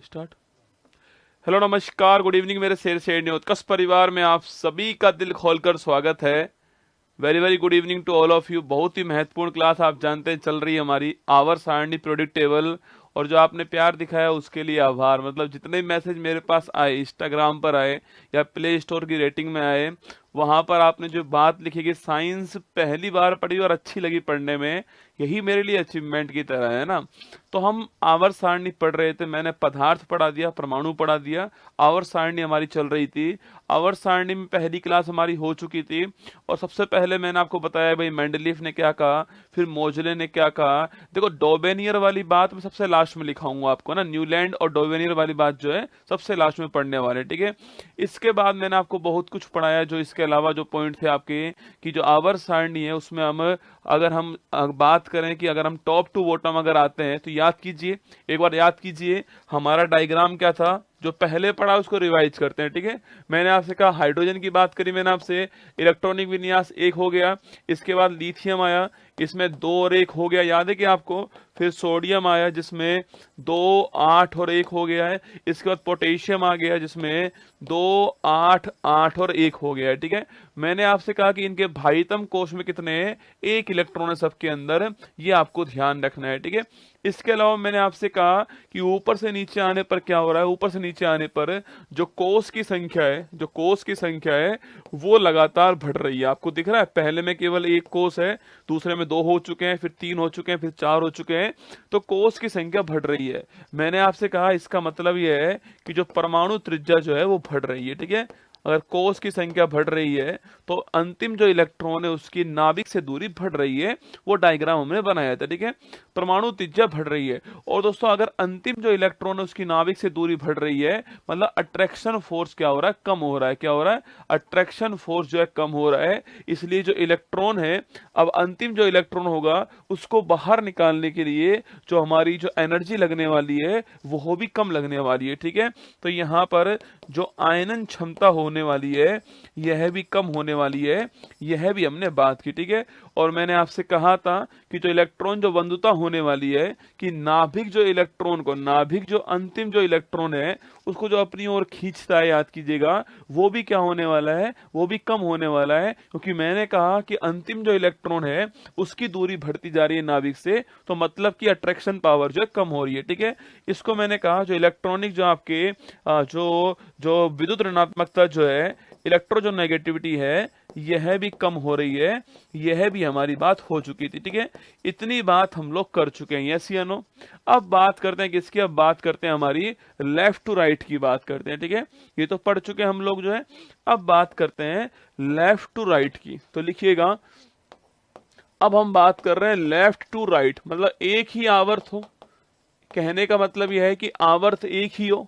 Start. Hello, नमस्कार, good evening मेरे शेर शेर उत्कर्ष परिवार में आप सभी का दिल खोलकर स्वागत है। Very very good evening to all of you. बहुत ही महत्वपूर्ण क्लास आप जानते हैं चल रही है हमारी आवर सारणी प्रोडक्ट टेबल, और जो आपने प्यार दिखाया उसके लिए आभार। मतलब जितने मैसेज मेरे पास आए, इंस्टाग्राम पर आए या प्ले स्टोर की रेटिंग में आए, वहां पर आपने जो बात लिखी कि साइंस पहली बार पढ़ी और अच्छी लगी पढ़ने में, यही मेरे लिए अचीवमेंट की तरह है ना। तो हम आवर सारणी पढ़ रहे थे, मैंने पदार्थ पढ़ा दिया, परमाणु पढ़ा दिया, आवर सारणी हमारी चल रही थी। आवर सारणी में पहली क्लास हमारी हो चुकी थी, और सबसे पहले मैंने आपको बताया भाई मेंडलीफ ने क्या कहा, फिर मोजले ने क्या कहा। देखो, डोबेनियर वाली बात मैं सबसे लास्ट में लिखाऊंगा आपको ना, न्यूलैंड और डोबेनियर वाली बात जो है सबसे लास्ट में पढ़ने वाले, ठीक है। इसके बाद मैंने आपको बहुत कुछ पढ़ाया, जो इसके अलावा जो पॉइंट थे आपके, कि जो आवर सारणी है उसमें अगर हम बात करें कि अगर हम टॉप टू बॉटम अगर आते हैं तो याद कीजिए, एक बार याद कीजिए हमारा डायग्राम क्या था। जो पहले पढ़ा उसको रिवाइज करते हैं, ठीक है। मैंने आपसे कहा हाइड्रोजन की बात करी, मैंने आपसे इलेक्ट्रॉनिक विन्यास एक हो गया, इसके बाद लिथियम आया, इसमें 2 और 1 हो गया, याद है कि आपको। फिर सोडियम आया जिसमें 2, 8 और 1 हो गया है। इसके बाद पोटेशियम आ गया जिसमें 2, 8, 8 और 1 हो गया है, ठीक है। मैंने आपसे कहा कि इनके भाइतम कोश में कितने हैं, 1 इलेक्ट्रॉन है सबके अंदर, ये आपको ध्यान रखना है, ठीक है। इसके अलावा मैंने आपसे कहा कि ऊपर से नीचे आने पर क्या हो रहा है, ऊपर से नीचे आने पर जो कोष की संख्या है, जो कोष की संख्या है वो लगातार बढ़ रही है। आपको दिख रहा है, पहले में केवल 1 कोष है, दूसरे में 2 हो चुके हैं, फिर 3 हो चुके हैं, फिर 4 हो चुके हैं, तो कोष की संख्या बढ़ रही है। मैंने आपसे कहा इसका मतलब यह है कि जो परमाणु त्रिज्या जो है वो बढ़ रही है, ठीक है। अगर कोष की संख्या बढ़ रही है तो अंतिम जो इलेक्ट्रॉन है उसकी नाभिक से दूरी बढ़ रही है, वो डायग्राम हमने बनाया था, ठीक है। परमाणु त्रिज्या बढ़ रही है, और दोस्तों अगर अंतिम जो इलेक्ट्रॉन है उसकी नाभिक से दूरी बढ़ रही है, मतलब अट्रैक्शन फोर्स क्या हो रहा है, कम हो रहा है। क्या हो रहा है, अट्रैक्शन फोर्स जो है कम हो रहा है। इसलिए जो इलेक्ट्रॉन है, अब अंतिम जो इलेक्ट्रॉन होगा उसको बाहर निकालने के लिए जो हमारी जो एनर्जी लगने वाली है वो भी कम लगने वाली है, ठीक है। तो यहाँ पर जो आयनन क्षमता होने वाली है यह भी कम होने वाली है, यह भी हमने बात की, ठीक है। और मैंने आपसे कहा था कि जो इलेक्ट्रॉन जो बंधुता होने वाली है, कि नाभिक जो इलेक्ट्रॉन को, नाभिक जो अंतिम जो इलेक्ट्रॉन है उसको जो अपनी ओर खींचता है, याद कीजिएगा, वो भी क्या होने वाला है, वो भी कम होने वाला है। क्योंकि मैंने कहा कि अंतिम जो इलेक्ट्रॉन है उसकी दूरी बढ़ती जा रही है नाभिक से, तो मतलब कि अट्रैक्शन पावर जो है कम हो रही है, ठीक है। इसको मैंने कहा जो इलेक्ट्रॉनिक जो आपके जो जो विद्युत ऋणात्मकता जो है, इलेक्ट्रो जो नेगेटिविटी है, यह भी कम हो रही है, यह भी हमारी बात हो चुकी थी, ठीक है। इतनी बात हम लोग कर चुके हैं, यस या नो। अब बात करते हैं किसकी, अब बात करते हैं हमारी लेफ्ट टू राइट की बात करते हैं, ठीक है। ये तो पढ़ चुके हैं हम लोग जो है। अब बात करते हैं लेफ्ट टू राइट की, तो लिखिएगा, अब हम बात कर रहे हैं लेफ्ट टू राइट, मतलब एक ही आवर्त हो। कहने का मतलब यह है कि आवर्त एक ही हो,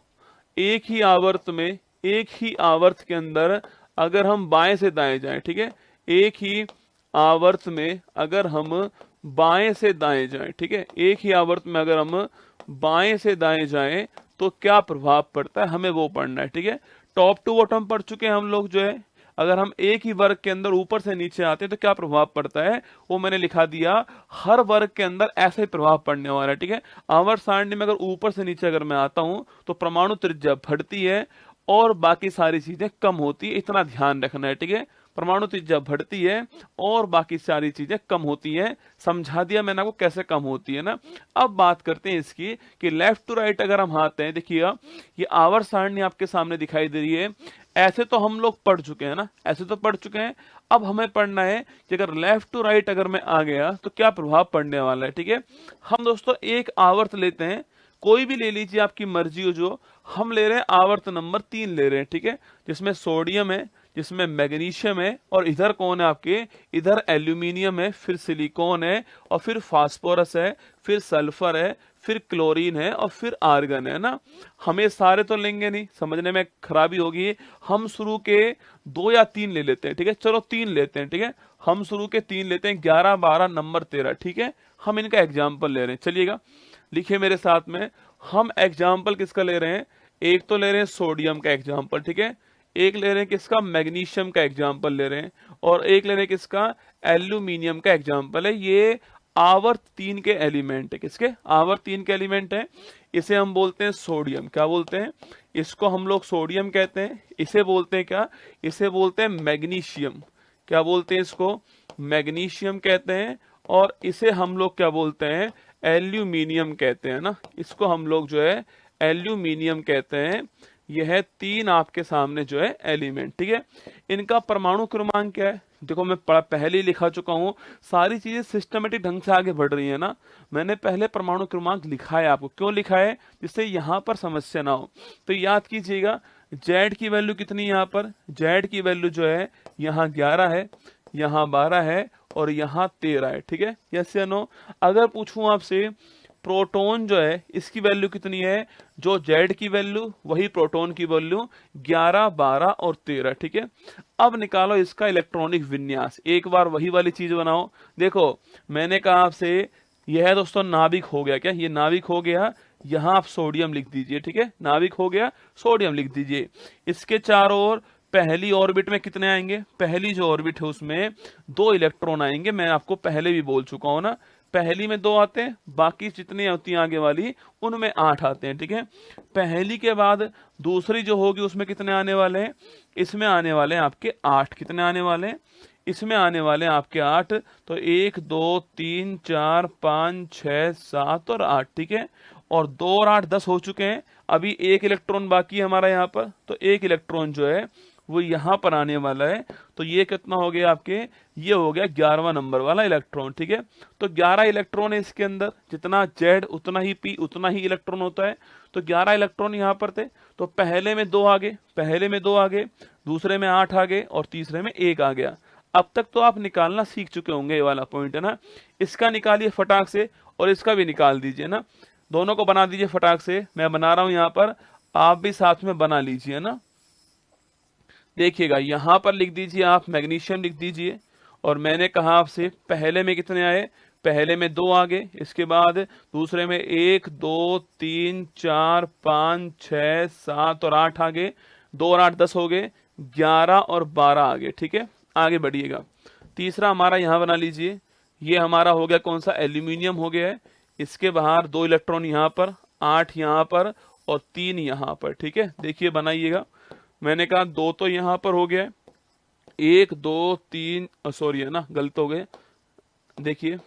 एक ही आवर्त में, एक ही आवर्त के अंदर अगर हम बाएं से दाएं जाएं, ठीक है, एक ही आवर्त में अगर हम बाएं से दाएं जाएं, ठीक है, एक ही आवर्त में अगर हम बाएं से दाएं जाएं तो क्या प्रभाव पड़ता है, हमें वो पढ़ना है, ठीक है। टॉप टू बॉटम पढ़ चुके हैं हम लोग जो है। अगर हम एक ही वर्ग के अंदर ऊपर से नीचे आते हैं तो क्या प्रभाव पड़ता है, वो मैंने लिखा दिया। हर वर्ग के अंदर ऐसा ही प्रभाव पड़ने वाला है, ठीक है। आवर्त सारणी में अगर ऊपर से नीचे अगर मैं आता हूं तो परमाणु त्रिज्या बढ़ती है और बाकी सारी चीजें कम होती है, इतना ध्यान रखना है, ठीक है। परमाणु त्रिज्या बढ़ती है और बाकी सारी चीजें कम होती हैं। समझा दिया मैंने आपको कैसे कम होती है ना। अब बात करते हैं इसकी कि लेफ्ट टू राइट अगर हम आते हैं, देखिएगा ये आवर्त सारणी आपके सामने दिखाई दे रही है। ऐसे तो हम लोग पढ़ चुके हैं ना, ऐसे तो पढ़ चुके हैं। अब हमें पढ़ना है कि अगर लेफ्ट टू राइट अगर मैं आ गया तो क्या प्रभाव पड़ने वाला है, ठीक है। हम दोस्तों एक आवर्त लेते हैं, कोई भी ले लीजिए, आपकी मर्जी हो। जो हम ले रहे हैं आवर्त नंबर 3 ले रहे हैं, ठीक है, जिसमें सोडियम है, जिसमें मैग्नीशियम है, और इधर कौन है आपके, इधर एल्यूमिनियम है, फिर सिलिकॉन है, और फिर फास्फोरस है, फिर सल्फर है, फिर क्लोरीन है, और फिर आर्गन है ना। हमें सारे तो लेंगे नहीं, समझने में खराबी होगी। हम शुरू के 2 या 3 ले लेते हैं, ठीक है। चलो 3 लेते हैं, ठीक है। हम शुरू के 3 लेते हैं, 11, 12, नंबर 13, ठीक है। हम इनका एग्जाम्पल ले रहे हैं, चलिएगा लिखिए मेरे साथ में। हम एग्जाम्पल किसका ले रहे हैं, एक तो ले रहे हैं सोडियम का एग्जाम्पल, ठीक है। एक ले रहे हैं किसका, मैग्नीशियम का एग्जाम्पल ले रहे हैं, और एक ले रहे हैं किसका, एल्यूमिनियम का एग्जाम्पल है। ये आवर्त 3 के एलिमेंट है। किसके? आवर्त 3 के एलिमेंट है। इसे हम बोलते हैं सोडियम। क्या बोलते हैं? इसको हम लोग सोडियम कहते हैं। इसे बोलते हैं क्या? इसे बोलते हैं मैग्नीशियम। क्या बोलते हैं इसको? मैग्नीशियम कहते हैं। और इसे हम लोग क्या बोलते हैं? एल्यूमिनियम कहते हैं ना। इसको हम लोग जो है एल्यूमिनियम कहते हैं। यह है 3 आपके सामने जो है एलिमेंट, ठीक है। इनका परमाणु क्रमांक क्या है? देखो मैं पहले ही लिखा चुका हूं, सारी चीजें सिस्टमेटिक ढंग से आगे बढ़ रही है ना। मैंने पहले परमाणु क्रमांक लिखा है आपको, क्यों लिखा है? जिससे यहां पर समस्या ना हो। तो याद कीजिएगा, जेड की वैल्यू कितनी यहां पर? जेड की वैल्यू जो है यहाँ 11 है, यहाँ 12 है और यहाँ 13 है, ठीक है। यस या नो? अगर पूछूं आपसे प्रोटॉन जो है इसकी वैल्यू कितनी है? जो जेड की वैल्यू वही प्रोटॉन की वैल्यू 11, 12 और 13, ठीक है। अब निकालो इसका इलेक्ट्रॉनिक विन्यास। एक बार वही वाली चीज बनाओ। देखो मैंने कहा आपसे, यह है दोस्तों नाभिक हो गया। क्या ये नाभिक हो गया? यहां आप सोडियम लिख दीजिए, ठीक है। नाभिक हो गया, सोडियम लिख दीजिए। इसके चारों ओर पहली ऑर्बिट में कितने आएंगे? पहली जो ऑर्बिट है उसमें 2 इलेक्ट्रॉन आएंगे। मैं आपको पहले भी बोल चुका हूं ना, पहली में 2 आते हैं, बाकी जितनी होती हैं आगे वाली उनमें 8 आते हैं, ठीक है। पहली के बाद दूसरी जो होगी उसमें कितने आने वाले हैं? इसमें आने वाले हैं आपके 8। कितने आने वाले हैं? इसमें आने वाले हैं आपके 8। तो 1 2 3 4 5 6 7 और 8, ठीक है। और 2 और 8 10 हो चुके हैं। अभी 1 इलेक्ट्रॉन बाकी है हमारा यहाँ पर। तो 1 इलेक्ट्रॉन जो है वो यहां पर आने वाला है। तो ये कितना हो गया आपके? ये हो गया 11वां नंबर वाला इलेक्ट्रॉन, ठीक है। तो 11 इलेक्ट्रॉन है इसके अंदर। जितना जेड उतना ही पी उतना ही इलेक्ट्रॉन होता है। तो 11 इलेक्ट्रॉन यहां पर थे। तो पहले में 2 आ गए, पहले में 2 आ गए, दूसरे में 8 आ गए और तीसरे में 1 आ गया। अब तक तो आप निकालना सीख चुके होंगे, ये वाला पॉइंट है ना। इसका निकालिए फटाक से और इसका भी निकाल दीजिए ना। दोनों को बना दीजिए फटाक से। मैं बना रहा हूं यहां पर, आप भी साथ में बना लीजिए ना। देखिएगा यहां पर लिख दीजिए आप मैग्नीशियम लिख दीजिए। और मैंने कहा आपसे पहले में कितने आए? पहले में 2 आ गए। इसके बाद दूसरे में 1 2 3 4 5 6 7 और 8 आ गए। 2 और 8 10 हो गए, 11 और 12 आ गए, ठीक है। आगे बढ़िएगा। तीसरा हमारा यहां बना लीजिए। ये हमारा हो गया कौन सा? एल्यूमिनियम हो गया है। इसके बाहर 2 इलेक्ट्रॉन यहां पर, 8 यहां पर और 3 यहां पर, ठीक है। देखिए बनाइएगा। मैंने कहा 2 तो यहां पर हो गया, 1 2 3, सॉरी है ना, गलत हो गए। देखिए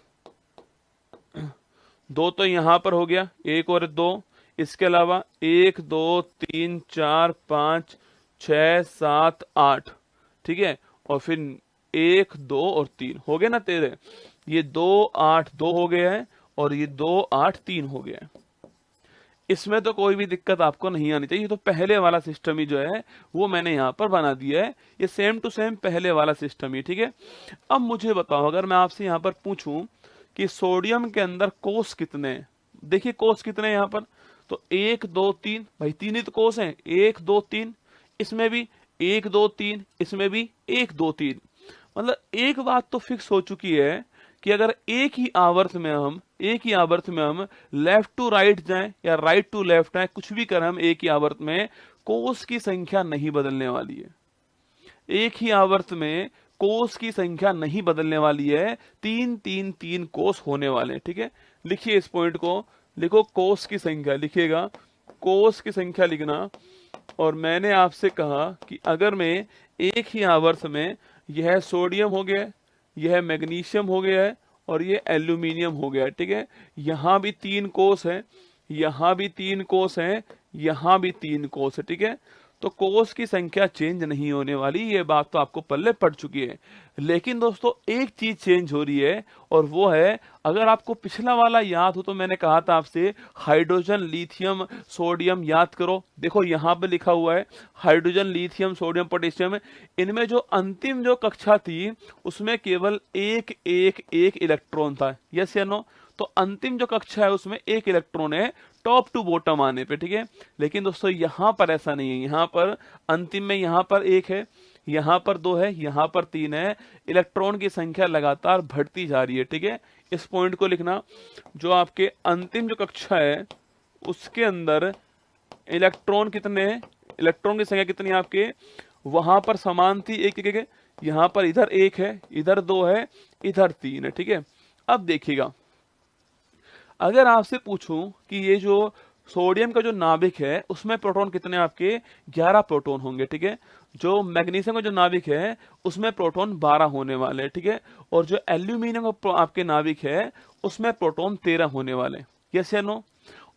2 तो यहां पर हो गया, 1 और 2। इसके अलावा 1 2 3 4 5 6 7 8, ठीक है। और फिर 1 2 और 3 हो गए ना 13। ये 2 8 2 हो गया है और ये 2 8 3 हो गया है। इसमें तो कोई भी दिक्कत आपको नहीं आनी चाहिए। तो पहले वाला सिस्टम ही जो है वो मैंने यहाँ पर बना दिया है। ये सेम टू सेम पहले वाला सिस्टम ही, ठीक है। अब मुझे बताओ, अगर मैं आपसे यहाँ पर पूछूं कि सोडियम के अंदर कोष कितने हैं? देखिए कोष कितने हैं यहाँ पर। तो 1 2 3, भाई 3 ही तो कोष हैं, 1 2 3। इसमें भी 1 2 3, इसमें भी 1 2 3। मतलब एक बात तो फिक्स हो चुकी है कि अगर एक ही आवर्त में हम लेफ्ट टू राइट जाएं या राइट टू लेफ्ट जाएं, कुछ भी करें हम एक ही आवर्त में, कोष की संख्या नहीं बदलने वाली है। एक ही आवर्त में कोष की संख्या नहीं बदलने वाली है। 3 3 3 कोष होने वाले हैं, ठीक है। लिखिए इस पॉइंट को, लिखो कोष की संख्या, लिखिएगा कोष की संख्या लिखना। और मैंने आपसे कहा कि अगर मैं एक ही आवर्त में, यह सोडियम हो गया, यह मैग्नीशियम हो गया है और ये एल्यूमिनियम हो गया है, ठीक है। यहां भी 3 कोष है, यहां भी 3 कोष है, यहां भी 3 कोष है, ठीक है। तो कोष की संख्या चेंज नहीं होने वाली, ये बात तो आपको पल्ले पड़ चुकी है। लेकिन दोस्तों एक चीज चेंज हो रही है और वो है, अगर आपको पिछला वाला याद हो तो मैंने कहा था आपसे हाइड्रोजन लिथियम सोडियम याद करो। देखो यहां पे लिखा हुआ है हाइड्रोजन लिथियम सोडियम पोटेशियम। इनमें जो अंतिम जो कक्षा थी उसमें केवल एक इलेक्ट्रॉन था, यस या नो। तो अंतिम जो कक्षा है उसमें 1 इलेक्ट्रॉन है टॉप टू बॉटम आने पे, ठीक है। लेकिन दोस्तों यहां पर ऐसा नहीं है। यहां पर अंतिम में यहां पर 1 है, यहां पर 2 है, यहां पर 3 है। इलेक्ट्रॉन की संख्या लगातार बढ़ती जा रही है, ठीक है। इस पॉइंट को लिखना। जो आपके अंतिम जो कक्षा है उसके अंदर इलेक्ट्रॉन कितने हैं? इलेक्ट्रॉन की संख्या कितनी है आपके? वहां पर समान थी, 1 1 1। यहां पर इधर 1 है, इधर 2 है, इधर 3 है, ठीक है। अब देखिएगा, अगर आपसे पूछूं कि ये जो सोडियम का जो नाभिक है उसमें प्रोटॉन कितने आपके 11 प्रोटॉन होंगे, ठीक है। जो मैग्नीशियम का जो नाभिक है उसमें प्रोटॉन 12 होने वाले हैं, ठीक है। और जो एल्यूमिनियम का आपके नाभिक है उसमें प्रोटॉन 13 होने वाले, यस या नो।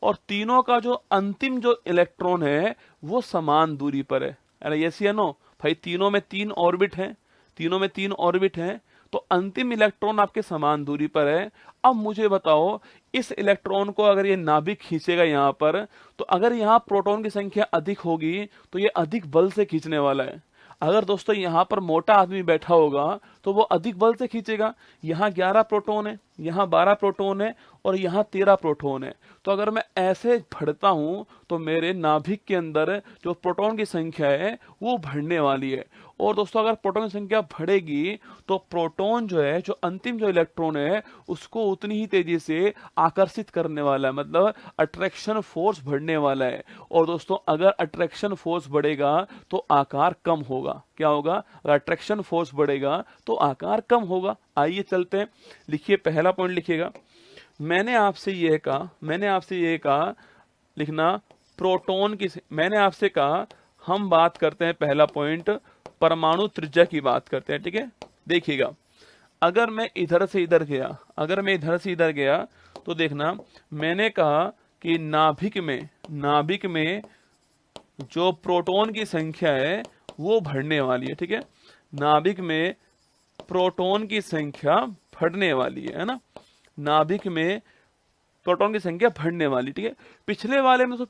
और तीनों का जो अंतिम जो इलेक्ट्रॉन है वो समान दूरी पर है, अरे यस या नो। भाई तीनों में 3 ऑर्बिट हैं, तीनों में 3 ऑर्बिट हैं, तो अंतिम इलेक्ट्रॉन आपके समान दूरी पर है। अब मुझे बताओ, इस इलेक्ट्रॉन को अगर ये नाभिक खींचेगा यहाँ पर, तो अगर यहाँ प्रोटॉन की संख्या अधिक होगी तो ये अधिक बल से खींचने वाला है। अगर दोस्तों यहाँ पर मोटा आदमी बैठा होगा तो वो अधिक बल से खींचेगा। यहाँ 11 प्रोटॉन है, यहाँ 12 प्रोटॉन है और यहाँ 13 प्रोटॉन है। तो अगर मैं ऐसे बढ़ता हूं तो मेरे नाभिक के अंदर जो प्रोटॉन की संख्या है वो बढ़ने वाली है। और दोस्तों अगर प्रोटॉन की संख्या बढ़ेगी तो प्रोटॉन जो है, जो अंतिम जो इलेक्ट्रॉन है, उसको उतनी ही तेजी से आकर्षित करने वाला है, मतलब अट्रैक्शन फोर्स बढ़ने वाला है। और दोस्तों अगर अट्रैक्शन फोर्स बढ़ेगा तो आकार कम होगा। क्या होगा? अगर अट्रैक्शन फोर्स बढ़ेगा तो आकार कम होगा। आइए चलते हैं, लिखिए पहला पॉइंट लिखिएगा। मैंने आपसे ये कहा लिखना प्रोटॉन की, मैंने आपसे कहा हम बात करते हैं पहला पॉइंट परमाणु त्रिज्या की बात करते हैं, ठीक है। देखिएगा, अगर मैं इधर से इधर गया तो देखना, मैंने कहा कि नाभिक में जो प्रोटॉन की संख्या है वो बढ़ने वाली है, ठीक है। नाभिक में प्रोटॉन की संख्या बढ़ने वाली है ना, नाभिक में प्रोटॉन की संख्या बढ़ने वाली, ठीक है। पिछले वाले में तो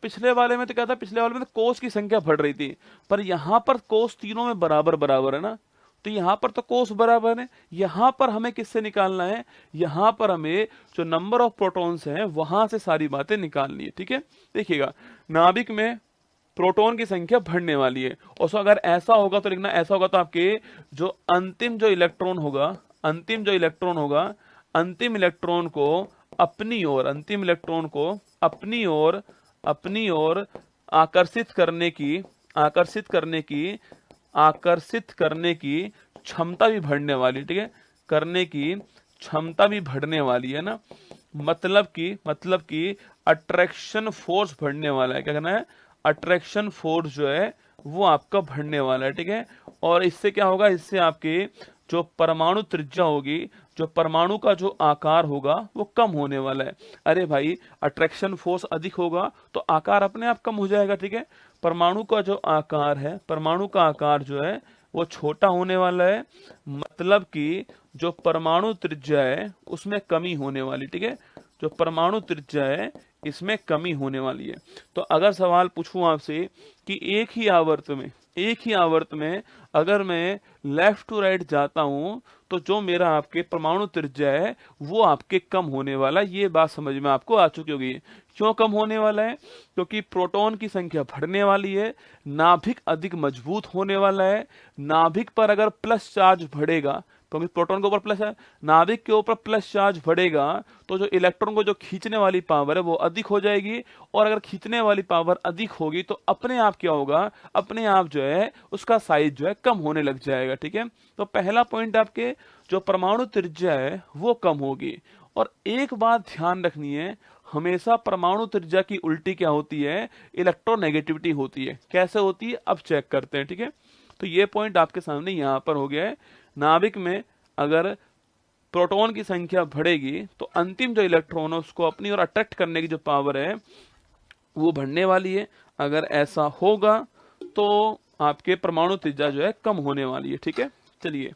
क्या था, पिछले वाले में तो कोष की संख्या बढ़ रही थी, पर यहां पर कोष तीनों में बराबर है ना, तो यहां पर तो कोष बराबर है। यहां पर हमें किससे निकालना है? यहां पर हमें जो नंबर ऑफ प्रोटॉन्स हैं वहां से सारी बातें निकालनी है, ठीक है। देखिएगा, नाभिक में प्रोटॉन की संख्या बढ़ने वाली है, और सो अगर ऐसा होगा तो लिखना, ऐसा होगा तो आपके जो अंतिम इलेक्ट्रॉन होगा, अंतिम इलेक्ट्रॉन को अपनी ओर आकर्षित करने की क्षमता भी बढ़ने वाली, ठीक है। करने की क्षमता भी बढ़ने वाली है ना, मतलब कि अट्रैक्शन फोर्स बढ़ने वाला है। क्या कहना है? अट्रैक्शन फोर्स जो है वो आपका बढ़ने वाला है, ठीक है। और इससे क्या होगा? इससे आपके जो परमाणु त्रिज्या होगी, जो परमाणु का जो आकार होगा वो कम होने वाला है। अरे भाई, अट्रैक्शन फोर्स अधिक होगा तो आकार अपने आप कम हो जाएगा, ठीक है। परमाणु का आकार जो है वो छोटा होने वाला है, मतलब कि जो परमाणु त्रिज्या है उसमें कमी होने वाली, ठीक है। जो परमाणु त्रिज्या है इसमें कमी होने वाली है। तो अगर सवाल पूछूं आपसे कि एक ही आवर्त में अगर मैं लेफ्ट टू राइट जाता हूं तो जो मेरा आपके परमाणु त्रिज्या है वो आपके कम होने वाला, ये बात समझ में आपको आ चुकी होगी। क्यों कम होने वाला है? क्योंकि प्रोटॉन की संख्या बढ़ने वाली है, नाभिक अधिक मजबूत होने वाला है। नाभिक पर अगर प्लस चार्ज बढ़ेगा, क्योंकि प्रोटॉन के ऊपर प्लस है, नाभिक के ऊपर प्लस चार्ज बढ़ेगा तो जो इलेक्ट्रॉन को जो खींचने वाली पावर है वो अधिक हो जाएगी। और अगर खींचने वाली पावर अधिक होगी तो अपने आप क्या होगा? अपने आप जो है उसका साइज जो है कम होने लग जाएगा, ठीक है। तो पहला पॉइंट आपके जो परमाणु त्रिज्या है वो कम होगी। और एक बात ध्यान रखनी है, हमेशा परमाणु त्रिज्या की उल्टी क्या होती है? इलेक्ट्रोनेगेटिविटी होती है। कैसे होती है अब चेक करते हैं, ठीक है। तो ये पॉइंट आपके सामने यहां पर हो गया है। नाभिक में अगर प्रोटॉन की संख्या बढ़ेगी तो अंतिम जो इलेक्ट्रॉन है उसको अपनी ओर अट्रैक्ट करने की जो पावर है वो बढ़ने वाली है। अगर ऐसा होगा तो आपके परमाणु त्रिज्या जो है कम होने वाली है, ठीक है। चलिए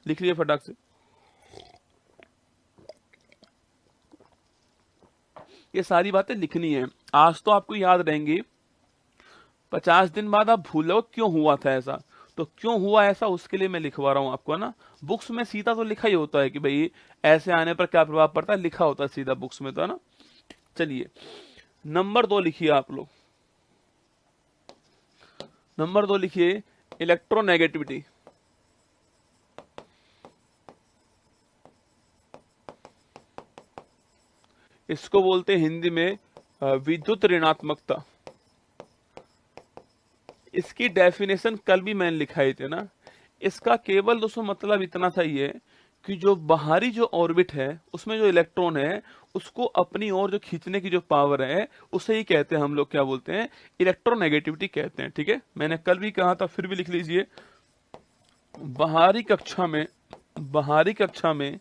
लिख लिए फटाक से। ये सारी बातें लिखनी है, आज तो आपको याद रहेंगी, 50 दिन बाद आप भूलो क्यों हुआ था ऐसा। तो क्यों हुआ ऐसा उसके लिए मैं लिखवा रहा हूं आपको, है ना। बुक्स में सीधा तो लिखा ही होता है कि भाई ऐसे आने पर क्या प्रभाव पड़ता है, लिखा होता है सीधा बुक्स में, तो है ना। चलिए नंबर 2 लिखिए आप लोग, नंबर 2 लिखिए इलेक्ट्रोनेगेटिविटी। इसको बोलते हैं हिंदी में विद्युत ऋणात्मकता। इसकी डेफिनेशन कल भी मैंने लिखाई थी ना। इसका केवल दोस्तों मतलब इतना सा ही है कि जो बाहरी जो ऑर्बिट है उसमें जो इलेक्ट्रॉन है उसको अपनी ओर जो खींचने की जो पावर है उसे ही कहते हैं हम लोग क्या बोलते हैं, इलेक्ट्रोनेगेटिविटी कहते हैं। ठीक है, मैंने कल भी कहा था, फिर भी लिख लीजिए। बाहरी कक्षा में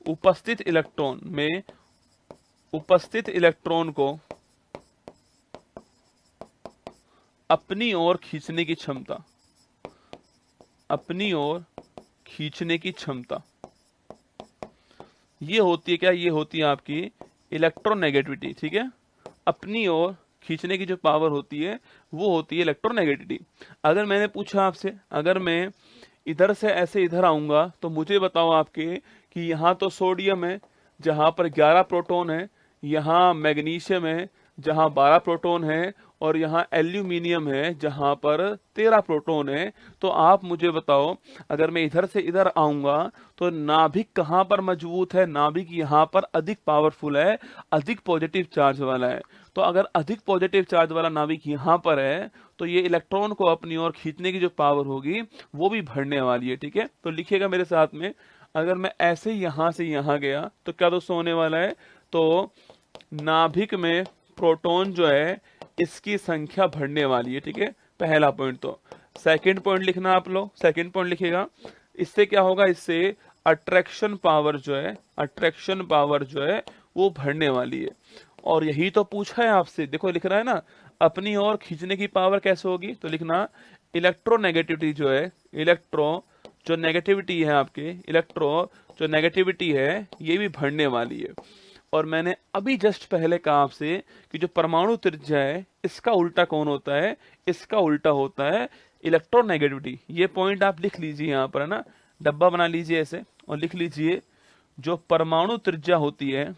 उपस्थित इलेक्ट्रॉन को अपनी ओर खींचने की क्षमता, ये होती है क्या, ये होती है आपकी इलेक्ट्रोनेगेटिविटी। ठीक है, अपनी ओर खींचने की जो पावर होती है वो होती है इलेक्ट्रोनेगेटिविटी। अगर मैंने पूछा आपसे, अगर मैं इधर से ऐसे इधर आऊंगा तो मुझे बताओ आपके कि यहाँ तो सोडियम है जहां पर 11 प्रोटॉन है, यहाँ मैग्नीशियम है जहां 12 प्रोटॉन है, और यहाँ एल्यूमिनियम है जहां पर 13 प्रोटॉन है। तो आप मुझे बताओ, अगर मैं इधर से इधर आऊंगा तो नाभिक कहां पर मजबूत है? नाभिक यहाँ पर अधिक पावरफुल है, अधिक पॉजिटिव चार्ज वाला है। तो अगर अधिक पॉजिटिव चार्ज वाला नाभिक यहाँ पर है तो ये इलेक्ट्रॉन को अपनी ओर खींचने की जो पावर होगी वो भी बढ़ने वाली है। ठीक है, तो लिखिएगा मेरे साथ में, अगर मैं ऐसे यहां से यहां गया तो क्या दोस्तों होने वाला है, तो नाभिक में प्रोटॉन जो है इसकी संख्या बढ़ने वाली है। ठीक है, पहला पॉइंट। तो सेकंड पॉइंट लिखना आप लोग, सेकंड पॉइंट लिखिएगा। इससे क्या होगा, इससे अट्रैक्शन पावर जो है वो बढ़ने वाली है। और यही तो पूछा है आपसे, देखो लिख रहा है ना, अपनी ओर खींचने की पावर कैसे होगी, तो लिखना इलेक्ट्रोनेगेटिविटी जो है, जो नेगेटिविटी है आपके, जो नेगेटिविटी है ये भी बढ़ने वाली है। और मैंने अभी जस्ट पहले कहा आपसे कि जो परमाणु त्रिज्या है इसका उल्टा कौन होता है, इसका उल्टा होता है इलेक्ट्रोनेगेटिविटी। ये पॉइंट आप लिख लीजिए यहाँ पर, है ना, डब्बा बना लीजिए ऐसे और लिख लीजिए, जो परमाणु त्रिज्या होती है,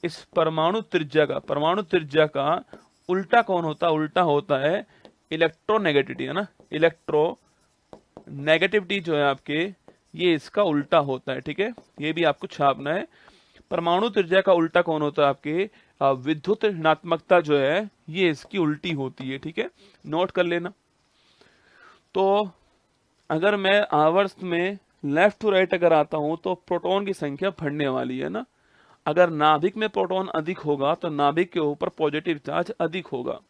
इस परमाणु त्रिज्या का उल्टा कौन होता है, उल्टा होता है इलेक्ट्रोनेगेटिविटी, है ना। इलेक्ट्रोनेगेटिविटी जो है आपके, ये इसका उल्टा होता है। ठीक है, ये भी आपको छापना है। परमाणु त्रिज्या का उल्टा कौन होता है आपके, विद्युत ऋणात्मकता जो है ये इसकी उल्टी होती है। ठीक है, नोट कर लेना। तो अगर मैं आवर्त में लेफ्ट टू राइट अगर आता हूं तो प्रोटॉन की संख्या बढ़ने वाली है ना। अगर नाभिक में प्रोटॉन अधिक होगा तो नाभिक के ऊपर पॉजिटिव चार्ज अधिक होगा,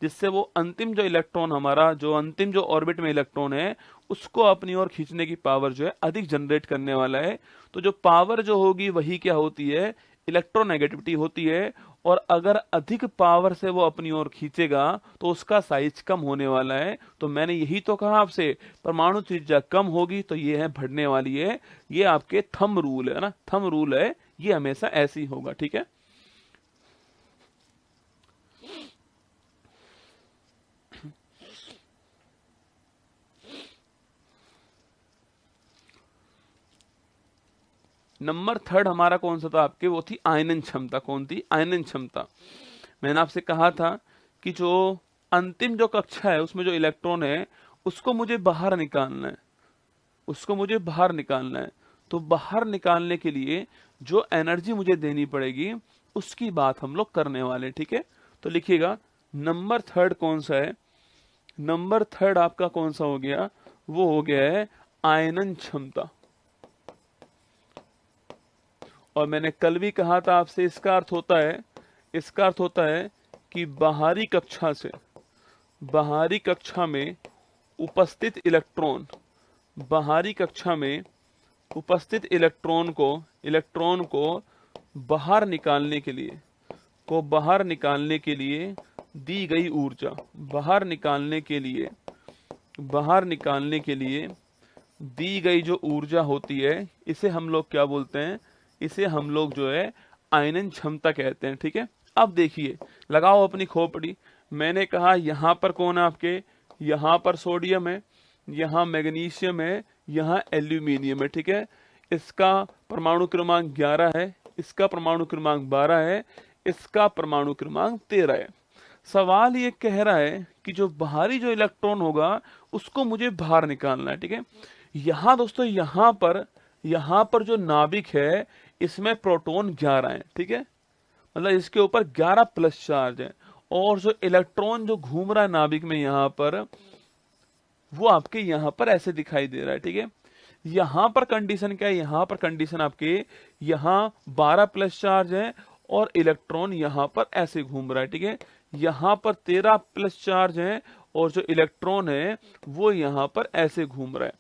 जिससे वो अंतिम जो इलेक्ट्रॉन हमारा, जो अंतिम जो ऑर्बिट में इलेक्ट्रॉन है उसको अपनी ओर खींचने की पावर जो है अधिक जनरेट करने वाला है। तो जो पावर जो होगी वही क्या होती है, इलेक्ट्रोनेगेटिविटी होती है। और अगर अधिक पावर से वो अपनी ओर खींचेगा तो उसका साइज कम होने वाला है। तो मैंने यही तो कहा आपसे, परमाणु त्रिज्या कम होगी तो ये है बढ़ने वाली है। ये आपके थंब रूल है ना, थंब रूल है, ये हमेशा ऐसे ही होगा। ठीक है, नंबर थर्ड हमारा कौन सा था आपके, वो थी आयनन क्षमता। कौन थी, आयनन क्षमता। मैंने आपसे कहा था कि जो अंतिम जो कक्षा है उसमें जो इलेक्ट्रॉन है उसको मुझे बाहर निकालना है, तो बाहर निकालने के लिए जो एनर्जी मुझे देनी पड़ेगी उसकी बात हम लोग करने वाले। ठीक है, तो लिखिएगा नंबर थर्ड कौन सा है, नंबर थर्ड आपका कौन सा हो गया, वो हो गया है आयनन क्षमता। और मैंने कल भी कहा था आपसे, इसका अर्थ होता है कि बाहरी कक्षा में उपस्थित इलेक्ट्रॉन को बाहर निकालने के लिए दी गई ऊर्जा, बाहर निकालने के लिए दी गई जो ऊर्जा होती है, इसे हम लोग क्या बोलते हैं, इसे हम लोग जो है आयनन क्षमता कहते हैं। ठीक है, अब देखिए, लगाओ अपनी खोपड़ी। मैंने कहा यहाँ पर कौन है आपके, यहाँ पर सोडियम है, यहाँ मैग्नीशियम है, यहाँ एल्यूमिनियम है। ठीक है, इसका परमाणु क्रमांक 11 है, इसका परमाणु क्रमांक 12 है, इसका परमाणु क्रमांक 13 है। सवाल ये कह रहा है कि जो बाहरी जो इलेक्ट्रॉन होगा उसको मुझे बाहर निकालना है। ठीक है, यहाँ दोस्तों, यहाँ पर जो नाभिक है इसमें प्रोटॉन 11 है। ठीक है, मतलब इसके ऊपर 11 प्लस चार्ज है, और जो इलेक्ट्रॉन जो घूम रहा है नाभिक में यहाँ पर, वो आपके यहाँ पर ऐसे दिखाई दे रहा है। ठीक है, यहां पर कंडीशन क्या है, यहां पर कंडीशन आपके यहां 12 प्लस चार्ज है और इलेक्ट्रॉन यहां पर ऐसे घूम रहा है, ठीक है। यहां पर 13 प्लस चार्ज है और जो इलेक्ट्रॉन है वो यहां पर ऐसे घूम रहा है।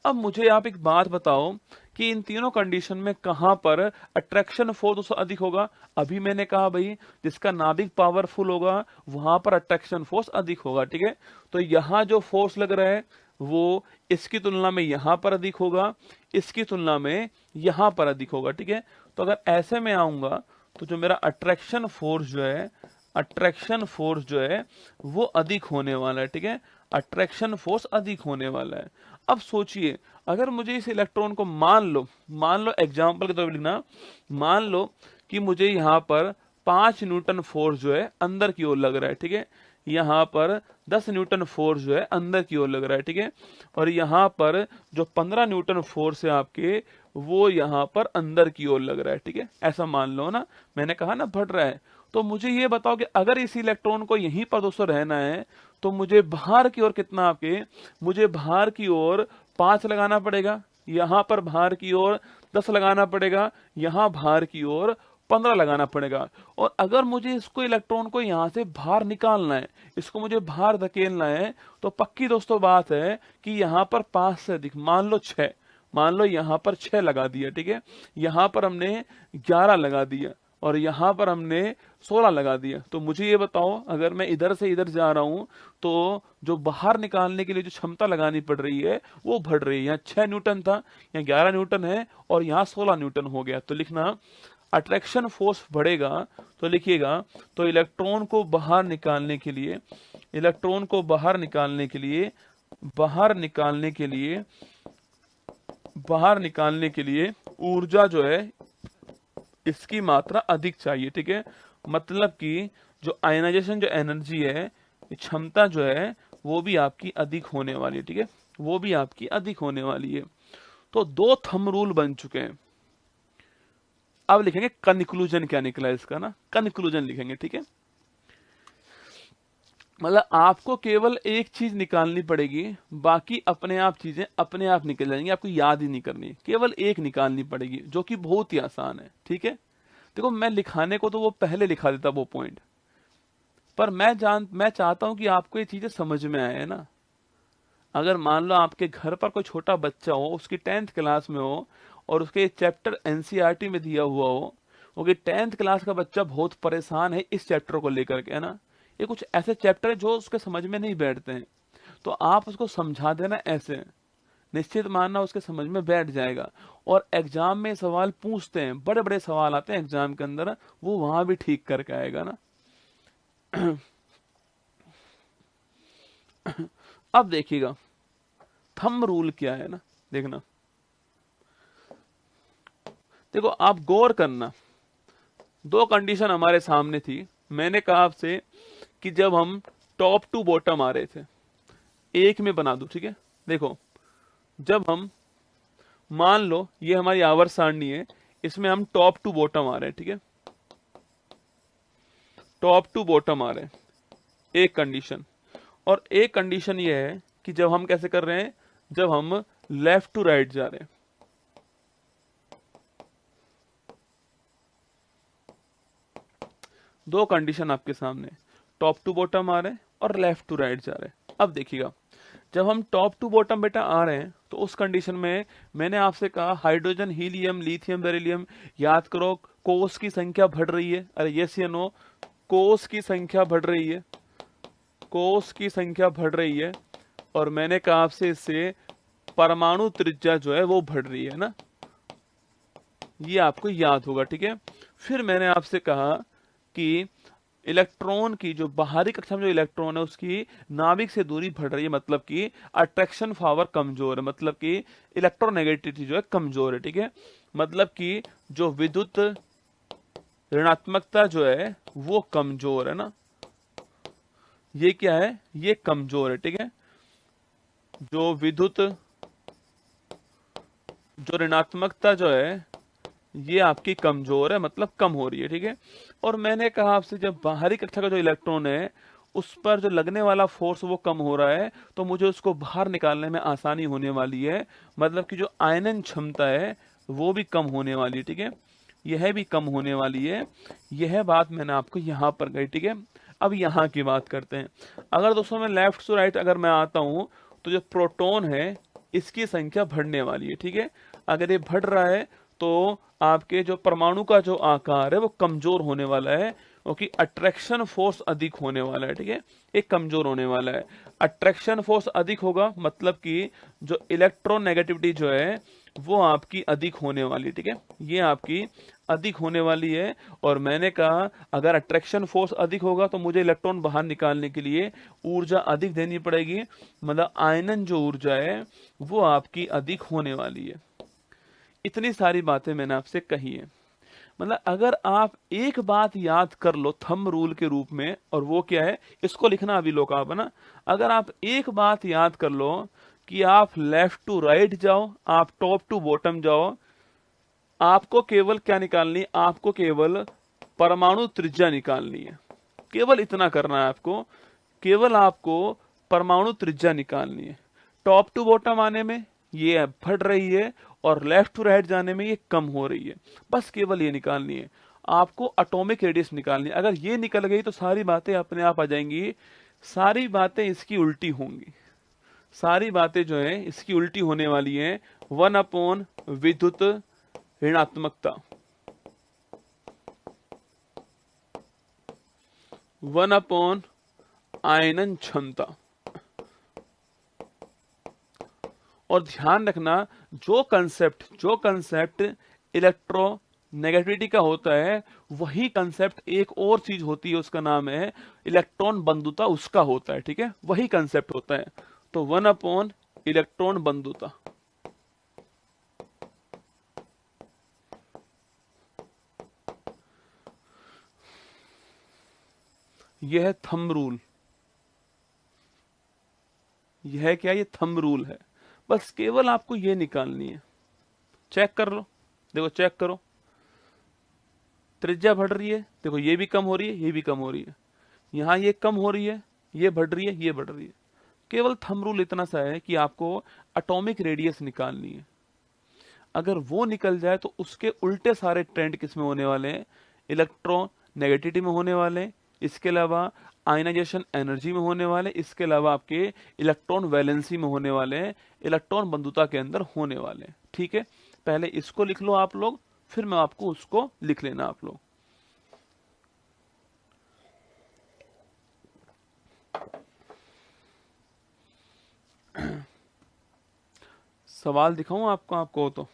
अब मुझे आप एक बात बताओ कि इन तीनों कंडीशन में कहां पर अट्रैक्शन फोर्स अधिक होगा। अभी मैंने कहा भाई जिसका नाभिक पावरफुल होगा वहां पर अट्रैक्शन फोर्स अधिक होगा, ठीक है। तो यहां जो फोर्स लग रहा है वो इसकी तुलना में यहां पर अधिक होगा, इसकी तुलना में यहां पर अधिक होगा, ठीक है। तो अगर ऐसे में आऊंगा तो जो मेरा अट्रैक्शन फोर्स जो है, अट्रैक्शन फोर्स जो है वो अधिक होने वाला है, ठीक है। अट्रैक्शन फोर्स अधिक होने वाला है। अब सोचिए अगर मुझे इस इलेक्ट्रॉन को मान लो एग्जांपल के तौर पर लिखना, मान लो कि मुझे यहाँ पर 5 न्यूटन फोर्स जो है अंदर की ओर लग रहा है, ठीक है। यहाँ पर 10 न्यूटन फोर्स जो है अंदर की ओर लग रहा है, ठीक है। और यहाँ पर जो 15 न्यूटन फोर्स है आपके वो यहाँ पर अंदर की ओर लग रहा है, ठीक है। ऐसा मान लो ना, मैंने कहा ना बढ़ रहा है। तो मुझे ये बताओ कि अगर इस इलेक्ट्रॉन को यहीं पर दोस्तों रहना है तो मुझे बाहर की ओर कितना आपके, मुझे बाहर की ओर 5 लगाना पड़ेगा, यहां पर बाहर की ओर 10 लगाना पड़ेगा, यहां बाहर की ओर 15 लगाना पड़ेगा। और अगर मुझे इसको इलेक्ट्रॉन को यहां से बाहर निकालना है, इसको मुझे बाहर धकेलना है, तो पक्की दोस्तों बात है कि यहां पर 5 से अधिक, मान लो 6, मान लो यहां पर 6 लगा दिया, ठीक है। यहां पर हमने 11 लगा दिया और यहां पर हमने 16 लगा दिया। तो मुझे ये बताओ अगर मैं इधर से इधर जा रहा हूं तो जो बाहर निकालने के लिए जो क्षमता लगानी पड़ रही है वो बढ़ रही है। यहाँ 6 न्यूटन था, यहाँ 11 न्यूटन है और यहाँ 16 न्यूटन हो गया। तो लिखना अट्रैक्शन फोर्स बढ़ेगा, तो लिखिएगा तो इलेक्ट्रॉन को बाहर निकालने के लिए, इलेक्ट्रॉन को बाहर निकालने के लिए, बाहर निकालने के लिए, बाहर निकालने के लिए ऊर्जा जो है इसकी मात्रा अधिक चाहिए, ठीक है। मतलब कि जो आयनाइजेशन जो एनर्जी है, क्षमता जो है वो भी आपकी अधिक होने वाली है, ठीक है। वो भी आपकी अधिक होने वाली है। तो 2 थंब रूल बन चुके हैं। अब लिखेंगे कंक्लूजन क्या निकला इसका ना, कंक्लूजन लिखेंगे, ठीक है। मतलब आपको केवल एक चीज निकालनी पड़ेगी, बाकी अपने आप चीजें अपने आप निकल जाएंगी, आपको याद ही नहीं करनी, केवल एक निकालनी पड़ेगी जो कि बहुत ही आसान है, ठीक है। देखो मैं लिखाने को तो वो पहले लिखा देता वो पॉइंट, पर मैं चाहता हूं कि आपको ये चीजें समझ में आए ना। अगर मान लो आपके घर पर कोई छोटा बच्चा हो, उसकी 10th क्लास में हो और उसके चैप्टर एनसीईआरटी में दिया हुआ हो, क्योंकि 10th क्लास का बच्चा बहुत परेशान है इस चैप्टर को लेकर के, है ना। ये कुछ ऐसे चैप्टर है जो उसके समझ में नहीं बैठते हैं, तो आप उसको समझा देना ऐसे, निश्चित मानना उसके समझ में बैठ जाएगा। और एग्जाम में सवाल पूछते हैं, बड़े बड़े सवाल आते हैं एग्जाम के अंदर, वो वहां भी ठीक करके आएगा ना। अब देखिएगा थंब रूल क्या है ना, देखना, देखो आप गौर करना। 2 कंडीशन हमारे सामने थी, मैंने कहा आपसे कि जब हम टॉप टू बॉटम आ रहे थे, एक में बना दो, ठीक है। देखो जब हम मान लो ये हमारी आवर्त सारणी है, इसमें हम टॉप टू बॉटम आ रहे हैं, ठीक है। टॉप टू बॉटम आ रहे हैं, एक कंडीशन। और एक कंडीशन ये है कि जब हम कैसे कर रहे हैं, जब हम लेफ्ट टू राइट जा रहे हैं। दो कंडीशन आपके सामने, टॉप टू बॉटम आ रहे हैं और लेफ्ट टू राइट जा रहे हैं। अब देखिएगा जब हम टॉप टू बॉटम बेटा आ रहे हैं तो उस कंडीशन में मैंने आपसे कहा हाइड्रोजन, हीलियम, लिथियम, बेरिलियम, याद करो कोष की संख्या बढ़ रही है। अरे यस या नो, कोष की संख्या बढ़ रही है, कोष की संख्या बढ़ रही है। और मैंने कहा आपसे इससे परमाणु त्रिज्या जो है वो बढ़ रही है ना, ये आपको याद होगा, ठीक है। फिर मैंने आपसे कहा कि इलेक्ट्रॉन की जो बाहरी कक्षा में जो इलेक्ट्रॉन है उसकी नाभिक से दूरी बढ़ रही है, मतलब कि अट्रैक्शन पावर कमजोर है, मतलब कि इलेक्ट्रोनेगेटिविटी जो है कमजोर है, ठीक है। मतलब कि जो विद्युत ऋणात्मकता जो है वो कमजोर है ना, ये क्या है, ये कमजोर है, ठीक है। जो विद्युत जो ऋणात्मकता जो है ये आपकी कमजोर है, मतलब कम हो रही है, ठीक है। और मैंने कहा आपसे जब बाहरी कक्षा का जो इलेक्ट्रॉन है उस पर जो लगने वाला फोर्स वो कम हो रहा है, तो मुझे उसको बाहर निकालने में आसानी होने वाली है। मतलब कि जो आयनन क्षमता है वो भी कम होने वाली है, ठीक है, यह भी कम होने वाली है। यह बात मैंने आपको यहाँ पर कही, ठीक है। अब यहाँ की बात करते हैं। अगर दोस्तों मैं लेफ्ट टू राइट अगर मैं आता हूँ, तो जो प्रोटॉन है इसकी संख्या बढ़ने वाली है, ठीक है। अगर ये बढ़ रहा है तो आपके जो परमाणु का जो आकार है वो कमजोर होने वाला है, क्योंकि अट्रैक्शन फोर्स अधिक होने वाला है, ठीक है, एक कमजोर होने वाला है। अट्रैक्शन फोर्स अधिक होगा मतलब कि जो इलेक्ट्रोनेगेटिविटी जो है वो आपकी अधिक होने वाली, ठीक है, ये आपकी अधिक होने वाली है। और मैंने कहा अगर अट्रैक्शन फोर्स अधिक होगा तो मुझे इलेक्ट्रॉन बाहर निकालने के लिए ऊर्जा अधिक देनी पड़ेगी, मतलब आयनन जो ऊर्जा है वो आपकी अधिक होने वाली है। इतनी सारी बातें मैंने आपसे कही है। मतलब अगर आप एक बात याद कर लो थंब रूल के रूप में, और वो क्या है, इसको लिखना अभी लोग आप है ना। अगर आप एक बात याद कर लो कि आप लेफ्ट टू राइट जाओ, आप टॉप टू बॉटम जाओ, आपको केवल क्या निकालनी है, आपको केवल परमाणु त्रिज्या निकालनी है। केवल इतना करना है आपको, केवल आपको परमाणु त्रिज्या निकालनी है। टॉप टू बॉटम आने में ये बढ़ रही है और लेफ्ट टू राइट जाने में ये कम हो रही है, बस केवल ये निकालनी है आपको। एटॉमिक रेडियस निकालनी है। अगर ये निकल गई तो सारी बातें अपने आप आ जाएंगी। सारी बातें इसकी उल्टी होंगी, सारी बातें जो है इसकी उल्टी होने वाली हैं। 1 विद्युत ऋणात्मकता, 1 आयनन क्षमता। और ध्यान रखना जो कंसेप्ट इलेक्ट्रो नेगेटिविटी का होता है, वही कंसेप्ट एक और चीज होती है, उसका नाम है इलेक्ट्रॉन बंधुता, उसका होता है, ठीक है, वही कंसेप्ट होता है। तो 1 इलेक्ट्रॉन बंधुता, यह है थंब रूल। यह क्या, ये थंब रूल है। बस केवल आपको ये निकालनी है। चेक कर लो, देखो चेक करो, त्रिज्या बढ़ रही है, देखो ये भी कम हो रही है, ये भी कम हो रही है, यहाँ ये कम हो रही है, ये बढ़ रही है, ये बढ़ रही है। केवल थंब रूल इतना सा है कि आपको एटॉमिक रेडियस निकालनी है। अगर वो निकल जाए तो उसके उल्टे सारे ट्रेंड किस में होने वाले हैं, इलेक्ट्रोनेगेटिविटी में होने वाले हैं, इसके अलावा आयनाइजेशन एनर्जी में होने वाले, इसके अलावा आपके इलेक्ट्रॉन वैलेंसी में होने वाले हैं, इलेक्ट्रॉन बंधुता के अंदर होने वाले हैं, ठीक है। पहले इसको लिख लो आप लोग, फिर मैं आपको उसको लिख लेना आप लोग। सवाल दिखाऊं आपको, आपको तो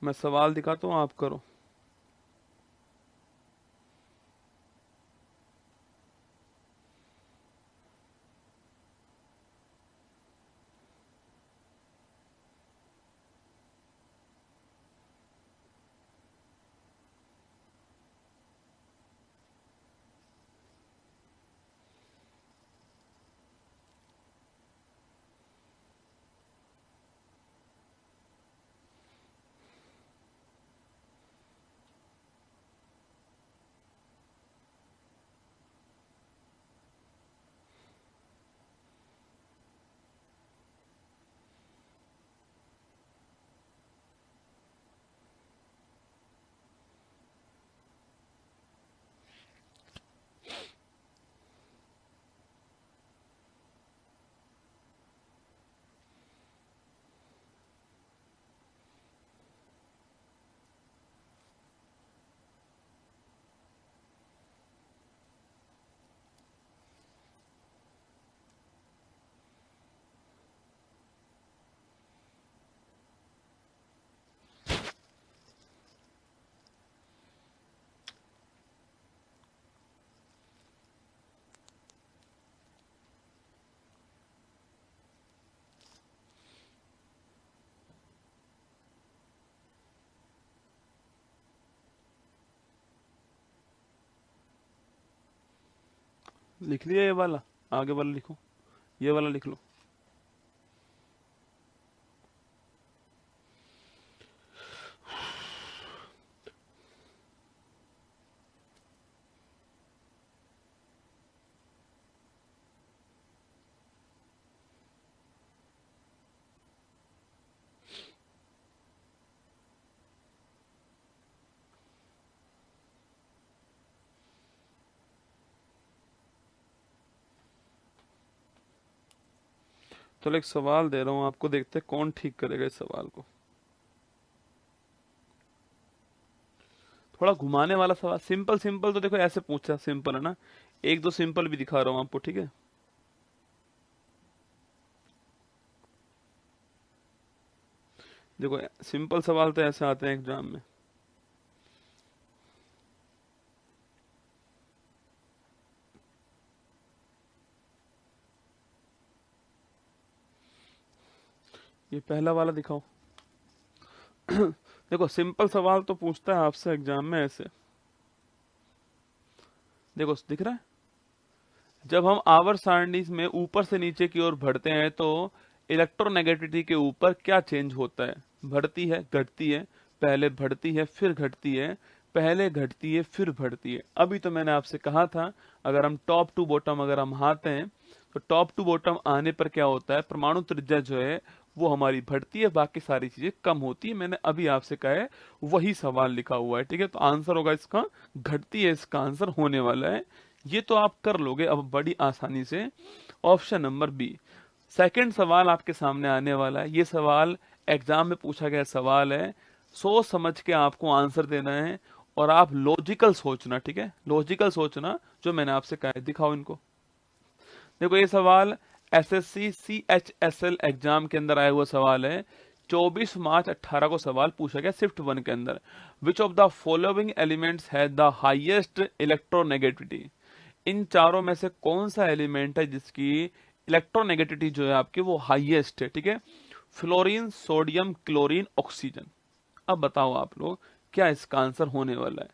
मैं सवाल दिखाता हूं, आप करो। लिख लिया ये वाला, आगे वाला लिखो, ये वाला लिख लो। तो एक सवाल दे रहा हूं आपको, देखते हैं कौन ठीक करेगा इस सवाल को। थोड़ा घुमाने वाला सवाल, सिंपल सिंपल तो देखो ऐसे पूछा, सिंपल है ना। एक दो सिंपल भी दिखा रहा हूं आपको, ठीक है। देखो सिंपल सवाल तो ऐसे आते हैं एग्जाम में। ये पहला वाला दिखाओ। देखो सिंपल सवाल तो पूछता है आपसे एग्जाम में ऐसे, देखो दिख रहा है। जब हम आवर्त सारणी में ऊपर से नीचे की ओर बढ़ते हैं तो इलेक्ट्रोनेगेटिविटी के ऊपर क्या चेंज होता है? बढ़ती है, घटती है, पहले बढ़ती है फिर घटती है, पहले घटती है फिर बढ़ती है। अभी तो मैंने आपसे कहा था, अगर हम टॉप टू बॉटम अगर हम आते हैं तो टॉप टू बॉटम आने पर क्या होता है, परमाणु त्रिज्या जो है वो हमारी बढ़ती है, बाकी सारी चीजें कम होती है। मैंने अभी आपसे कहा है, वही सवाल लिखा हुआ है, ठीक है। तो आंसर होगा इसका घटती है, इसका आंसर होने वाला है। ये तो आप कर लोगे अब बड़ी आसानी से। Option number B. सेकंड सवाल आपके सामने आने वाला है। ये सवाल एग्जाम में पूछा गया सवाल है, सोच समझ के आपको आंसर देना है और आप लॉजिकल सोचना, ठीक है, लॉजिकल सोचना जो मैंने आपसे कहा है। दिखाओ इनको। देखो ये सवाल एसएससी सीएचएसएल एग्जाम के अंदर आया हुआ सवाल है। 24 मार्च 18 को सवाल पूछा गया शिफ्ट 1 के अंदर। Which of the following elements has the highest electronegativity? इन चारों में से कौन सा एलिमेंट है जिसकी इलेक्ट्रोनेगेटिविटी जो है आपकी वो हाईएस्ट है, ठीक है। Fluorine, sodium, chlorine, oxygen. अब बताओ आप लोग क्या इसका आंसर होने वाला है,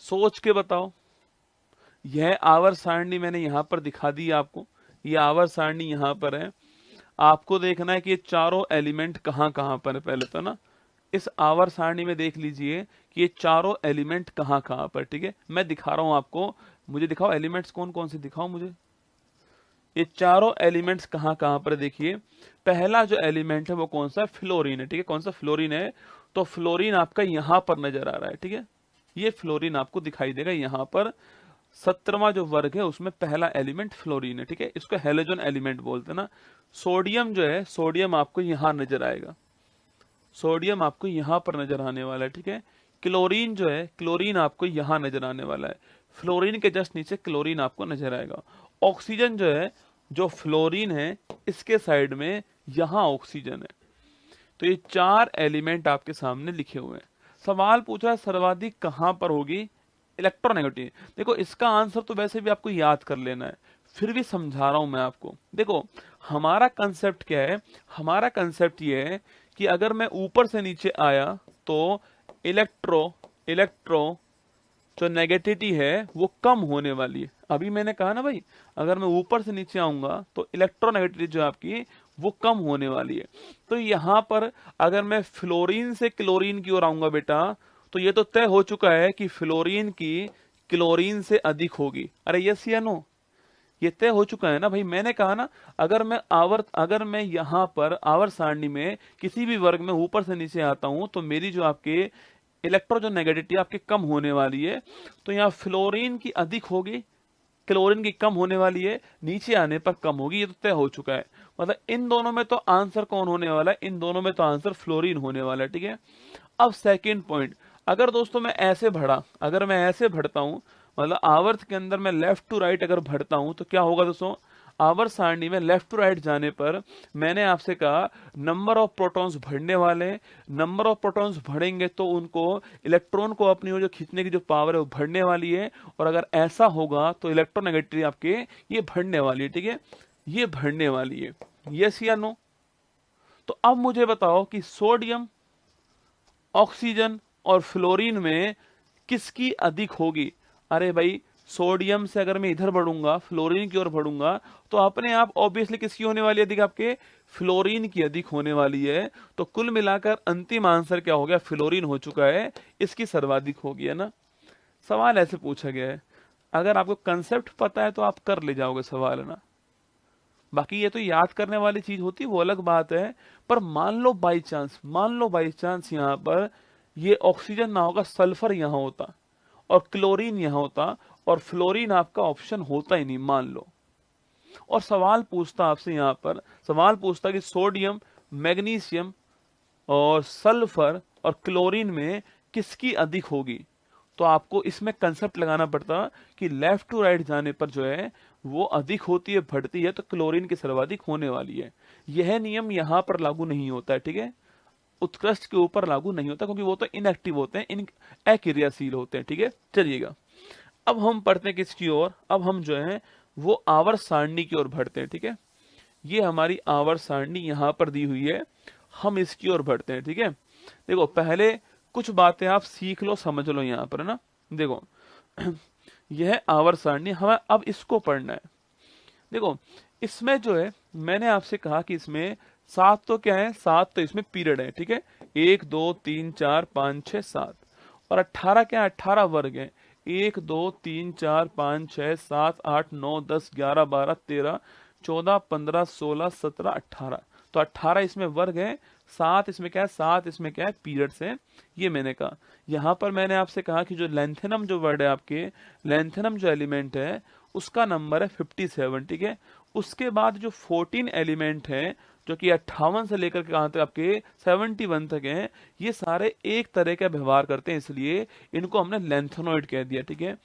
सोच के बताओ। यह आवर्त सारणी मैंने यहां पर दिखा दी आपको, यह आवर्त सारणी यहां पर है। आपको देखना है कि ये चारों एलिमेंट कहां कहां पर है। पहले तो ना इस आवर्त सारणी में देख लीजिए कि ये चारों एलिमेंट कहां कहां पर, ठीक है। मैं दिखा रहा हूं आपको, मुझे दिखाओ एलिमेंट्स कौन कौन से, दिखाओ मुझे ये चारों एलिमेंट्स कहां कहां पर। देखिए पहला जो एलिमेंट है वो कौन सा, फ्लोरीन है, ठीक है। कौन सा, फ्लोरीन है। तो फ्लोरीन आपका यहां पर नजर आ रहा है, ठीक है। ये फ्लोरीन आपको दिखाई देगा यहां पर। 17वां जो वर्ग है उसमें पहला एलिमेंट फ्लोरीन है, ठीक है। इसको हेलोजन एलिमेंट बोलते हैं ना। सोडियम जो है, सोडियम आपको यहां नजर आएगा, सोडियम आपको यहां पर नजर आने वाला है, ठीक है। क्लोरीन जो है, क्लोरीन आपको यहां नजर आने वाला है। फ्लोरीन के जस्ट नीचे क्लोरीन आपको नजर आएगा। ऑक्सीजन जो है, जो फ्लोरीन है इसके साइड में यहां ऑक्सीजन है। तो ये चार एलिमेंट आपके सामने लिखे हुए हैं। सवाल पूछा है सर्वाधिक कहां पर होगी इलेक्ट्रोनेगेटिविटी। देखो इसका आंसर तो वैसे भी आपको याद कर लेना है, फिर भी समझा रहा हूं मैं आपको। देखो हमारा कंसेप्ट क्या है, हमारा कंसेप्ट ये है कि अगर मैं ऊपर से नीचे आया तो इलेक्ट्रो इलेक्ट्रो जो नेगेटिविटी है वो कम होने वाली है। अभी मैंने कहा ना भाई, अगर मैं ऊपर से नीचे आऊंगा तो इलेक्ट्रोनेगेटिविटी जो आपकी वो कम होने वाली है। तो यहां पर अगर मैं फ्लोरीन से क्लोरीन की ओर आऊंगा बेटा, तो ये तो तय हो चुका है कि फ्लोरीन की क्लोरीन से अधिक होगी। अरे यस या नो, ये तय हो चुका है ना भाई। मैंने कहा ना, अगर मैं यहां पर आवर्त सारणी में किसी भी वर्ग में ऊपर से नीचे आता हूं तो मेरी जो आपके इलेक्ट्रो जो नेगेटिविटी आपकी कम होने वाली है। तो यहाँ फ्लोरीन की अधिक होगी, क्लोरीन की कम होने वाली है, नीचे आने पर कम होगी। ये तो तय हो चुका है। मतलब इन दोनों में तो आंसर कौन होने वाला है, इन दोनों में तो आंसर फ्लोरीन होने वाला है, ठीक है। अब सेकेंड पॉइंट, अगर दोस्तों मैं ऐसे बढ़ा, अगर मैं ऐसे बढ़ता हूं, मतलब आवर्त के अंदर मैं लेफ्ट टू राइट अगर बढ़ता हूं तो क्या होगा दोस्तों, आवर्त सारणी में लेफ्ट टू राइट जाने पर मैंने आपसे कहा नंबर ऑफ प्रोटॉन्स बढ़ने वाले। नंबर ऑफ प्रोटॉन्स बढ़ेंगे तो उनको इलेक्ट्रॉन को अपनी ओर जो खींचने की जो पावर है वो बढ़ने वाली है। और अगर ऐसा होगा तो इलेक्ट्रोनेगेटिविटी आपके ये बढ़ने वाली है, ठीक है, ये बढ़ने वाली है। यस या नो? तो अब मुझे बताओ कि सोडियम, ऑक्सीजन और फ्लोरीन में किसकी अधिक होगी? अरे भाई सोडियम से अगर मैं इधर बढ़ूंगा, फ्लोरीन की ओर बढ़ूंगा, तो अपने आप ऑब्वियसली किसकी होने वाली है अधिक? आपके फ्लोरीन की अधिक होने वाली है। तो कुल मिलाकर अंतिम आंसर क्या हो गया? फ्लोरीन हो चुका है, इसकी सर्वाधिक होगी, है ना। सवाल ऐसे पूछा गया है, अगर आपको कंसेप्ट पता है तो आप कर ले जाओगे सवाल, है ना। बाकी ये तो याद करने वाली चीज होती है, वो अलग बात है। पर मान लो बाई चांस यहाँ पर ये ऑक्सीजन ना होगा, सल्फर यहाँ होता और क्लोरीन यहाँ होता और फ्लोरीन आपका ऑप्शन होता ही नहीं, मान लो। और सवाल पूछता आपसे यहाँ पर, सवाल पूछता कि सोडियम, मैग्नीशियम और सल्फर और क्लोरीन में किसकी अधिक होगी, तो आपको इसमें कंसेप्ट लगाना पड़ता कि लेफ्ट टू राइट जाने पर जो है वो अधिक होती है, बढ़ती है, तो क्लोरीन की सर्वाधिक होने वाली है। यह नियम यहां पर लागू नहीं होता है, ठीक है, उत्कृष्ट के ऊपर लागू नहीं होता, क्योंकि वो तो इनएक्टिव होते हैं, अक्रियाशील होते हैं, ठीक है। चलिएगा, अब हम पढ़ते हैं किसकी ओर, अब हम जो है वो आवर्त सारणी की ओर बढ़ते हैं, ठीक है। ये हमारी आवर्त सारणी यहां पर दी हुई है, हम इसकी ओर बढ़ते हैं, ठीक है। देखो, पहले कुछ बातें आप सीख लो, समझ लो यहाँ पर, है ना। देखो यह आवर्त सारणी, हमें अब इसको पढ़ना है। देखो, इसमें जो है मैंने आपसे कहा कि इसमें 7 तो क्या है, 7 तो इसमें पीरियड है, ठीक है। 1 2 3 4 5 6 7 और 18 क्या है, 18 वर्ग है। 1 2 3 4 5 6 7 8 9 10 11 12 13 14 15 16 17 18, तो 18 इसमें वर्ग है। 7 इसमें क्या है, 7 इसमें क्या है, पीरियड्स है। ये मैंने कहा। यहाँ पर मैंने आपसे कहा कि जो लेंथेनम जो वर्ड है, आपके लेंथेनम जो एलिमेंट है उसका नंबर है 57, ठीक है। उसके बाद जो 14 एलिमेंट है जो कि 58 से लेकर के कहां तक आपके 71 तक हैं, ये सारे एक तरह का व्यवहार करते हैं, इसलिए इनको हमने लेंथेनॉइड कह दिया, ठीक है।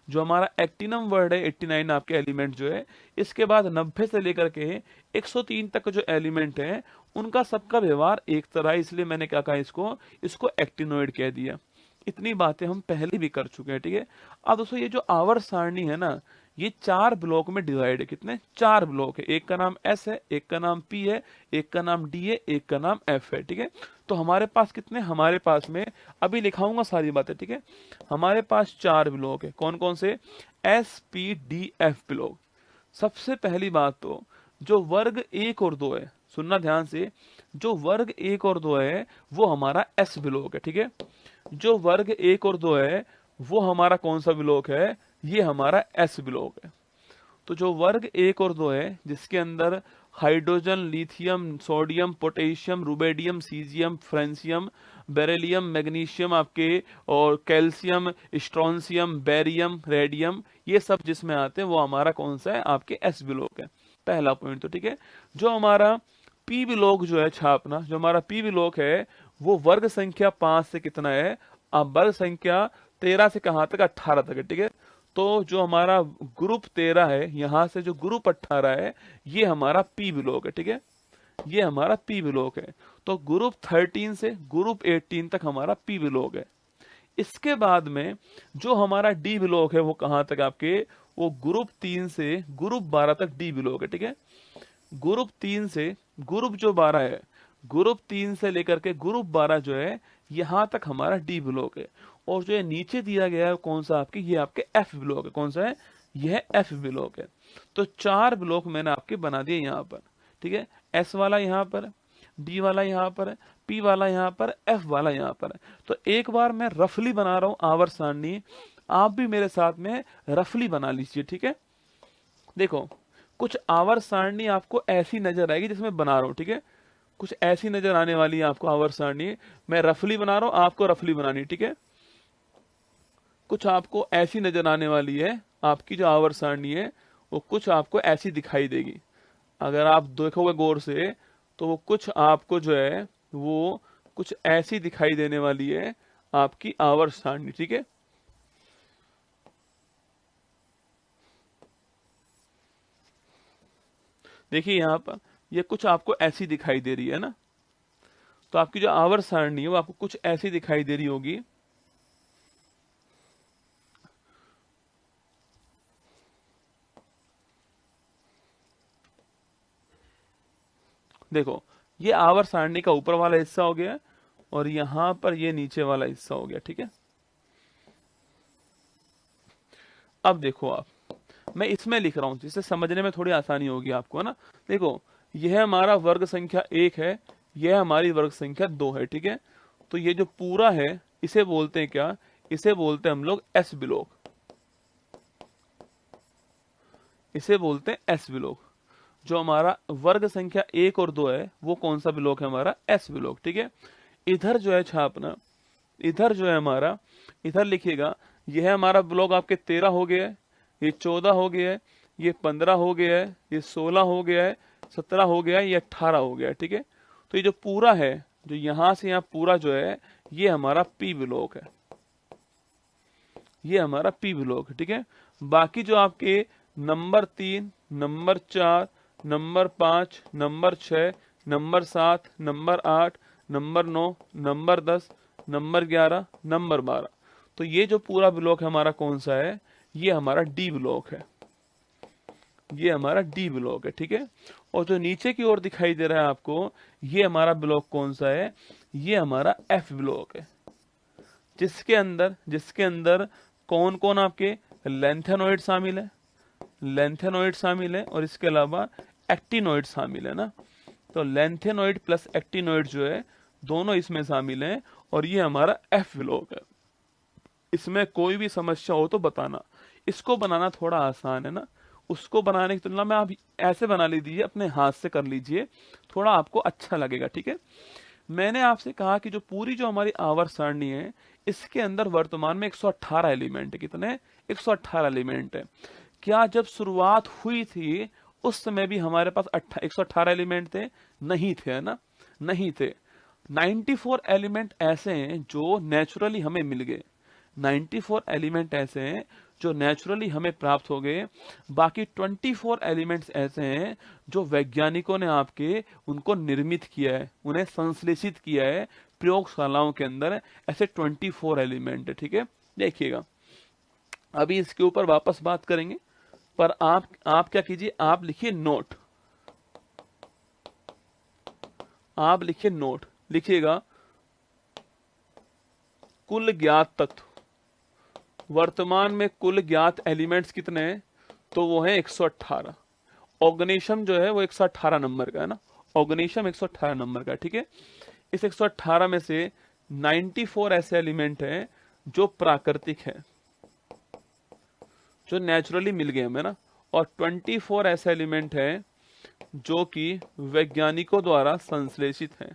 जो हमारा एक्टिनम वर्ड है 89 आपके एलिमेंट जो है, इसके बाद 90 से लेकर के 103 तक जो एलिमेंट है उनका सबका व्यवहार एक तरह है, इसलिए मैंने क्या कहा, इसको एक्टिनोइड कह दिया। इतनी बातें हम पहले भी कर चुके हैं, ठीक है। अब दोस्तों ये जो आवर्त सारणी है ना, ये 4 ब्लॉक में डिवाइड है। कितने? 4 ब्लॉक है। एक का नाम एस है, एक का नाम पी है, एक का नाम डी है, एक का नाम एफ है, ठीक है। तो हमारे पास कितने, हमारे पास में अभी लिखाऊंगा सारी बातें, ठीक है। हमारे पास 4 ब्लॉक है। कौन कौन से? S P D F block. सबसे पहली बात तो जो वर्ग 1 और 2 है, सुनना ध्यान से, जो वर्ग 1 और 2 है वो हमारा एस ब्लॉक है, ठीक है। जो वर्ग 1 और 2 है वो हमारा कौन सा ब्लॉक है? ये हमारा एस ब्लॉक है। तो जो वर्ग 1 और 2 है जिसके अंदर hydrogen, lithium, sodium, potassium, rubidium, caesium, francium, beryllium, magnesium आपके, और कैल्शियम, स्ट्रोंसियम, बेरियम, रेडियम, ये सब जिसमें आते हैं वो हमारा कौन सा है? आपके एस ब्लॉक है। पहला पॉइंट तो ठीक है। जो हमारा पी ब्लॉक जो है छापना, जो हमारा पी ब्लॉक है वो वर्ग संख्या 5 से कितना है? अब वर्ग संख्या 13 से कहां तक? 18 तक है, ठीक है। तो जो हमारा ग्रुप 13 है, यहां से जो ग्रुप 18 है, ये हमारा पी ब्लॉक है, ठीक है। ये हमारा पी ब्लॉक है। तो ग्रुप 13 से ग्रुप 18 तक हमारा पी ब्लॉक है। इसके बाद में जो हमारा डी ब्लॉक है वो कहां तक आपके? वो ग्रुप 3 से ग्रुप 12 तक डी ब्लॉक है, ठीक है। ग्रुप 3 से ग्रुप जो 12 है, ग्रुप 3 से लेकर के ग्रुप 12 जो है, यहां तक हमारा डी ब्लॉक है। और जो है नीचे दिया गया है कौन सा आपके? ये आपके एफ ब्लॉक है। कौन सा है? यह एफ ब्लॉक है। तो 4 ब्लॉक मैंने आपके बना दिए यहां पर, ठीक है। एस वाला यहां पर, डी वाला यहां पर, पी वाला यहां पर, एफ वाला यहां पर। तो एक बार मैं रफली बना रहा हूं आवर्त सारणी, आप भी मेरे साथ में रफली बना लीजिए, ठीक है। देखो, कुछ आवर्त सारणी आपको ऐसी नजर आएगी जिसमें बना रहा हूं, ठीक है। कुछ ऐसी नजर आने वाली है आपको आवर्त सारणी, मैं रफली बना रहा हूं, आपको रफली बनानी, ठीक है। कुछ आपको ऐसी नजर आने वाली है, आपकी जो आवर्त सारणी है वो कुछ आपको ऐसी दिखाई देगी। अगर आप देखोगे गौर से तो वो कुछ आपको जो है वो कुछ ऐसी दिखाई देने वाली है आपकी आवर्त सारणी, ठीक है। देखिए यहां पर ये कुछ आपको ऐसी दिखाई दे रही है ना, तो आपकी जो आवर्त सारणी है वो आपको कुछ ऐसी दिखाई दे रही होगी। देखो, ये आवर्त सारणी का ऊपर वाला हिस्सा हो गया और यहां पर ये नीचे वाला हिस्सा हो गया, ठीक है। अब देखो आप, मैं इसमें लिख रहा हूं जिससे समझने में थोड़ी आसानी होगी आपको, है ना। देखो, यह हमारा वर्ग संख्या 1 है, यह हमारी वर्ग संख्या 2 है, ठीक है। तो ये जो पूरा है इसे बोलते हैं क्या, इसे बोलते हैं हम लोग एस ब्लॉक, इसे बोलते हैं एस ब्लॉक। जो हमारा वर्ग संख्या 1 और 2 है वो कौन सा ब्लॉक है, हमारा एस ब्लॉक, ठीक है। इधर जो है छापना, इधर जो है हमारा, इधर लिखिएगा, यह हमारा ब्लॉक आपके 13 हो गया है, ये 14 हो गया है, ये 15 हो गया है, ये 16 हो गया है, 17 हो गया है, ये 18 हो गया है, ठीक है। तो ये जो पूरा है, जो यहां से यहां पूरा जो है, ये हमारा पी ब्लॉक है, ये हमारा पी ब्लॉक है, ठीक है। बाकी जो आपके number 3, number 4, number 5, number 6, number 7, number 8, number 9, number 10, number 11, number 12, तो ये जो पूरा ब्लॉक है हमारा कौन सा है, ये हमारा डी ब्लॉक है, ये हमारा डी ब्लॉक है, ठीक है। और जो नीचे की ओर दिखाई दे रहा है आपको, ये हमारा ब्लॉक कौन सा है, ये हमारा एफ ब्लॉक है, जिसके अंदर कौन कौन आपके लेंथेनोइड शामिल है, लेंथेनोइड शामिल है, और इसके अलावा एक्टिनोइड शामिल है ना। तो लेंथेनोइड प्लस एक्टिनोइड जो है दोनों इसमें शामिल हैं, और ये हमारा एफ ब्लॉक है। इसमें कोई भी समस्या हो तो बताना, इसको बनाना थोड़ा आसान है ना, उसको बनाने की तुलना में आप ऐसे बना लीजिए, अपने हाथ से कर लीजिए, थोड़ा आपको अच्छा लगेगा, ठीक है। मैंने आपसे कहा कि जो पूरी जो हमारी आवर्त सारणी है, इसके अंदर वर्तमान में 118 एलिमेंट है, कितने, 118 एलिमेंट है। क्या जब शुरुआत हुई थी उस समय भी हमारे पास 118 एलिमेंट थे, नहीं थे, है ना, नहीं थे। 94 एलिमेंट ऐसे हैं जो नेचुरली हमें मिल गए, 94 एलिमेंट ऐसे हैं जो नेचुरली हमें प्राप्त हो गए। बाकी 24 एलिमेंट्स ऐसे हैं जो वैज्ञानिकों ने आपके उनको निर्मित किया है, उन्हें संश्लेषित किया है प्रयोगशालाओं के अंदर, ऐसे 24 एलिमेंट है, ठीक है। देखिएगा, अभी इसके ऊपर वापस बात करेंगे, पर आप क्या कीजिए, आप लिखिए नोट, आप लिखिए नोट, लिखिएगा कुल ज्ञात तत्व, वर्तमान में कुल ज्ञात एलिमेंट्स कितने हैं, तो वो है 118। ऑर्गेनिज्म जो है वो 118 नंबर का है ना, ऑर्गेनिज्म 118 नंबर का, ठीक है। इस 118 में से 94 ऐसे एलिमेंट हैं जो प्राकृतिक है, जो नेचुरली मिल गए हमें ना, और 24 ऐसे एलिमेंट हैं जो कि वैज्ञानिकों द्वारा संश्लेषित हैं।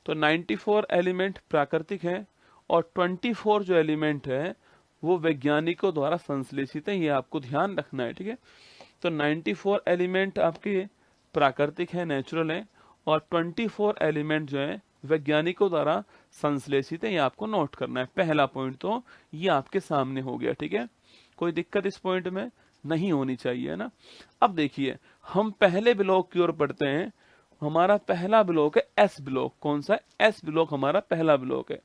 तो 94 एलिमेंट प्राकृतिक हैं, और 24 जो एलिमेंट है वो वैज्ञानिकों द्वारा संश्लेषित है, ये आपको ध्यान रखना है, ठीक है। तो 94 एलिमेंट आपके प्राकृतिक है, नेचुरल है, और 24 एलिमेंट जो है वैज्ञानिकों द्वारा संश्लेषित है, ये आपको नोट करना है। पहला पॉइंट तो ये आपके सामने हो गया, ठीक है। कोई दिक्कत इस पॉइंट में नहीं होनी चाहिए, है ना। अब देखिए, हम पहले ब्लॉक की ओर बढ़ते हैं। हमारा पहला ब्लॉक है एस ब्लॉक, कौन सा, एस ब्लॉक हमारा पहला ब्लॉक है।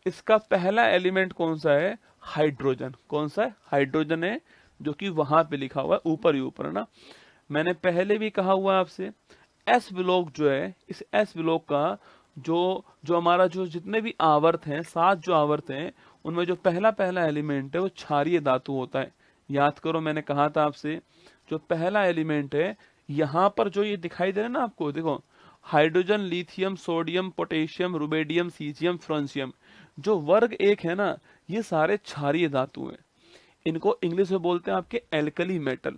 इसका पहला एलिमेंट कौन सा है, हाइड्रोजन, कौन सा है, हाइड्रोजन है, जो कि वहां पे लिखा हुआ है ऊपर ही ऊपर, है ना। मैंने पहले भी कहा हुआ है आपसे, एस ब्लॉक जो है, इस एस ब्लॉक का जो जो हमारा जो जितने भी आवर्त हैं, 7 जो आवर्त हैं, उनमें जो पहला पहला एलिमेंट है वो क्षारीय धातु होता है। याद करो, मैंने कहा था आपसे, जो पहला एलिमेंट है, यहाँ पर जो ये दिखाई दे रहा है ना आपको, देखो, hydrogen, lithium, sodium, potassium, rubidium, caesium, francium, जो वर्ग 1 है ना, ये सारे क्षारीय धातु हैं। इनको इंग्लिश में बोलते हैं आपके एल्कली मेटल।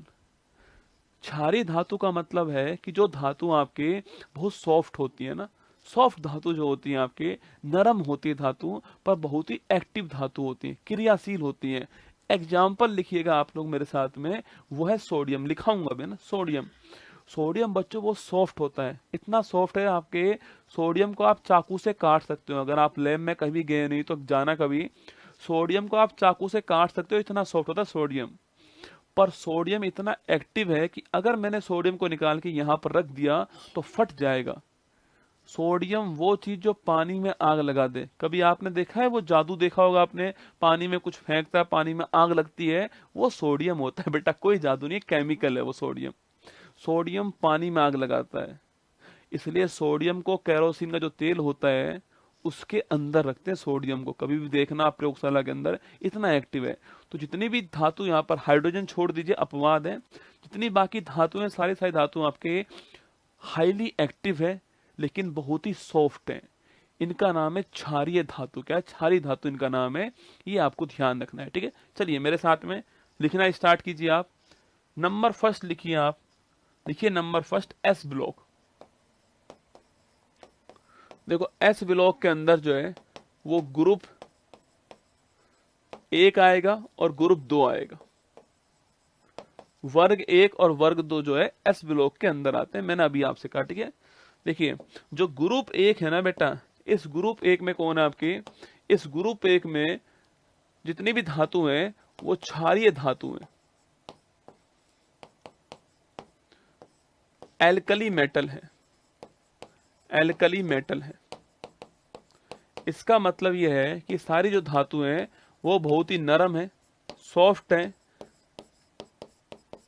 क्षारीय धातु का मतलब है कि जो धातु आपके बहुत सॉफ्ट होती है ना, सॉफ्ट धातु जो होती है आपके, नरम होती है धातु, पर बहुत ही एक्टिव धातु होती है, क्रियाशील होती है। एग्जाम्पल लिखिएगा आप लोग मेरे साथ में, वो है सोडियम, लिखाऊंगा मैं ना, सोडियम। सोडियम बच्चों वो सॉफ्ट होता है, इतना सॉफ्ट है आपके, सोडियम को आप चाकू से काट सकते हो। अगर आप लैब में कभी गए नहीं तो जाना कभी, सोडियम को आप चाकू से काट सकते हो, इतना सॉफ्ट होता है सोडियम। पर सोडियम इतना एक्टिव है कि अगर मैंने सोडियम को निकाल के यहाँ पर रख दिया तो फट जाएगा। सोडियम वो चीज जो पानी में आग लगा दे, कभी आपने देखा है वो जादू देखा होगा आपने, पानी में कुछ फेंकता है, पानी में आग लगती है, वो सोडियम होता है बेटा, कोई जादू नहीं, केमिकल है वो सोडियम। सोडियम पानी में आग लगाता है, इसलिए सोडियम को केरोसिन का जो तेल होता है उसके अंदर रखते हैं सोडियम को। कभी भी देखना आप प्रयोगशाला के अंदर, इतना एक्टिव है। तो जितनी भी धातु यहाँ पर, हाइड्रोजन छोड़ दीजिए अपवाद है, जितनी बाकी धातु हैं सारी सारी धातु आपके हाईली एक्टिव है लेकिन बहुत ही सॉफ्ट है। इनका नाम है क्षारीय धातु। क्या है? क्षारीय धातु इनका नाम है। ये आपको ध्यान रखना है, ठीक है। चलिए मेरे साथ में लिखना स्टार्ट कीजिए। आप नंबर फर्स्ट लिखिए। आप लिखिए नंबर फर्स्ट एस ब्लॉक। देखो एस ब्लॉक के अंदर जो है वो ग्रुप 1 आएगा और ग्रुप 2 आएगा। वर्ग 1 और वर्ग 2 जो है एस ब्लॉक के अंदर आते हैं। मैंने अभी आपसे कहा, ठीक है। देखिए जो ग्रुप 1 है ना बेटा, इस ग्रुप 1 में कौन है आपके? इस ग्रुप 1 में जितनी भी धातु हैं वो क्षारीय धातु हैं, एल्कली मेटल है, एल्कली मेटल है। इसका मतलब यह है कि सारी जो धातु हैं वो बहुत ही नरम है, सॉफ्ट है,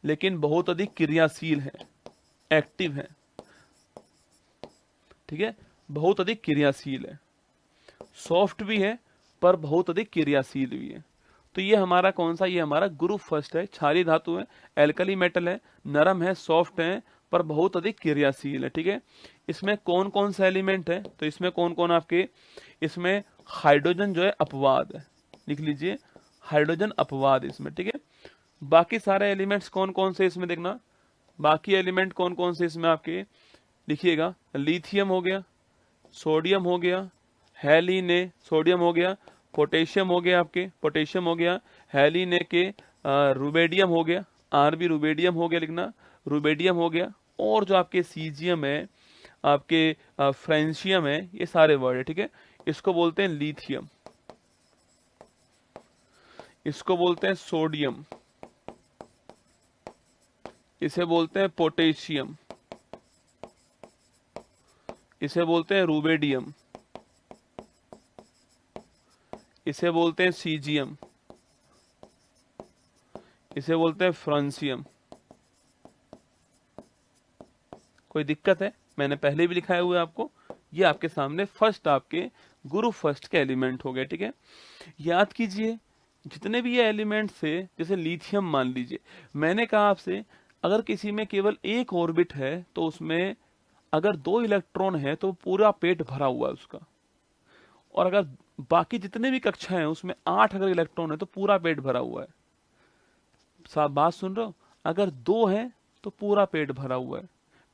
लेकिन बहुत अधिक क्रियाशील है, एक्टिव है, ठीक है। बहुत अधिक क्रियाशील है, सॉफ्ट भी है पर बहुत अधिक क्रियाशील भी है। तो ये हमारा कौन सा? ये हमारा ग्रुप फर्स्ट है। क्षारीय धातु है, एल्कली मेटल है, नरम है, सॉफ्ट है, पर बहुत अधिक क्रियाशील है, ठीक है। इसमें कौन कौन सा एलिमेंट है? तो इसमें कौन कौन आपके? इसमें हाइड्रोजन जो है अपवाद है, लिख लीजिए हाइड्रोजन अपवाद इसमें, ठीक है। बाकी सारे एलिमेंट्स कौन कौन से इसमें देखना, बाकी एलिमेंट कौन कौन से इसमें आपके लिखिएगा। लिथियम हो गया, सोडियम हो गया, हेलिने सोडियम हो गया, पोटेशियम हो गया, आपके पोटेशियम हो गया, हेलिने के रुबेडियम हो गया, आरबी रुबेडियम हो गया लिखना, रुबेडियम हो गया, और जो आपके सीजियम है, आपके फ्रेंशियम है, ये सारे वर्ड है, ठीक है। इसको बोलते हैं लिथियम, इसको बोलते हैं सोडियम, इसे बोलते हैं पोटेशियम, इसे बोलते हैं रुबेडियम, इसे बोलते हैं सीजियम, इसे बोलते हैं फ्रांसियम। कोई दिक्कत है? मैंने पहले भी लिखाया हुआ है आपको। ये आपके सामने फर्स्ट आपके ग्रुप फर्स्ट के एलिमेंट हो गए, ठीक है। याद कीजिए जितने भी ये एलिमेंट थे, जैसे लिथियम मान लीजिए, मैंने कहा आपसे अगर किसी में केवल एक ऑर्बिट है तो उसमें अगर 2 इलेक्ट्रॉन है तो पूरा पेट भरा हुआ है उसका, और अगर बाकी जितने भी कक्षा हैं उसमें 8 अगर इलेक्ट्रॉन है तो पूरा पेट भरा हुआ है। साफ बात सुन रहे हो? अगर 2 है तो पूरा पेट भरा हुआ है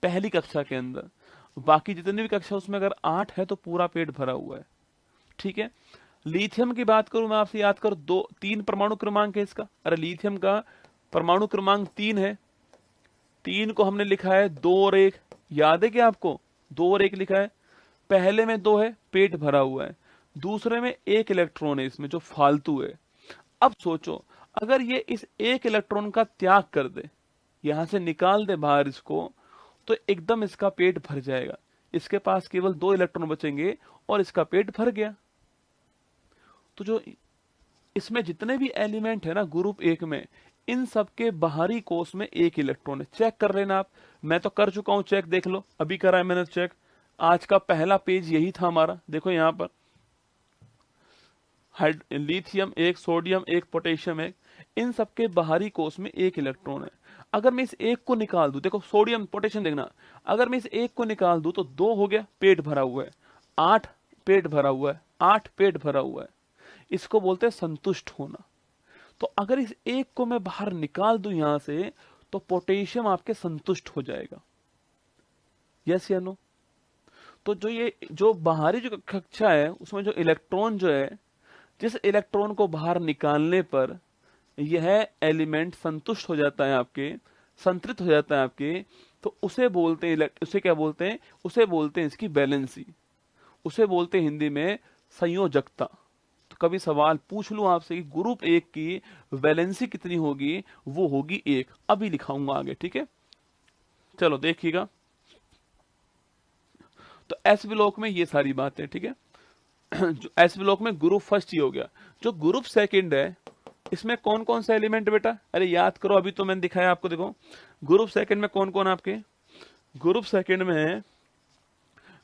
पहली कक्षा के अंदर, बाकी जितनी भी कक्षा उसमें अगर 8 है तो पूरा पेट भरा हुआ है, ठीक है। लिथियम की बात करूं मैं आपसे, याद करो 3 परमाणु क्रमांक है इसका। अरे लिथियम का परमाणु क्रमांक 3 है, 3 को हमने लिखा है 2 और 1, याद है क्या आपको? 2 और 1 लिखा है। पहले में 2 है, पेट भरा हुआ है, दूसरे में 1 इलेक्ट्रॉन है इसमें जो फालतू है। अब सोचो अगर ये इस 1 इलेक्ट्रॉन का त्याग कर दे, यहां से निकाल दे बाहर इसको, तो एकदम इसका पेट भर जाएगा। इसके पास केवल 2 इलेक्ट्रॉन बचेंगे और इसका पेट भर गया। तो जो इसमें जितने भी एलिमेंट है ना ग्रुप 1 में, इन सब के बाहरी कोष में 1 इलेक्ट्रॉन है। चेक कर लेना आप, मैं तो कर चुका हूं चेक, देख लो अभी करा है मैंने चेक। आज का पहला पेज यही था हमारा। देखो यहां पर लिथियम 1, सोडियम 1, पोटेशियम 1, इन सब के बाहरी कोष में 1 इलेक्ट्रॉन है। अगर मैं इस 1 को निकाल दूं, देखो सोडियम पोटेशियम देखना, अगर मैं इस 1 को निकाल दूं तो 2 हो गया, पेट भरा हुआ है, 8 पेट भरा हुआ है, 8 पेट भरा हुआ है। इसको बोलते हैं संतुष्ट होना। तो अगर इस 1 को मैं बाहर निकाल दूं यहां से, तो पोटेशियम आपके संतुष्ट हो जाएगा। यस या नो? तो जो बाहरी जो कक्षा है उसमें जो इलेक्ट्रॉन जो है, जिस इलेक्ट्रॉन को बाहर निकालने पर यह एलिमेंट संतुष्ट हो जाता है आपके, संतृप्त हो जाता है आपके, तो उसे बोलते हैं, उसे क्या बोलते हैं? उसे बोलते हैं इसकी बैलेंसी, उसे बोलते हैं हिंदी में संयोजकता। तो कभी सवाल पूछ लूं आपसे कि ग्रुप 1 की वैलेंसी कितनी होगी? वो होगी 1। अभी लिखाऊंगा आगे, ठीक है। चलो देखिएगा। तो एस ब्लॉक में ये सारी बातें, ठीक है। जो एस ब्लॉक में ग्रुप फर्स्ट ही हो गया। जो ग्रुप सेकंड है इसमें कौन कौन सा एलिमेंट बेटा? अरे याद करो, अभी तो मैंने दिखाया आपको। देखो ग्रुप सेकंड में कौन कौन आपके? ग्रुप सेकंड में है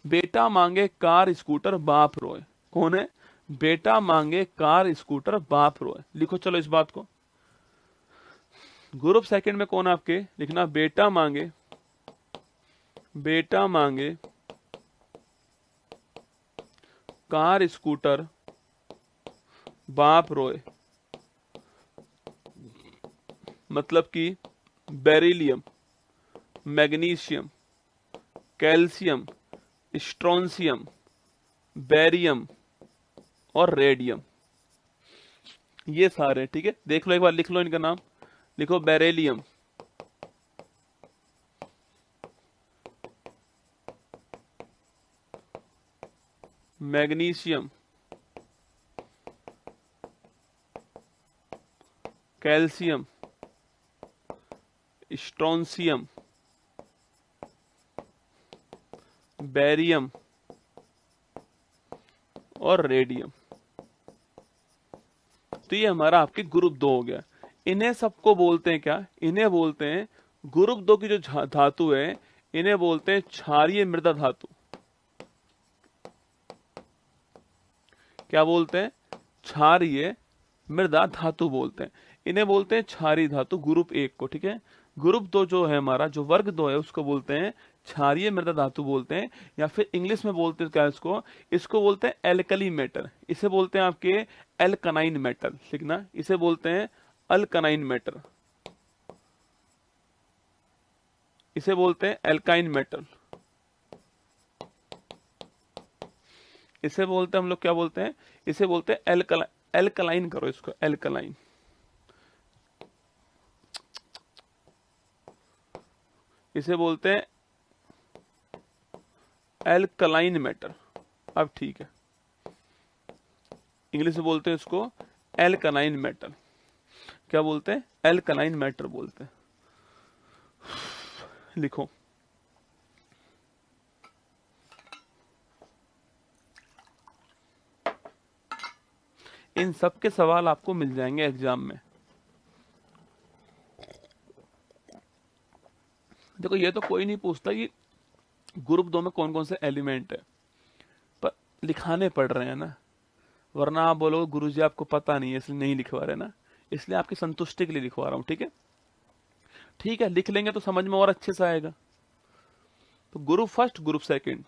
बेटा मांगे कार स्कूटर बाप रोए। कौन है? बेटा मांगे कार स्कूटर बाप रोए। लिखो चलो इस बात को। ग्रुप सेकंड में कौन आपके लिखना, बेटा मांगे, बेटा मांगे कार स्कूटर बाप रोए। मतलब कि beryllium, magnesium, calcium, strontium, barium और रेडियम, ये सारे। ठीक है, देख लो एक बार, लिख लो इनका नाम। लिखो beryllium, magnesium, calcium, strontium, barium और रेडियम। तो ये हमारा आपके ग्रुप 2 हो गया। इन्हें सबको बोलते हैं क्या? इन्हें बोलते हैं, ग्रुप 2 की जो धातु है इन्हें बोलते हैं क्षारीय मृदा धातु। क्या बोलते हैं? क्षारीय मृदा धातु बोलते हैं। इन्हें बोलते हैं क्षारीय धातु, ग्रुप 1 को। ठीक है, ग्रुप 2 जो है हमारा, जो वर्ग 2 है, उसको बोलते हैं क्षारीय मृदा धातु बोलते हैं, या फिर इंग्लिश में बोलते हैं क्या इसको? इसको बोलते हैं एल्कली मेटल। इसे बोलते हैं आपके एल्कनाइन मेटल। लिखना, इसे बोलते हैं अल्कनाइन मेटल, इसे बोलते हैं एल्काइन मेटल। इसे बोलते हैं हम लोग क्या बोलते हैं? इसे बोलते हैं एल्कलाइन। करो इसको एल्कलाइन। इसे बोलते हैं एल्कलाइन मेटल। अब ठीक है, इंग्लिश में बोलते हैं इसको एल्कलाइन मेटल। क्या बोलते हैं? एल्कलाइन मेटल बोलते हैं। लिखो, इन सब के सवाल आपको मिल जाएंगे एग्जाम में। देखो, ये तो कोई नहीं पूछता कि ग्रुप 2 में कौन कौन से एलिमेंट है, पर लिखाने पड़ रहे हैं ना, वरना आप बोलोगे गुरुजी आपको पता नहीं है इसलिए नहीं लिखवा रहे ना। इसलिए आपकी संतुष्टि के लिए लिखवा रहा हूं। ठीक है, ठीक है, लिख लेंगे तो समझ में और अच्छे से आएगा। तो group first, group second.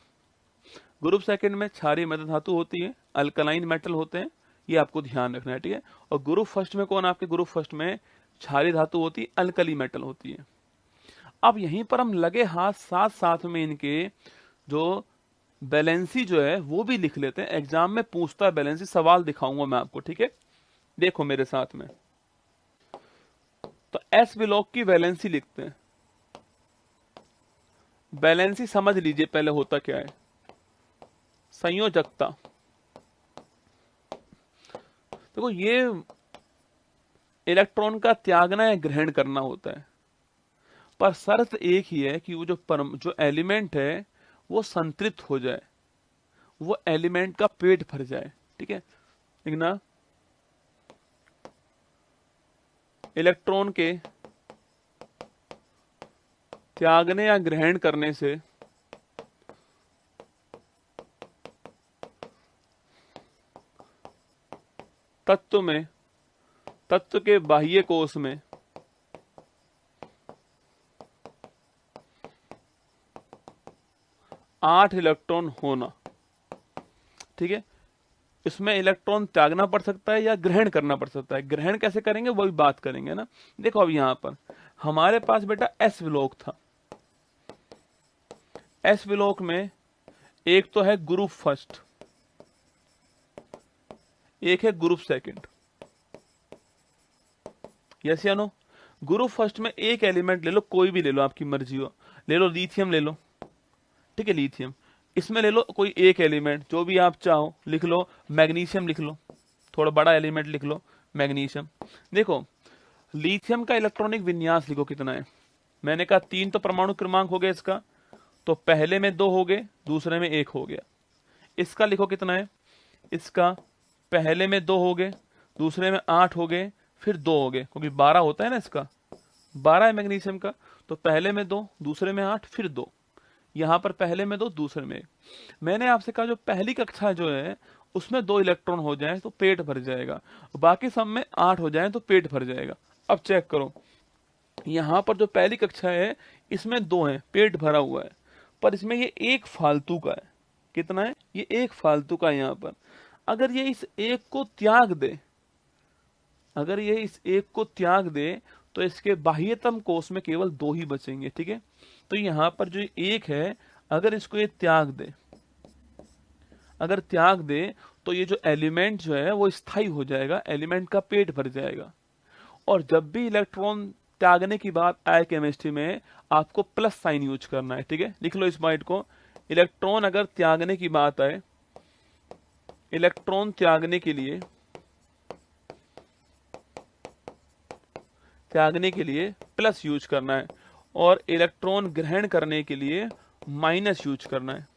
Group second में क्षारीय मृदा धातु होती है, अल्कलाइन मेटल होते हैं, ये आपको ध्यान रखना है। ठीक है, और ग्रुप फर्स्ट में कौन? आपके ग्रुप फर्स्ट में क्षारीय धातु होती है, अल्कली मेटल होती है। अब यहीं पर हम लगे हाथ साथ साथ में इनके जो बैलेंसी जो है वो भी लिख लेते हैं। एग्जाम में पूछता है बैलेंसी, सवाल दिखाऊंगा मैं आपको। ठीक है, देखो मेरे साथ में। तो एस ब्लॉक की वैलेंसी लिखते हैं। बैलेंसी समझ लीजिए पहले होता क्या है। संयोजकता। देखो, ये इलेक्ट्रॉन का त्यागना या ग्रहण करना होता है, पर शर्त एक ही है कि वो जो एलिमेंट है वो संतृप्त हो जाए, वो एलिमेंट का पेट भर जाए। ठीक है, लिखना, इलेक्ट्रॉन के त्यागने या ग्रहण करने से तत्व के बाह्य कोश में आठ इलेक्ट्रॉन होना। ठीक है, इसमें इलेक्ट्रॉन त्यागना पड़ सकता है या ग्रहण करना पड़ सकता है। ग्रहण कैसे करेंगे वो भी बात करेंगे ना। देखो, अब यहां पर हमारे पास बेटा एस ब्लॉक था। एस ब्लॉक में एक तो है ग्रुप फर्स्ट, एक है ग्रुप सेकंड। यस या नो? ग्रुप फर्स्ट में एक एलिमेंट ले लो, कोई भी ले लो, आपकी मर्जी हो। ले लो लिथियम ले लो। ठीक है, लिथियम। इसमें ले लो कोई एक एलिमेंट, जो भी आप चाहो। लिख लो मैग्नीशियम, लिख लो, थोड़ा बड़ा एलिमेंट लिख लो मैग्नीशियम। देखो, लिथियम का इलेक्ट्रॉनिक विन्यास लिखो कितना है। मैंने कहा 3 तो परमाणु क्रमांक हो गया इसका, तो पहले में 2 हो गए, दूसरे में 1 हो गया। इसका लिखो कितना है। इसका पहले में 2 हो गए, दूसरे में 8 हो गए, फिर 2 हो गए, क्योंकि 12 होता है ना, इसका 12 है मैग्नीशियम का। तो पहले में 2, दूसरे में 8, फिर 2। यहाँ पर पहले में 2, दूसरे में 1। मैंने आपसे कहा जो पहली कक्षा जो है उसमें 2 इलेक्ट्रॉन हो जाए तो पेट भर जाएगा, बाकी सब में 8 हो जाए तो पेट भर जाएगा। अब चेक करो, यहाँ पर जो पहली कक्षा है इसमें 2 है, पेट भरा हुआ है, पर इसमें ये 1 फालतू का है। कितना है? ये 1 फालतू का है यहाँ पर। अगर ये इस 1 को त्याग दे, अगर ये इस 1 को त्याग दे तो इसके बाह्यतम कोश में केवल 2 ही बचेंगे। ठीक है, तो यहाँ पर जो 1 है अगर इसको ये त्याग दे, अगर त्याग दे तो ये जो एलिमेंट जो है वो स्थायी हो जाएगा, एलिमेंट का पेट भर जाएगा। और जब भी इलेक्ट्रॉन त्यागने की बात आए केमिस्ट्री में, आपको प्लस साइन यूज करना है। ठीक है, लिख लो इस बाइट को। इलेक्ट्रॉन अगर त्यागने की बात आए, इलेक्ट्रॉन त्यागने के लिए प्लस यूज करना है, और इलेक्ट्रॉन ग्रहण करने के लिए माइनस यूज करना है।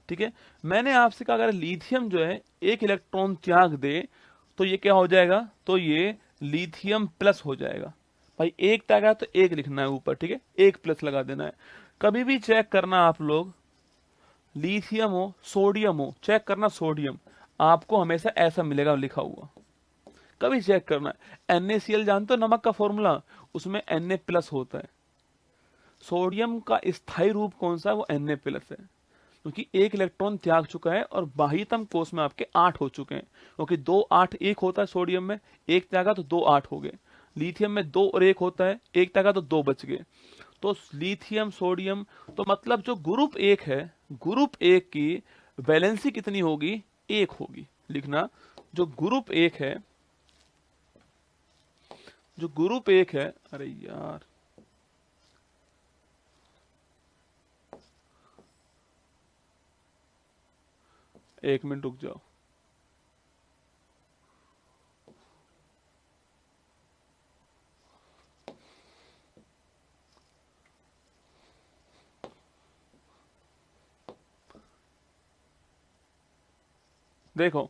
ठीक है, मैंने आपसे कहा अगर लिथियम जो है 1 इलेक्ट्रॉन त्याग दे तो ये क्या हो जाएगा? तो ये लिथियम प्लस हो जाएगा। भाई 1 त्यागा तो 1 लिखना है ऊपर। ठीक है, 1 प्लस लगा देना है। कभी भी चेक करना आप लोग, लिथियम हो सोडियम हो, चेक करना सोडियम आपको हमेशा ऐसा मिलेगा लिखा हुआ, कभी चेक करना। NaCl जानते हो नमक का फॉर्मूला, उसमें Na प्लस होता है। सोडियम का स्थायी रूप कौन सा है? वो Na प्लस है, क्योंकि 1 इलेक्ट्रॉन त्याग चुका है और बाह्यतम कोश में आपके 8 हो चुके हैं, क्योंकि 2 8 1 होता है सोडियम में, 1 त्यागा तो 2 8 हो गए। लिथियम में 2 और 1 होता है, 1 त्यागा तो 2 बच गए। तो लिथियम सोडियम, तो मतलब जो ग्रुप 1 है, ग्रुप 1 की वैलेंसी कितनी होगी? 1 होगी। लिखना, जो ग्रुप 1 है, जो ग्रुप 1 है, अरे यार एक मिनट रुक जाओ। देखो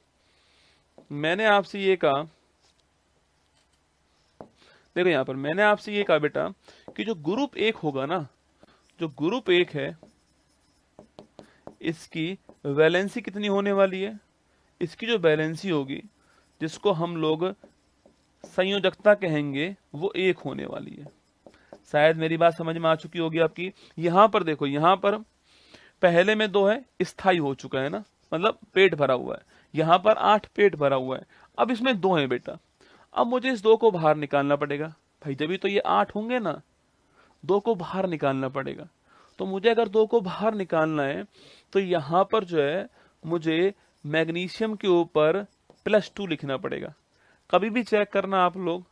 मैंने आपसे ये कहा, देखो यहाँ पर मैंने आपसे ये कहा बेटा कि जो ग्रुप 1 होगा ना, जो ग्रुप 1 है इसकी वैलेंसी कितनी होने वाली है? इसकी जो वैलेंसी होगी, जिसको हम लोग संयोजकता कहेंगे, वो 1 होने वाली है। शायद मेरी बात समझ में आ चुकी होगी आपकी। यहां पर देखो, यहां पर पहले में 2 है, स्थायी हो चुका है ना, मतलब पेट भरा हुआ है। यहां पर 8 पेट भरा हुआ है। अब इसमें 2 है बेटा, अब मुझे इस 2 को बाहर निकालना पड़ेगा। भाई जब भी तो ये 8 होंगे ना, 2 को बाहर निकालना पड़ेगा। तो मुझे अगर 2 को बाहर निकालना है तो यहां पर जो है मुझे मैग्नीशियम के ऊपर +2 लिखना पड़ेगा। कभी भी चेक करना आप लोग,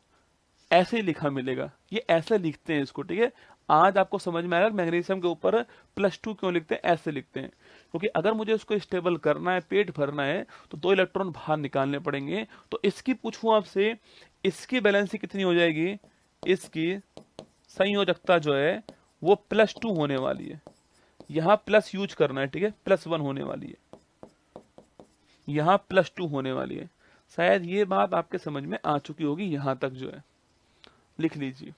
ऐसे ही लिखा मिलेगा, ये ऐसे लिखते हैं इसको। ठीक है, आज आपको समझ में आएगा मैग्नीशियम के ऊपर +2 क्यों लिखते हैं, ऐसे लिखते हैं। क्योंकि अगर मुझे उसको स्टेबल करना है, पेट भरना है, तो 2 इलेक्ट्रॉन बाहर निकालने पड़ेंगे। तो इसकी पूछूं आपसे, इसकी बैलेंसी कितनी हो जाएगी? इसकी संयोजकता जो है वो +2 होने वाली है। यहां प्लस यूज करना है। ठीक है, +1 होने वाली है, यहां +2 होने वाली है। शायद ये बात आपके समझ में आ चुकी होगी, यहां तक जो है लिख लीजिए।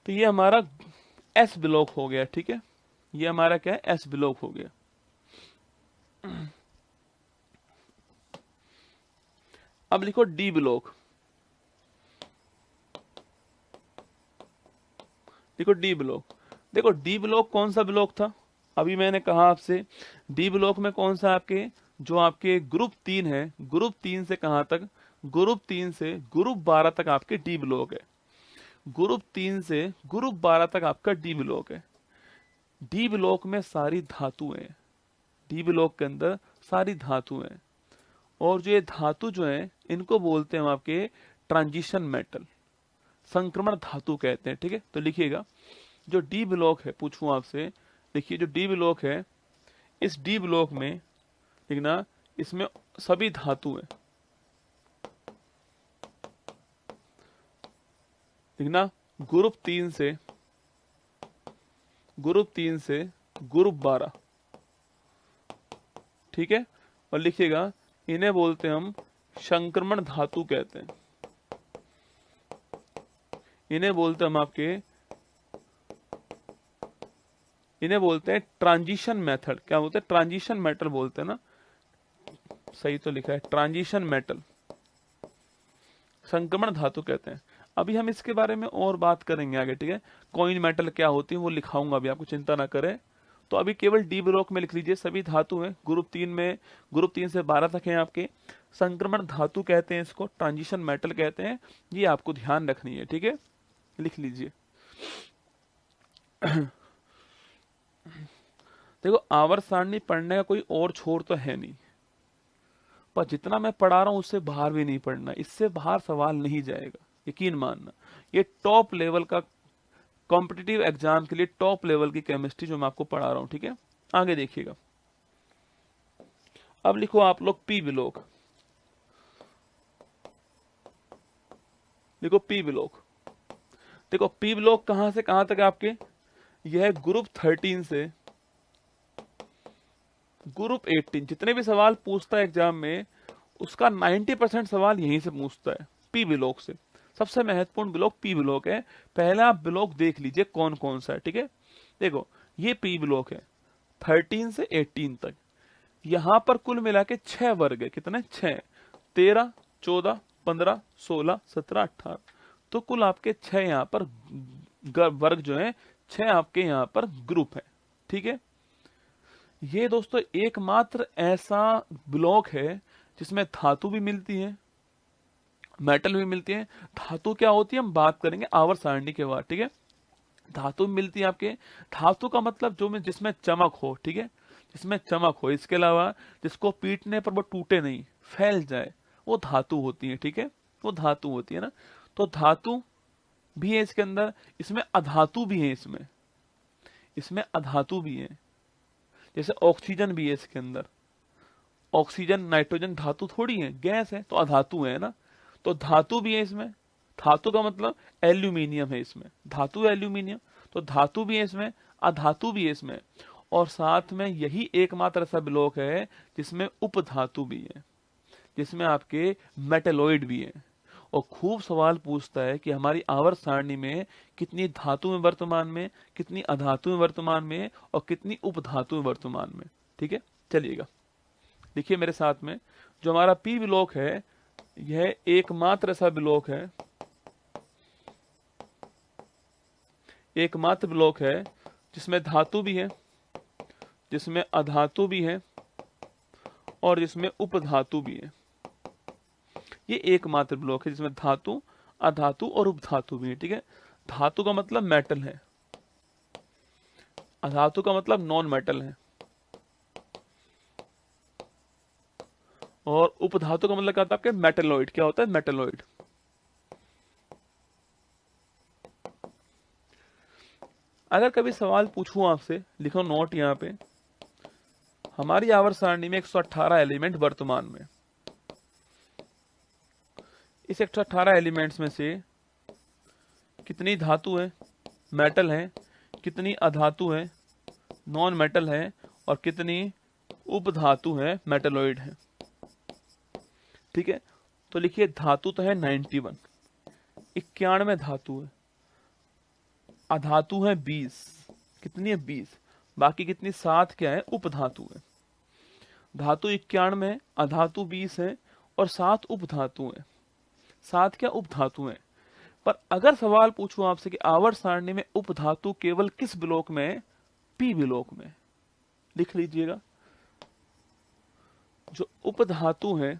तो ये हमारा S ब्लॉक हो गया। ठीक है, ये हमारा क्या है? S ब्लॉक हो गया। अब लिखो D ब्लॉक, देखो डी ब्लॉक। देखो डी ब्लॉक कौन सा ब्लॉक था? अभी मैंने कहा आपसे डी ब्लॉक में कौन सा आपके, जो आपके ग्रुप 3 है, ग्रुप 3 से कहां तक? ग्रुप 3 से ग्रुप 12 तक आपके डी ब्लॉक है। ग्रुप 3 से ग्रुप 12 तक आपका डी ब्लॉक है। डी ब्लॉक में सारी धातुएं, डी ब्लॉक के अंदर सारी धातुएं, और जो ये धातु जो है इनको बोलते हैं हम आपके ट्रांजिशन मेटल, संक्रमण धातु कहते हैं। ठीक है, तो लिखिएगा जो डी ब्लॉक है, पूछूं आपसे, देखिए जो डी ब्लॉक है, इस डी ब्लॉक में लिखना, इसमें सभी धातु है। लिखना ग्रुप 3 से ग्रुप 12। ठीक है, और लिखिएगा इन्हें बोलते हैं हम संक्रमण धातु कहते हैं। इन्हें बोलते हैं हम आपके, इन्हें बोलते हैं ट्रांजिशन मेथड। क्या बोलते हैं? ट्रांजिशन मेटल बोलते हैं ना, सही तो लिखा है, ट्रांजिशन मेटल, संक्रमण धातु कहते हैं। अभी हम इसके बारे में और बात करेंगे आगे, ठीक है। कॉइन मेटल क्या होती है वो लिखाऊंगा, अभी आपको चिंता ना करें। तो अभी केवल डी ब्लॉक में लिख लीजिए, सभी धातु हैं ग्रुप 3 में, ग्रुप 3 से 12 तक हैं आपके। संक्रमण धातु कहते हैं इसको, ट्रांजिशन मेटल कहते हैं, ये आपको ध्यान रखनी है, ठीक है, लिख लीजिए। देखो आवर्त सारणी पढ़ने का कोई और छोर तो है नहीं, पर जितना मैं पढ़ा रहा हूं उससे बाहर भी नहीं पढ़ना, इससे बाहर सवाल नहीं जाएगा, यकीन मानना। ये टॉप लेवल का कॉम्पिटिटिव एग्जाम के लिए टॉप लेवल की केमिस्ट्री जो मैं आपको पढ़ा रहा हूं, ठीक है। आगे देखिएगा, अब लिखो आप लोग पी ब्लॉक, लिखो पी ब्लॉक। देखो पी ब्लॉक कहां से कहां तक है आपके, यह है ग्रुप 13 से ग्रुप 18। जितने भी सवाल पूछता है एग्जाम में उसका 90% सवाल यहीं से पूछता है, पी ब्लॉक से। सबसे महत्वपूर्ण ब्लॉक पी ब्लॉक है। पहला आप ब्लॉक देख लीजिए कौन कौन सा है, ठीक है। देखो ये पी ब्लॉक है 13 से 18 तक। यहां पर कुल मिला के 6 वर्ग है, कितने? 6, 13, 14, 15, 16, 17, 18। तो कुल आपके 6 यहाँ पर वर्ग जो है, 6 आपके यहाँ पर ग्रुप है, ठीक है। ये दोस्तों एकमात्र ऐसा ब्लॉक है जिसमें धातु भी मिलती है, मेटल भी मिलती है। धातु क्या होती है हम बात करेंगे आवर्त सारणी के बाद, ठीक है। धातु मिलती है आपके, धातु का मतलब जो में जिसमें चमक हो, ठीक है, जिसमें चमक हो, इसके अलावा जिसको पीटने पर वो टूटे नहीं, फैल जाए, वो धातु होती है, ठीक है, वो धातु होती है ना। तो धातु भी है इसके अंदर, इसमें अधातु भी है, इसमें अधातु भी है। जैसे ऑक्सीजन भी है इसके अंदर, ऑक्सीजन नाइट्रोजन धातु थोड़ी है, गैस है, तो अधातु है ना। तो धातु भी है इसमें, धातु का मतलब एल्यूमिनियम है इसमें, धातु एल्यूमिनियम, तो धातु भी है इसमें, अधातु भी है इसमें। और साथ में यही एकमात्र ऐसा ब्लॉक है जिसमें उपधातु भी है, जिसमें आपके मेटेलॉइड भी है। और खूब सवाल पूछता है कि हमारी आवर्त सारणी में कितनी धातु में वर्तमान में, कितनी अधातु में वर्तमान में, और कितनी उपधातु में वर्तमान में, ठीक है। चलिएगा देखिए मेरे साथ में, जो हमारा पी ब्लॉक है यह एकमात्र ऐसा ब्लॉक है, एकमात्र ब्लॉक है जिसमें धातु भी है, जिसमें अधातु भी है, और जिसमें उपधातु भी है। ये एकमात्र ब्लॉक है जिसमें धातु, अधातु और उपधातु भी है, ठीक है। धातु का मतलब मेटल है, अधातु का मतलब नॉन मेटल है, और उपधातु का मतलब क्या होता है आपके मेटेलॉइड। क्या होता है? मेटेलॉइड। अगर कभी सवाल पूछूं आपसे, लिखो नोट यहाँ पे, हमारी आवर्त सारणी में 118 एलिमेंट वर्तमान में, इस 118 एलिमेंट्स में से कितनी धातु है, मेटल है, कितनी अधातु है, नॉन मेटल है, और कितनी उपधातु है, मेटेलॉइड है, ठीक है। तो लिखिए धातु तो है 91, 91 धातु है, अधातु है 20, कितनी है? 20। बाकी कितनी? 7 क्या है? उपधातु है। धातु 91 है, अधातु 20 है, और 7 उपधातु है। 7 क्या? उपधातु है। पर अगर सवाल पूछूं आपसे कि आवर्त सारणी में उपधातु केवल किस ब्लॉक में है? पी ब्लॉक में। लिख लीजिएगा, जो उपधातु है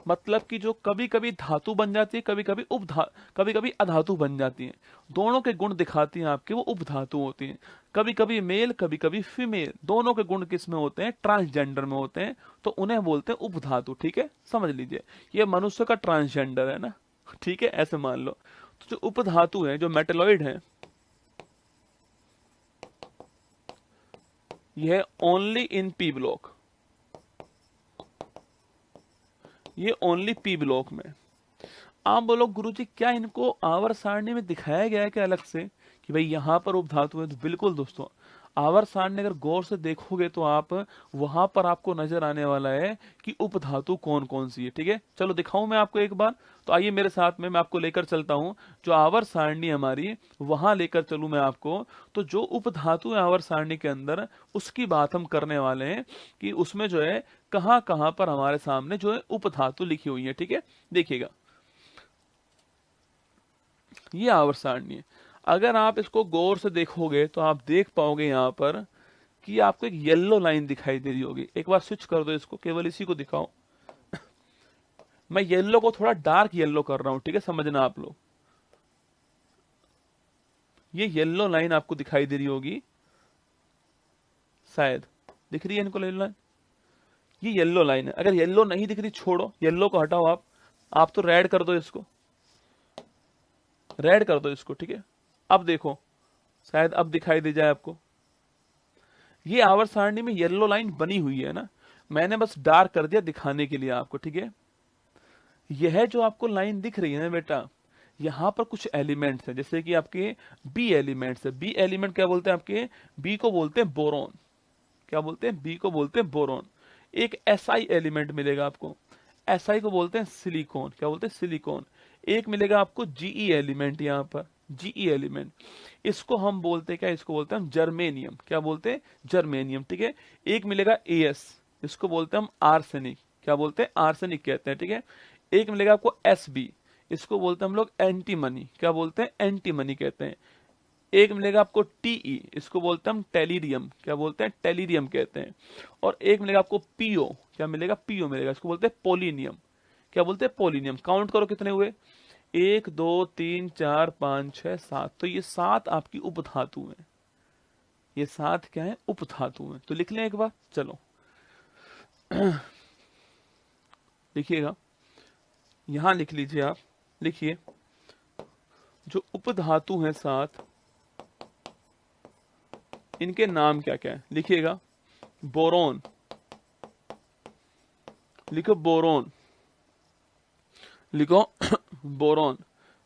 मतलब कि जो कभी कभी धातु बन जाती है, कभी कभी अधातु बन जाती है, दोनों के गुण दिखाती हैं आपके, वो उपधातु होती हैं। कभी कभी मेल, कभी कभी फीमेल, दोनों के गुण किस में होते हैं? ट्रांसजेंडर में होते हैं, तो उन्हें बोलते हैं उपधातु, ठीक है। समझ लीजिए ये मनुष्य का ट्रांसजेंडर है ना, ठीक है, ऐसे मान लो। तो जो उपधातु है, जो मेटेलॉइड है, यह ओनली इन पी ब्लॉक, ये ओनली पी ब्लॉक में। आप बोलो गुरुजी क्या इनको आवर्त सारणी में दिखाया गया है क्या अलग से कि भाई यहां पर उपधातु है? तो बिल्कुल दोस्तों, आवर्त सारणी अगर गौर से देखोगे तो आप वहां पर आपको नजर आने वाला है कि उपधातु कौन कौन सी है। ठीक है, चलो दिखाऊं मैं आपको एक बार। तो आइए मेरे साथ में, मैं आपको लेकर चलता हूं जो आवर्त सारणी हमारी, वहां लेकर चलूं मैं आपको। तो जो उपधातु है आवर्त सारणी के अंदर, उसकी बात हम करने वाले हैं कि उसमें जो है कहां कहां पर हमारे सामने जो है उपधातु लिखी हुई है। ठीक है, देखिएगा ये आवर्त सारणी है। अगर आप इसको गौर से देखोगे तो आप देख पाओगे यहां पर कि आपको एक येलो लाइन दिखाई दे रही होगी। एक बार स्विच कर दो इसको, केवल इसी को दिखाओ। मैं येलो को थोड़ा डार्क येलो कर रहा हूं, ठीक है, समझना आप लोग। ये येलो लाइन आपको दिखाई दे रही होगी, शायद दिख रही है इनको येलो लाइन। ये येलो लाइन है। अगर येलो नहीं दिख रही, छोड़ो, येलो को हटाओ आप तो रेड कर दो इसको, रेड कर दो इसको। ठीक है, अब देखो, शायद अब दिखाई दे जाए आपको। ये आवर्त सारणी में येलो लाइन बनी हुई है ना, मैंने बस डार्क कर दिया दिखाने के लिए आपको। ठीक है, यह जो आपको लाइन दिख रही है ना बेटा, यहां पर कुछ एलिमेंट्स हैं, जैसे कि आपके बी एलिमेंट्स है। बी एलिमेंट क्या बोलते हैं आपके? बी को बोलते हैं बोरोन। क्या बोलते हैं? बी को बोलते हैं बोरोन। एक एसआई एलिमेंट मिलेगा आपको, एसआई को बोलते हैं सिलिकॉन। क्या बोलते हैं? सिलिकॉन। एक मिलेगा आपको जीई एलिमेंट, यहाँ पर जीई एलिमेंट, इसको हम बोलते हैं क्या? इसको बोलते हैं हम जर्मेनियम। क्या बोलते हैं? जर्मेनियम। ठीक है, एक मिलेगा एएस, इसको बोलते हैं हम आर्सेनिक। क्या बोलते हैं? आर्सेनिक कहते हैं। ठीक है, एक मिलेगा आपको एसबी, इसको बोलते हैं हम लोग एंटीमनी। क्या बोलते हैं? एंटीमनी कहते हैं। एक मिलेगा आपको टीई, इसको बोलते हैं हम टेलीरियम। क्या बोलते हैं? टेलीरियम कहते हैं। और एक मिलेगा आपको पीओ। क्या मिलेगा? पीओ मिलेगा, इसको बोलते हैं पोलिनियम। क्या बोलते हैं? पोलिनियम। काउंट करो कितने हुए, 1 2 3 4 5 6 7। तो ये 7 आपकी उपधातु हैं। ये 7 क्या है? उपधातु हैं। तो लिख लें एक बार, चलो लिखिएगा, यहां लिख लीजिए आप, लिखिए जो उपधातु हैं 7, इनके नाम क्या क्या है, लिखिएगा। बोरोन, लिखो बोरोन, लिखो बोरोन।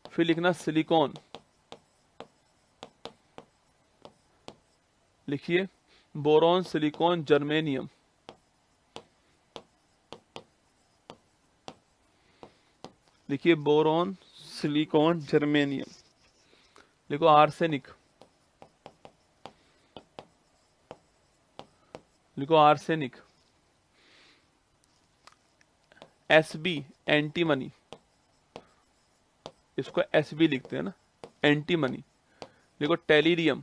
फिर लिखना सिलिकॉन, लिखिए बोरोन, सिलिकॉन, जर्मेनियम। लिखिए बोरोन, सिलिकॉन, जर्मेनियम। लिखो आर्सेनिक, लिखो आर्सेनिक। एसबी, एंटीमनी, इसको एसबी लिखते हैं ना, एंटीमनी। लिखो टेलीरियम,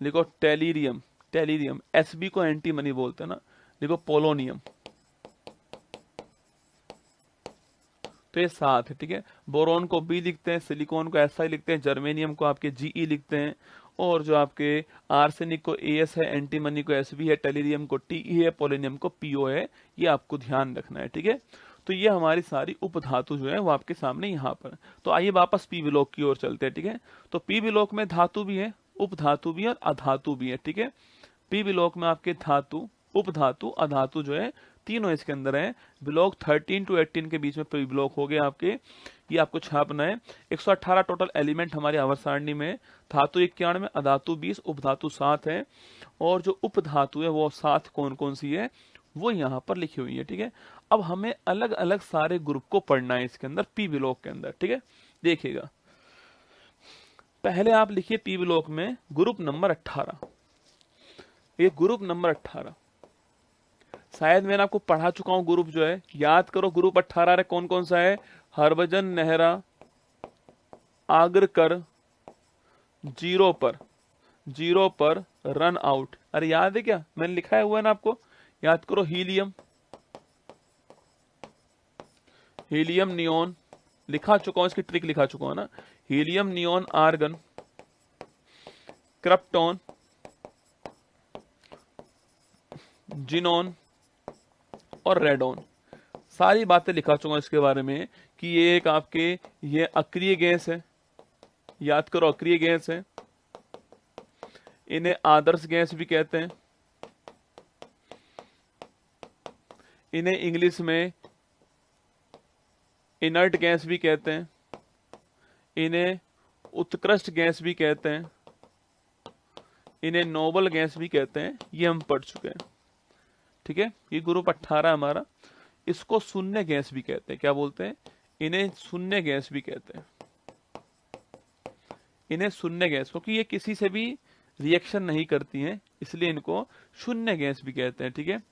लिखो टेलीरियम, टेलीरियम। एसबी को एंटीमनी बोलते हैं ना। लिखो पोलोनियम। तो ये 7 है। ठीक है, बोरोन को बी लिखते हैं, सिलिकॉन को एसआई लिखते हैं, जर्मेनियम को आपके जीई लिखते हैं, और जो आपके आर्सेनिक को एएस है, एंटीमनी को एसबी है, टेलीरियम को टीई है, पोलोनियम को पीओ है। ये आपको ध्यान रखना है। ठीक है, तो ये हमारी सारी उपधातु जो है वो आपके सामने यहाँ पर। तो आइए वापस पी ब्लॉक की ओर चलते हैं। ठीक है, तो पी ब्लॉक में धातु भी है, उपधातु भी है और अधातु भी है। ठीक है, पी ब्लॉक में आपके धातु, उपधातु, अधातु जो है तीनों इसके अंदर है। ब्लॉक 13 to 18 के बीच में पी ब्लॉक हो गए आपके, ये आपको छापना है। 118 टोटल एलिमेंट हमारी आवर्त सारणी में, धातु 91, अधातु 20, उपधातु 7 है। और जो उपधातु है वो 7 कौन कौन सी है वो यहाँ पर लिखी हुई है। ठीक है, अब हमें अलग अलग सारे ग्रुप को पढ़ना है इसके अंदर, पी ब्लॉक के अंदर। ठीक है, देखिएगा, पहले आप लिखिए पी ब्लॉक में ग्रुप नंबर 18। ये ग्रुप नंबर 18 शायद मैंने आपको पढ़ा चुका हूं। ग्रुप जो है, याद करो, ग्रुप 18 कौन कौन सा है? हरभजन, नेहरा, आगरकर, जीरो पर, जीरो पर, रन आउट। अरे याद है क्या? मैंने लिखा है हुआ है ना आपको, याद करो। हीलियम, हीलियम नियोन, लिखा चुका हूं, इसकी ट्रिक लिखा चुका हूं ना। Helium, neon, argon, krypton, xenon और रेडॉन। सारी बातें लिखा चुका हूं इसके बारे में कि ये एक आपके, ये अक्रिय गैस है, याद करो अक्रिय गैस है। इन्हें आदर्श गैस भी कहते हैं, इन्हें इंग्लिश में इनर्ट गैस भी कहते हैं, इन्हें उत्कृष्ट गैस भी कहते हैं, इन्हें नोबल गैस भी कहते हैं, ये हम पढ़ चुके हैं। ठीक है, ये ग्रुप 18 हमारा। इसको शून्य गैस भी कहते हैं, क्या बोलते हैं, इन्हें शून्य गैस भी कहते हैं, इन्हें शून्य गैस, क्योंकि ये किसी से भी रिएक्शन नहीं करती हैं, इसलिए इनको शून्य गैस भी कहते हैं। ठीक है,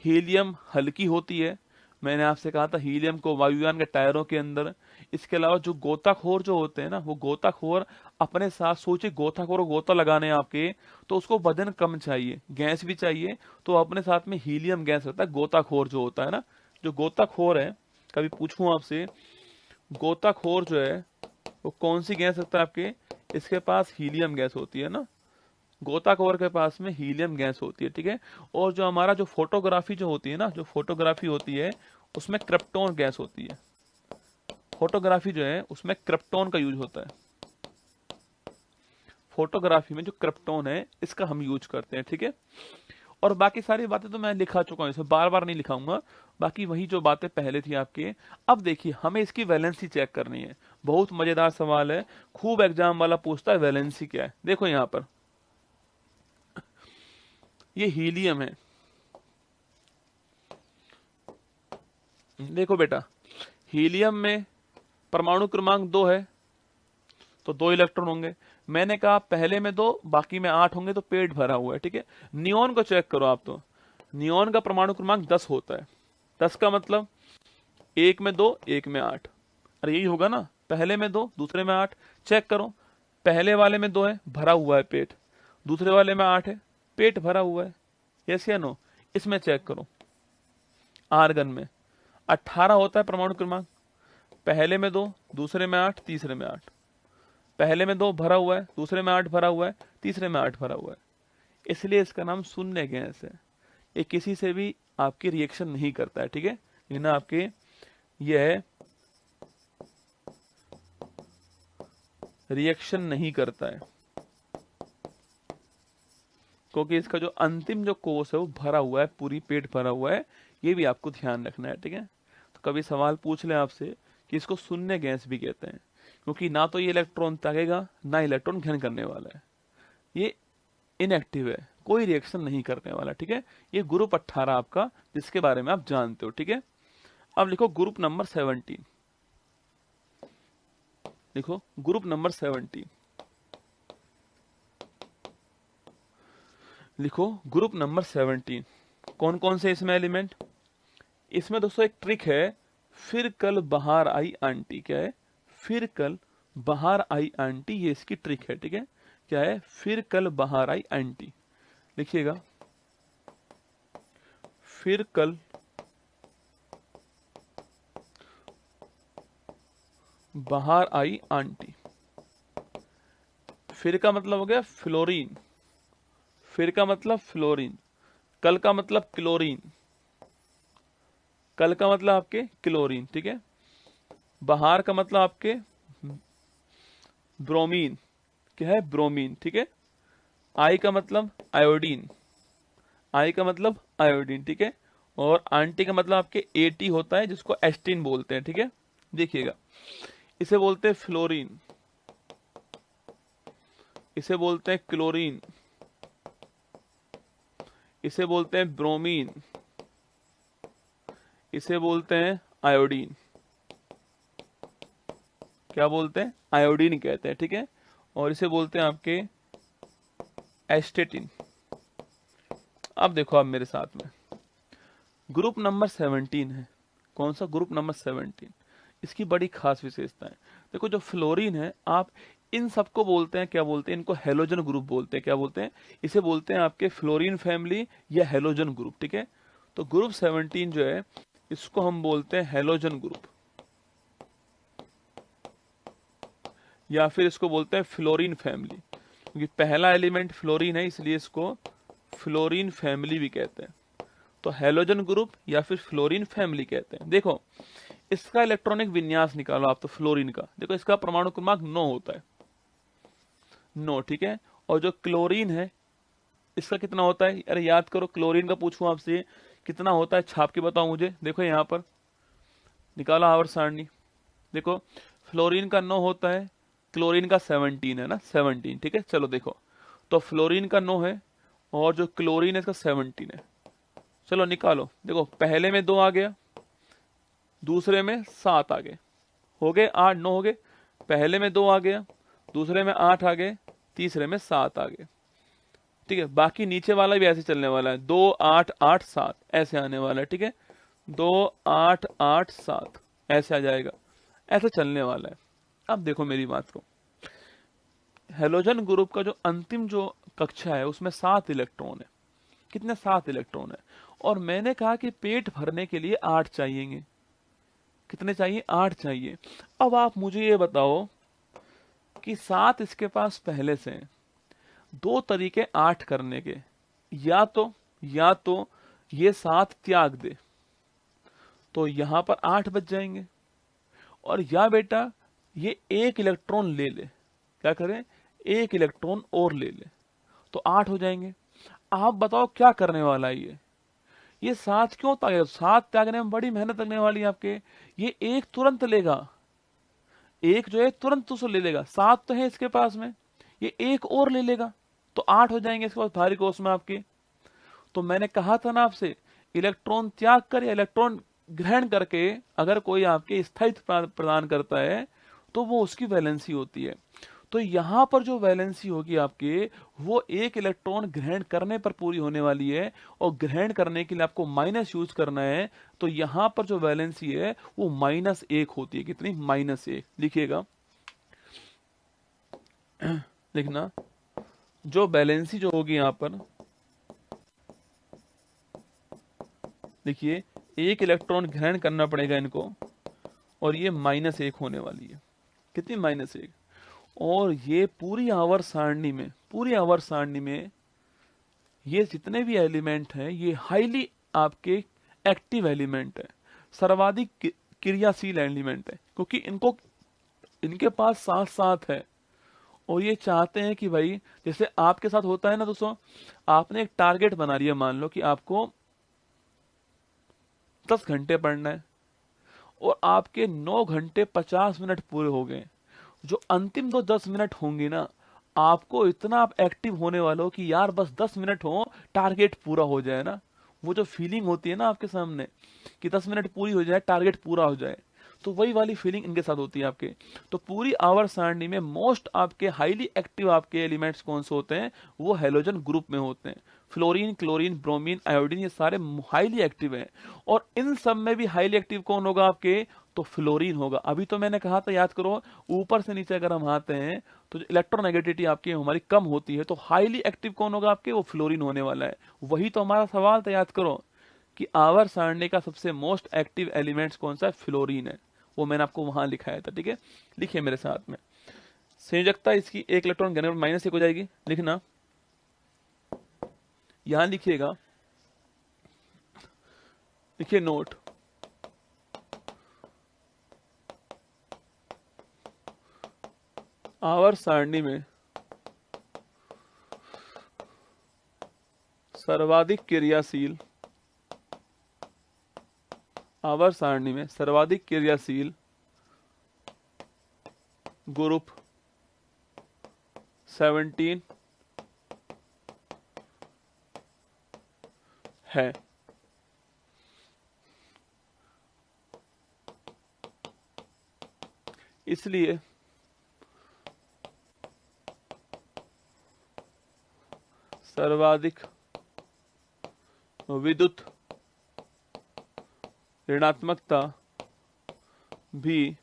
हीलियम हल्की होती है, मैंने आपसे कहा था हीलियम को वायुयान के टायरों के अंदर। इसके अलावा जो गोताखोर जो होते हैं ना, वो गोताखोर अपने साथ, सोचिए गोताखोर को गोता लगाने आपके, तो उसको वजन कम चाहिए, गैस भी चाहिए, तो अपने साथ में हीलियम गैस रखता है गोताखोर जो होता है ना। जो गोताखोर है, कभी पूछूं आपसे, गोताखोर जो है वो कौन सी गैस रखता है आपके, इसके पास हीलियम गैस होती है ना, गोताखोर के पास में हीलियम गैस होती है। ठीक है, और जो हमारा जो फोटोग्राफी जो होती है ना, जो फोटोग्राफी होती है उसमें क्रिप्टॉन गैस होती है। फोटोग्राफी जो है उसमें क्रिप्टॉन का यूज होता है, फोटोग्राफी में जो क्रिप्टॉन है इसका हम यूज करते हैं। ठीक है, और बाकी सारी बातें तो मैं लिखा चुका हूं, इसमें बार बार नहीं लिखाऊंगा, बाकी वही जो बातें पहले थी आपके। अब देखिए हमें इसकी वैलेंसी चेक करनी है, बहुत मजेदार सवाल है, खूब एग्जाम वाला पूछता है वैलेंसी क्या है। देखो यहां पर ये हीलियम है, देखो बेटा हीलियम में परमाणु क्रमांक 2 है, तो 2 इलेक्ट्रॉन होंगे। मैंने कहा पहले में 2 बाकी में 8 होंगे, तो पेट भरा हुआ है। ठीक है, नियोन को चेक करो आप, तो नियोन का परमाणु क्रमांक 10 होता है। 10 का मतलब 1 में 2 1 में 8, अरे यही होगा ना, पहले में 2 दूसरे में 8। चेक करो, पहले वाले में 2 है, भरा हुआ है पेट, दूसरे वाले में 8 है, पेट भरा हुआ है, यस या नो। इसमें चेक करो, आर्गन में 18 होता है परमाणु क्रमांक, पहले में 2 दूसरे में 8 तीसरे में 8, पहले में 2 भरा हुआ है, दूसरे में 8 भरा हुआ है, तीसरे में 8 भरा हुआ है, इसलिए इसका नाम शून्य गैस है। ये किसी से भी आपकी रिएक्शन नहीं करता है। ठीक है, ये ना आपके यह रिएक्शन नहीं करता है, क्योंकि इसका जो अंतिम जो कोष है वो भरा हुआ है, पूरी पेट भरा हुआ है, ये भी आपको ध्यान रखना है। ठीक है, तो कभी सवाल पूछ ले आपसे कि इसको शून्य गैस भी कहते हैं, क्योंकि ना तो ये इलेक्ट्रॉन ताकेगा ना इलेक्ट्रॉन ग्रहण करने वाला है, ये इनएक्टिव है, कोई रिएक्शन नहीं करने वाला। ठीक है, ये ग्रुप 18 आपका, जिसके बारे में आप जानते हो। ठीक है, अब लिखो ग्रुप नंबर 17, लिखो ग्रुप नंबर 17, लिखो ग्रुप नंबर 17। कौन कौन से इसमें एलिमेंट, इसमें दोस्तों एक ट्रिक है, फिर कल बाहर आई आंटी, क्या है, फिर कल बाहर आई आंटी, ये इसकी ट्रिक है। ठीक है, क्या है, फिर कल बाहर आई आंटी, लिखिएगा, फिर कल बाहर आई आंटी। फिर का मतलब हो गया फ्लोरीन, फिर का मतलब फ्लोरीन, कल का मतलब क्लोरीन, कल का मतलब आपके क्लोरीन। ठीक है, बाहर का मतलब आपके ब्रोमीन, क्या है, ब्रोमीन। ठीक है, आई का मतलब आयोडीन, आई का मतलब आयोडीन। ठीक है, और आंटी का मतलब आपके एटी होता है, जिसको एस्टीन बोलते हैं। ठीक है, देखिएगा, इसे बोलते हैं फ्लोरीन, इसे बोलते हैं क्लोरीन, इसे बोलते हैं ब्रोमीन, इसे बोलते हैं आयोडीन, क्या बोलते हैं, आयोडीन कहते हैं। ठीक है, और इसे बोलते हैं आपके एस्टेटिन। अब देखो आप मेरे साथ में, ग्रुप नंबर 17 है, कौन सा, ग्रुप नंबर 17। इसकी बड़ी खास विशेषता है, देखो जो फ्लोरीन है, आप इन सबको बोलते हैं, क्या बोलते हैं, इनको हेलोजन ग्रुप बोलते हैं, क्या बोलते हैं, इसे बोलते हैं आपके फ्लोरीन फैमिली या हेलोजन ग्रुप। ठीक है, तो ग्रुप 17 जो है इसको हम बोलते हैं हेलोजन ग्रुप, या फिर इसको बोलते हैं फ्लोरीन फैमिली, क्योंकि पहला एलिमेंट फ्लोरीन है, इसलिए इसको फ्लोरीन फैमिली भी कहते हैं। तो हेलोजन ग्रुप या फिर फ्लोरीन फैमिली कहते हैं। देखो इसका इलेक्ट्रॉनिक विन्यास निकालो आप, तो फ्लोरीन का देखो, इसका परमाणु क्रमांक 9 होता है, 9। ठीक है, और जो क्लोरीन है इसका कितना होता है, अरे याद करो, क्लोरीन का पूछूं आपसे कितना होता है, छाप के बताओ मुझे। देखो यहाँ पर निकालो आवर्त सारणी, देखो फ्लोरीन का 9 होता है, क्लोरीन का 17 है ना, 17, ठीक है। चलो देखो, तो फ्लोरीन का 9 है और जो क्लोरीन है इसका 17 है। चलो निकालो, देखो पहले में 2 आ गया, दूसरे में 7 आ गए, हो गए 8, 9 हो गए। पहले में 2 आ गया, दूसरे में 8 आ गए, तीसरे में 7 आ गए, ठीक है। बाकी नीचे वाला भी ऐसे चलने वाला है, 2 8 8 7 ऐसे आने वाला है, ठीक है। 2 8 8 7 ऐसे आ जाएगा, ऐसे चलने वाला है। अब देखो मेरी बात को, हेलोजन ग्रुप का जो अंतिम जो कक्षा है उसमें 7 इलेक्ट्रॉन है। कितने? 7 इलेक्ट्रॉन है। और मैंने कहा कि पेट भरने के लिए 8 चाहिएंगे। कितने चाहिए? 8 चाहिए। अब आप मुझे ये बताओ कि 7 इसके पास पहले से हैं, 2 तरीके 8 करने के, या तो ये 7 त्याग दे तो यहां पर 8 बच जाएंगे, और या बेटा ये 1 इलेक्ट्रॉन ले ले, क्या करें? 1 इलेक्ट्रॉन और ले ले तो 8 हो जाएंगे। आप बताओ क्या करने वाला है ये 7 क्यों त्यागेगा? 7 त्यागने में बड़ी मेहनत लगने वाली है आपके। ये 1 तुरंत लेगा, एक जो है तुरंत उसको ले लेगा, 7 तो है इसके पास में, ये 1 और ले लेगा तो 8 हो जाएंगे इसके पास भारी कोष में आपके। तो मैंने कहा था ना आपसे, इलेक्ट्रॉन त्याग कर या इलेक्ट्रॉन ग्रहण करके अगर कोई आपके स्थायित्व प्रदान करता है तो वो उसकी वैलेंसी होती है। तो यहां पर जो वैलेंसी होगी आपके, वो 1 इलेक्ट्रॉन ग्रहण करने पर पूरी होने वाली है, और ग्रहण करने के लिए आपको माइनस यूज करना है। तो यहां पर जो वैलेंसी है वो -1 होती है। कितनी? -1। लिखिएगा, लिखना, जो वैलेंसी जो होगी यहां पर, देखिए 1 इलेक्ट्रॉन ग्रहण करना पड़ेगा इनको, और ये -1 होने वाली है। कितनी? -1। और ये पूरी आवर्त सारणी में, पूरी आवर्त सारणी में ये जितने भी एलिमेंट हैं ये हाईली आपके एक्टिव एलिमेंट है, सर्वाधिक क्रियाशील एलिमेंट है, क्योंकि इनको इनके पास साथ साथ है। और ये चाहते हैं कि भाई, जैसे आपके साथ होता है ना दोस्तों, आपने एक टारगेट बना लिया, मान लो कि आपको 10 घंटे पढ़ना है और आपके 9 घंटे 50 मिनट पूरे हो गए। जो अंतिम 10 मिनट होंगे ना, आपको इतना आप एक्टिव होने वाले हो कि यार बस 10 मिनट हो, टारगेट पूरा हो जाए ना। वो जो फीलिंग होती है ना आपके सामने कि 10 मिनट पूरी हो जाए, टारगेट पूरा हो जाए, तो वही वाली फीलिंग इनके साथ होती है आपके। तो पूरी आवर सारणी में मोस्ट आपके हाईली एक्टिव आपके एलिमेंट्स कौन से होते हैं? वो हेलोजन ग्रुप में होते हैं। फ्लोरीन, क्लोरीन, ब्रोमीन, आयोडीन, ये सारे हाईली एक्टिव हैं। और इन सब में भी हाईली एक्टिव कौन होगा आपके? तो फ्लोरीन होगा। अभी तो मैंने कहा था, याद करो, ऊपर से नीचे अगर हम आते हैं तो जो इलेक्ट्रोनेगेटिविटी आपकी हमारी कम होती है, तो हाईली एक्टिव कौन होगा आपके? वो फ्लोरीन होने वाला है। वही तो हमारा सवाल था, याद करो, कि आवर सारणी का सबसे मोस्ट एक्टिव एलिमेंट्स कौन सा है? फ्लोरीन है। वो मैंने आपको वहां लिखाया था, ठीक है। लिखिए मेरे साथ में, संयोजकता इसकी 1 इलेक्ट्रॉन घन -1 हो जाएगी। लिखना, यहां लिखिएगा, लिखिए नोट, आवर सारणी में सर्वाधिक क्रियाशील, आवर सारणी में सर्वाधिक क्रियाशील ग्रुप 17 है। इसलिए सर्वाधिक विद्युत ऋणात्मकता भी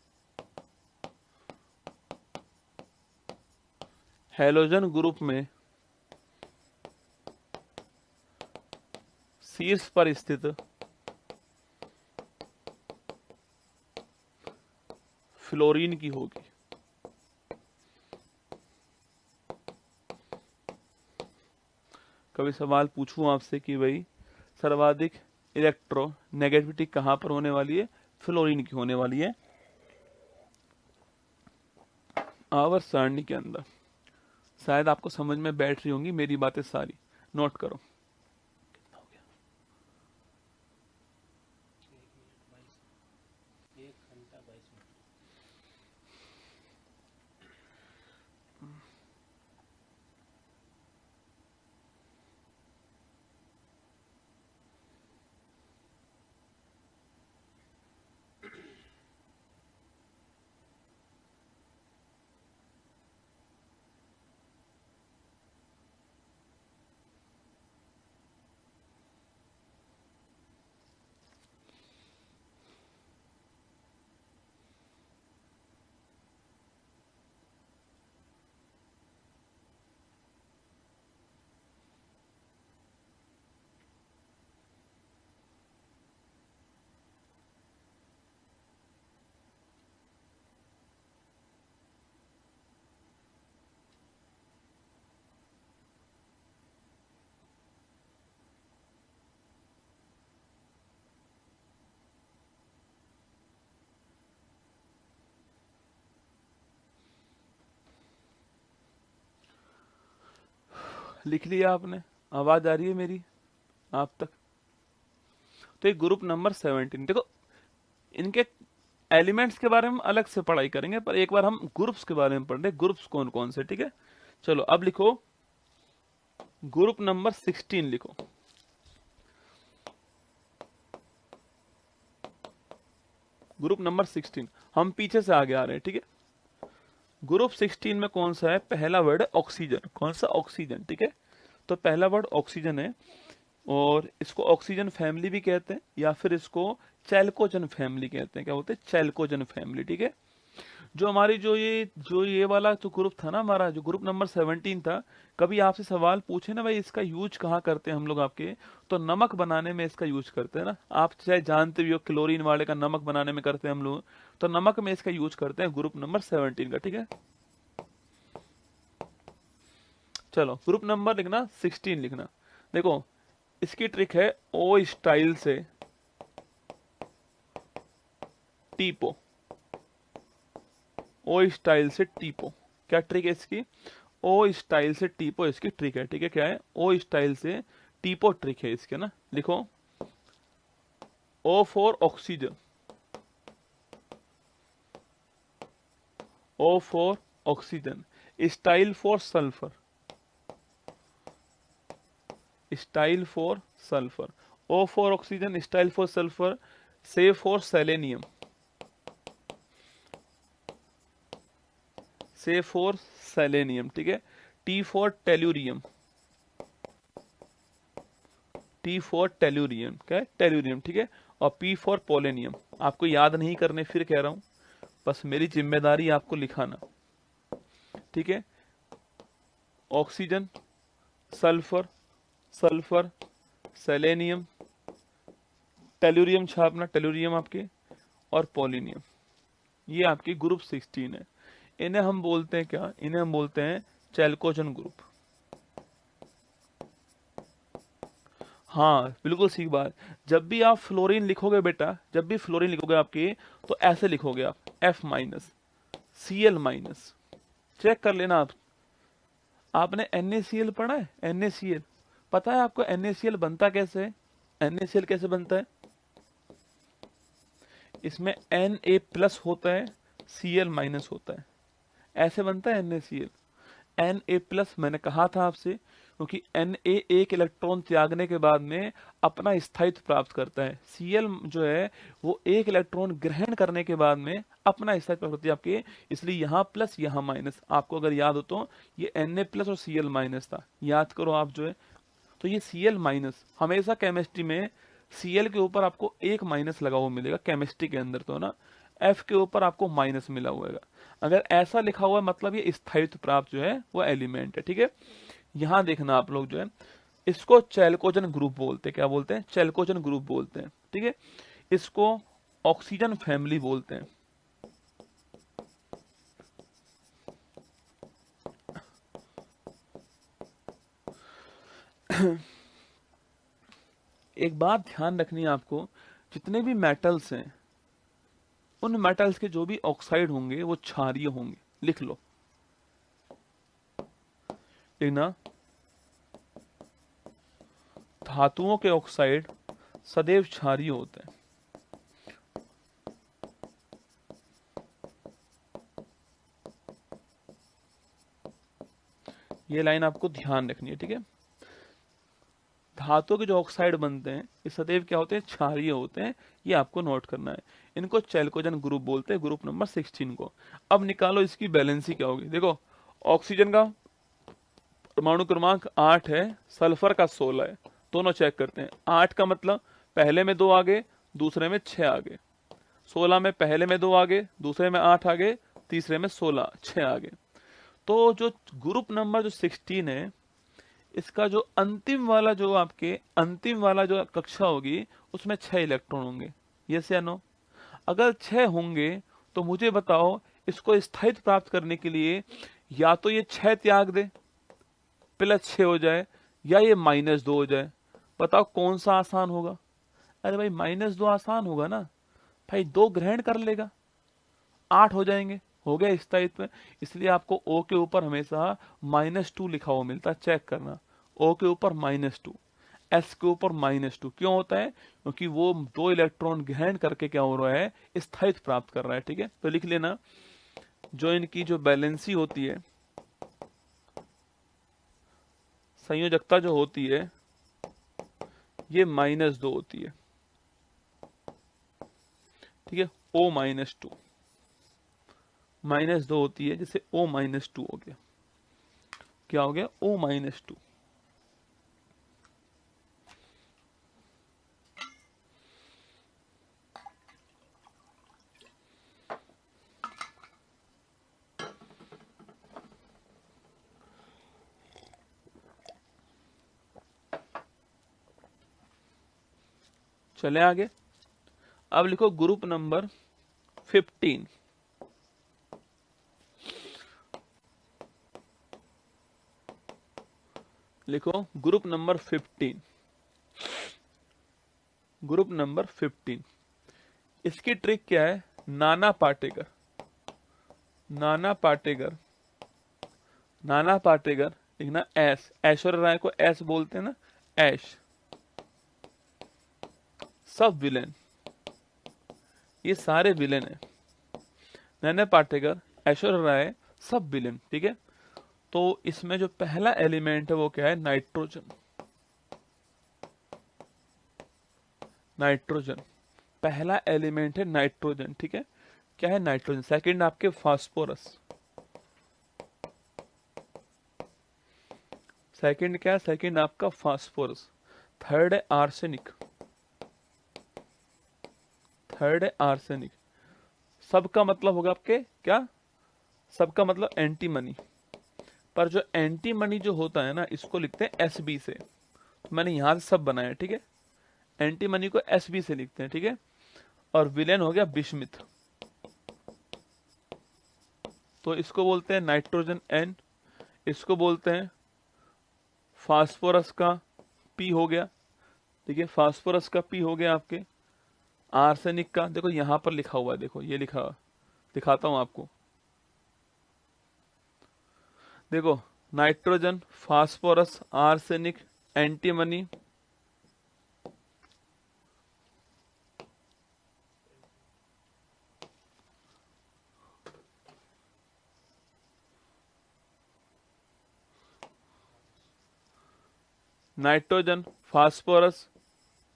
हैलोजन ग्रुप में शीर्ष पर स्थित फ्लोरीन की होगी। कभी सवाल पूछूं आपसे कि भाई सर्वाधिक इलेक्ट्रोनेगेटिविटी कहां पर होने वाली है? फ्लोरीन की होने वाली है, आवर्त सारणी के अंदर। शायद आपको समझ में बैठ रही होंगी मेरी बातें सारी, नोट करो। कितना हो गया? 1 घंटा 22 मिनट। लिख लिया आपने? आवाज आ रही है मेरी आप तक? तो ये ग्रुप नंबर 17। देखो, इनके एलिमेंट्स के बारे में अलग से पढ़ाई करेंगे, पर एक बार हम ग्रुप्स के बारे में पढ़ रहे, ग्रुप्स कौन कौन से। ठीक है, चलो अब लिखो ग्रुप नंबर 16 लिखो। ग्रुप नंबर 16, हम पीछे से आगे आ रहे हैं। ठीक है, ग्रुप 16 में कौन सा है? पहला वर्ड है ऑक्सीजन। कौन सा? ऑक्सीजन। ठीक है, तो पहला वर्ड ऑक्सीजन है, और इसको ऑक्सीजन फैमिली भी कहते हैं, या फिर इसको चैल्कोजन फैमिली कहते हैं। क्या बोलते हैं? चैल्कोजन फैमिली। ठीक है, जो हमारी जो ये वाला जो ग्रुप था ना, हमारा जो ग्रुप नंबर 17 था, कभी आपसे सवाल पूछे ना भाई इसका यूज कहाँ करते हैं हम लोग आपके, तो नमक बनाने में इसका यूज करते हैं ना। आप चाहे जानते भी हो क्लोरीन वाले का नमक बनाने में करते हैं हम लोग, तो नमक में इसका यूज करते हैं ग्रुप नंबर 17 का। ठीक है, चलो ग्रुप नंबर लिखना 16 लिखना। देखो, इसकी ट्रिक है ओ स्टाइल से टीपो। ओ स्टाइल से टीपो, क्या ट्रिक है इसकी? ओ स्टाइल से टीपो इसकी ट्रिक है। ठीक है, क्या है? ओ स्टाइल से टीपो ट्रिक है इसके ना। लिखो O for oxygen, O for oxygen, style for sulphur, style for sulphur, O for oxygen, style for sulphur, से फॉर सेलेनियम, से फॉर सेलेनियम। ठीक है, T for tellurium, T for tellurium, क्या है? टेल्यूरियम। ठीक है, और पी फॉर पोलेनियम। आपको याद नहीं करने, फिर कह रहा हूं, बस मेरी जिम्मेदारी आपको लिखाना। ठीक है, oxygen, sulphur, sulphur, selenium, tellurium छापना, टेल्यूरियम आपके, और पोलिनियम। ये आपकी ग्रुप 16 है। इन्हें हम बोलते हैं क्या? इन्हें हम बोलते हैं चैल्कोजन ग्रुप। हाँ बिल्कुल सही बात। जब भी आप फ्लोरीन लिखोगे बेटा, जब भी फ्लोरीन लिखोगे आपके, तो ऐसे लिखोगे आप F minus Cl minus. Check कर लेना आप। आपने NaCl पढ़ा है? NaCl पता है आपको? NaCl बनता कैसे है? NaCl कैसे बनता है? इसमें Na प्लस होता है, Cl माइनस होता है, ऐसे बनता है NaCl। Na प्लस मैंने कहा था आपसे, क्योंकि Na एक इलेक्ट्रॉन त्यागने के बाद में अपना स्थायित्व प्राप्त करता है। Cl जो है वो एक इलेक्ट्रॉन ग्रहण करने के बाद में अपना स्थायित्व प्राप्त करती है आपके, इसलिए यहाँ प्लस यहाँ माइनस। आपको अगर याद हो तो ये Na प्लस और Cl माइनस था, याद करो आप जो है। तो ये Cl माइनस, हमेशा केमिस्ट्री में Cl के ऊपर आपको एक माइनस लगा हुआ मिलेगा केमिस्ट्री के अंदर, तो ना F के ऊपर आपको माइनस मिला हुआ है। अगर ऐसा लिखा हुआ है मतलब ये स्थायित्व प्राप्त जो है वो एलिमेंट है। ठीक है, यहां देखना आप लोग जो है, इसको चैल्कोजन ग्रुप बोलते हैं। क्या बोलते हैं? चैल्कोजन ग्रुप बोलते हैं। ठीक है, इसको ऑक्सीजन फैमिली बोलते हैं। एक बात ध्यान रखनी है आपको, जितने भी मेटल्स हैं, उन मेटल्स के जो भी ऑक्साइड होंगे वो क्षारीय होंगे। लिख लो, लिखना, धातुओं के ऑक्साइड सदैव क्षारीय होते हैं। ये लाइन आपको ध्यान रखनी है। ठीक है, धातुओं के जो ऑक्साइड बनते हैं ये सदैव क्या होते हैं? क्षारीय होते हैं। ये आपको नोट करना है। इनको चैल्कोजन ग्रुप बोलते हैं, ग्रुप नंबर 16 को। अब निकालो इसकी बैलेंसी क्या होगी। देखो, ऑक्सीजन का परमाणु क्रमांक 8 है, सल्फर का 16 है। दोनों चेक करते हैं। 8 का मतलब पहले में 2 आगे, दूसरे में 6 आगे। 16 में पहले में 2 आगे, दूसरे में 8 आगे, तीसरे में 16, 6 आगे। तो जो ग्रुप नंबर जो 16 है, इसका जो अंतिम वाला जो आपके अंतिम वाला जो कक्षा होगी उसमें 6 इलेक्ट्रॉन होंगे। यस या नो? अगर 6 होंगे तो मुझे बताओ, इसको स्थायित्व प्राप्त करने के लिए या तो ये 6 त्याग दे प्लस 6 हो जाए, या ये -2 हो जाए। बताओ कौन सा आसान होगा? अरे भाई -2 आसान होगा ना भाई, 2 ग्रहण कर लेगा, 8 हो जाएंगे, हो गया स्थायित्व। इसलिए आपको O के ऊपर हमेशा -2 लिखा हुआ मिलता है, चेक करना। O के ऊपर -2, S के ऊपर -2। क्यों होता है? क्योंकि वो 2 इलेक्ट्रॉन ग्रहण करके क्या हो रहा है, स्थायित्व प्राप्त कर रहा है। ठीक है, तो लिख लेना जो इनकी जो बैलेंसी होती है, संयोजकता जो होती है, ये -2 होती है। ठीक है, O -2 -2 होती है, जैसे O -2 हो गया। क्या हो गया? O -2। चले आगे। अब लिखो ग्रुप नंबर 15। लिखो ग्रुप नंबर 15। ग्रुप नंबर 15, इसकी ट्रिक क्या है? नाना पाटेकर, नाना पाटेकर, नाना पाटेकर लिखना एस, ऐश्वर्या राय को एस बोलते हैं ना, ऐश। सब विलेन, ये सारे विलेन है। नाना पाटेकर, ऐश्वर्या राय, सब विलेन। ठीक है, तो इसमें जो पहला एलिमेंट है वो क्या है? नाइट्रोजन। नाइट्रोजन पहला एलिमेंट है, नाइट्रोजन। ठीक है, क्या है? नाइट्रोजन। सेकंड आपके फास्फोरस। सेकंड क्या है? सेकंड आपका फास्फोरस। थर्ड है आर्सेनिक। थर्ड है आर्सेनिक। सबका मतलब होगा आपके क्या? सबका मतलब एंटीमनी। पर जो एंटीमनी जो होता है ना, इसको लिखते हैं एसबी से। तो मैंने यहां से सब बनाया। ठीक है, एंटीमनी को एसबी से लिखते हैं। ठीक है, और विलेन हो गया बिस्मिथ, तो इसको बोलते हैं नाइट्रोजन एन। इसको बोलते हैं फास्फोरस का पी हो गया। ठीक है, फास्फोरस का पी हो गया आपके। आर्सेनिक का देखो यहां पर लिखा हुआ है, देखो ये लिखा, दिखाता हूं आपको। देखो, nitrogen, phosphorus, arsenic, antimony, nitrogen, phosphorus,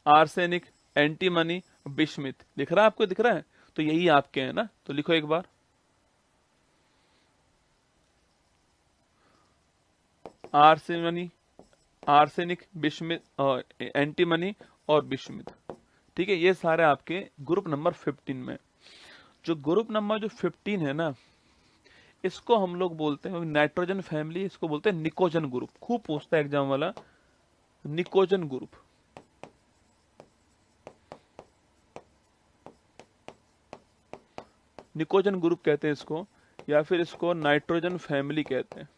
arsenic, antimony, bismuth. लिख रहा है आपको? दिख रहा है? तो यही आपके हैं ना, तो लिखो एक बार। आर्सेमनी, आर्सेनिक, बिस्मिथ, एंटीमनी और बिस्मिथ। ठीक है, ये सारे आपके ग्रुप नंबर 15 में। जो ग्रुप नंबर जो 15 है ना, इसको हम लोग बोलते हैं नाइट्रोजन फैमिली, इसको बोलते हैं निकोजन ग्रुप। खूब पूछता है एग्जाम वाला, निकोजन ग्रुप। निकोजन ग्रुप कहते हैं इसको, या फिर इसको नाइट्रोजन फैमिली कहते हैं।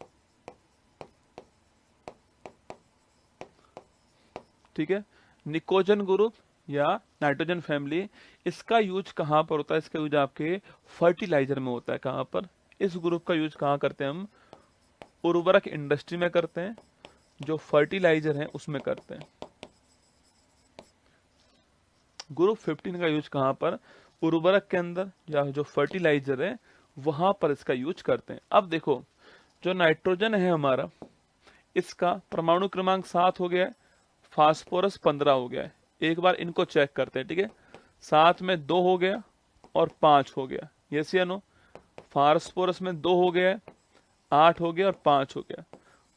ठीक है, निकोजन ग्रुप या नाइट्रोजन फैमिली। इसका यूज कहां पर होता है? इसका यूज आपके फर्टिलाइजर में होता है। कहां पर? इस ग्रुप का यूज कहां करते हैं हम? उर्वरक इंडस्ट्री में करते हैं, जो फर्टिलाइजर है उसमें करते हैं। ग्रुप 15 का यूज कहां पर? उर्वरक के अंदर, या जो फर्टिलाइजर है वहां पर इसका यूज करते हैं। अब देखो, जो नाइट्रोजन है हमारा, इसका परमाणु क्रमांक 7 हो गया है, फास्फोरस 15 हो गया है। एक बार इनको चेक करते हैं। ठीक है, 7 में 2 हो गया और 5 हो गया, यस या नो? फास्फोरस में 2 हो गया है, 8 हो गया और 5 हो गया।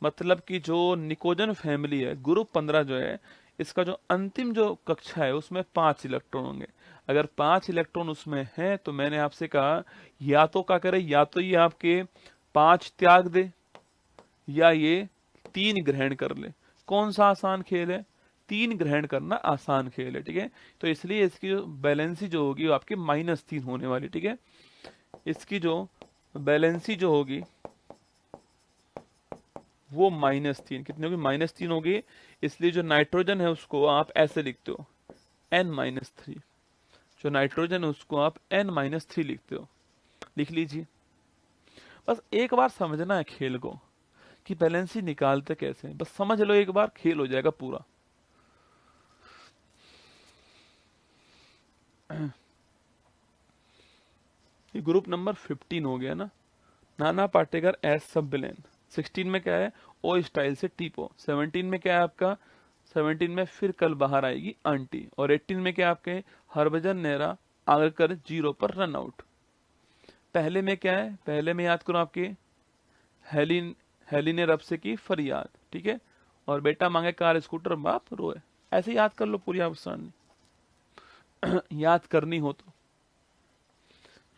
मतलब कि जो निकोजन फैमिली है, ग्रुप 15 जो है, इसका जो अंतिम जो कक्षा है उसमें 5 इलेक्ट्रॉन होंगे। अगर 5 इलेक्ट्रॉन उसमें हैं तो मैंने आपसे कहा या तो क्या करे, या तो ये आपके 5 त्याग दे, या ये 3 ग्रहण कर ले। कौन सा आसान खेल है? 3 ग्रहण करना आसान खेल है। ठीक है, तो इसलिए इसकी जो बैलेंसी जो होगी वो आपकी -3 होने वाली। ठीक है, इसकी जो बैलेंसी जो होगी वो -3 कितनी होगी? -3 होगी। इसलिए जो नाइट्रोजन है उसको आप ऐसे लिखते हो N-3। जो नाइट्रोजन है उसको आप N-3 लिखते हो। लिख लीजिए। बस एक बार समझना है खेल को, इसकी वैलेंसी निकालते कैसे हैं, बस समझ लो, एक बार खेल हो जाएगा पूरा। ये ग्रुप नंबर 15 हो गया ना। नाना पाटेकर एस सब विलेन। 16 में क्या है, ओ स्टाइल से टीपो। 17 में क्या है आपका, 17 में फिर कल बाहर आएगी आंटी। और 18 में क्या आपके, हरभजन नेहरा आगरकर 0 पर रन आउट। पहले में क्या है, पहले में याद करो आपके, हेली ने रब से की फरियाद, ठीक है। और बेटा मांगे कार स्कूटर बाप रोए। ऐसे याद कर लो पूरी आसानी याद करनी हो तो।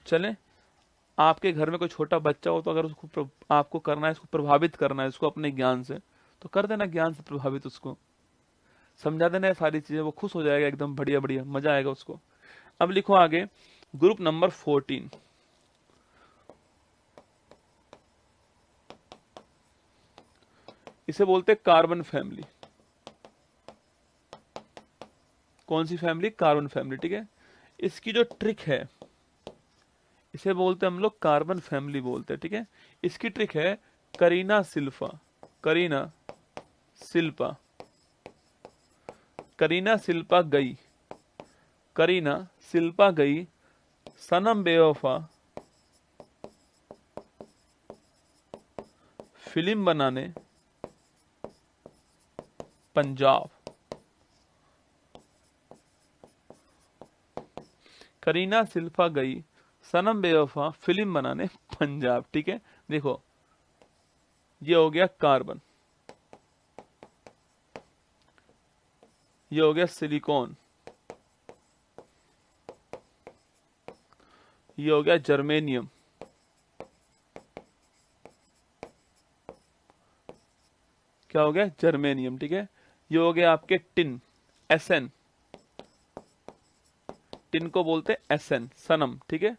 चले, आपके घर में कोई छोटा बच्चा हो तो अगर उसको आपको करना है, इसको प्रभावित करना है इसको अपने ज्ञान से, तो कर देना, ज्ञान से प्रभावित उसको समझा देना है सारी चीजें, वो खुश हो जाएगा एकदम, बढ़िया बढ़िया मजा आएगा उसको। अब लिखो आगे, ग्रुप नंबर 14। इसे बोलते कार्बन फैमिली। कौन सी फैमिली, कार्बन फैमिली, ठीक है। इसकी जो ट्रिक है, इसे बोलते हम लोग कार्बन फैमिली बोलते हैं, ठीक है। इसकी ट्रिक है करीना शिल्पा, करीना शिल्पा, करीना शिल्पा गई, करीना शिल्पा गई सनम बेवफा फिल्म बनाने पंजाब। करीना शिल्पा गई सनम बेवफा फिल्म बनाने पंजाब, ठीक है। देखो ये हो गया कार्बन, ये हो गया सिलिकॉन, ये हो गया जर्मेनियम, क्या हो गया, जर्मेनियम, ठीक है। ये हो गया आपके टिन, एसएन, टिन को बोलते हैं एसएन, सनम, ठीक है।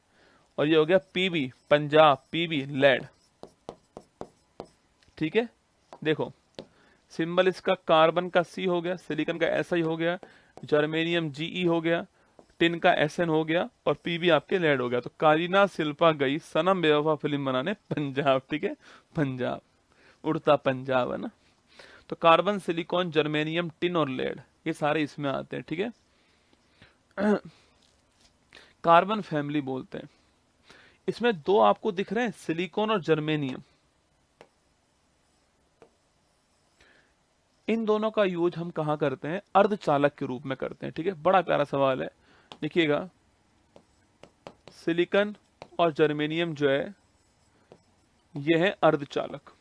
और ये हो गया पीबी, पंजाब, पीबी लेड, ठीक है। देखो सिंबल इसका कार्बन का सी हो गया, सिलिकॉन का एसआई हो गया, जर्मेनियम जीई हो गया, टिन का एसएन हो गया, और पीबी आपके लेड हो गया। तो कारीना शिल्पा गई सनम बेवफा फिल्म बनाने पंजाब, ठीक है, पंजाब, उड़ता पंजाब है ना। तो कार्बन, सिलिकॉन, जर्मेनियम, टिन और लेड, ये सारे इसमें आते हैं, ठीक है। कार्बन फैमिली बोलते हैं। इसमें दो आपको दिख रहे हैं, सिलिकॉन और जर्मेनियम। इन दोनों का यूज हम कहां करते हैं, अर्धचालक के रूप में करते हैं, ठीक है। बड़ा प्यारा सवाल है, देखिएगा। सिलिकॉन और जर्मेनियम जो है ये है अर्धचालक,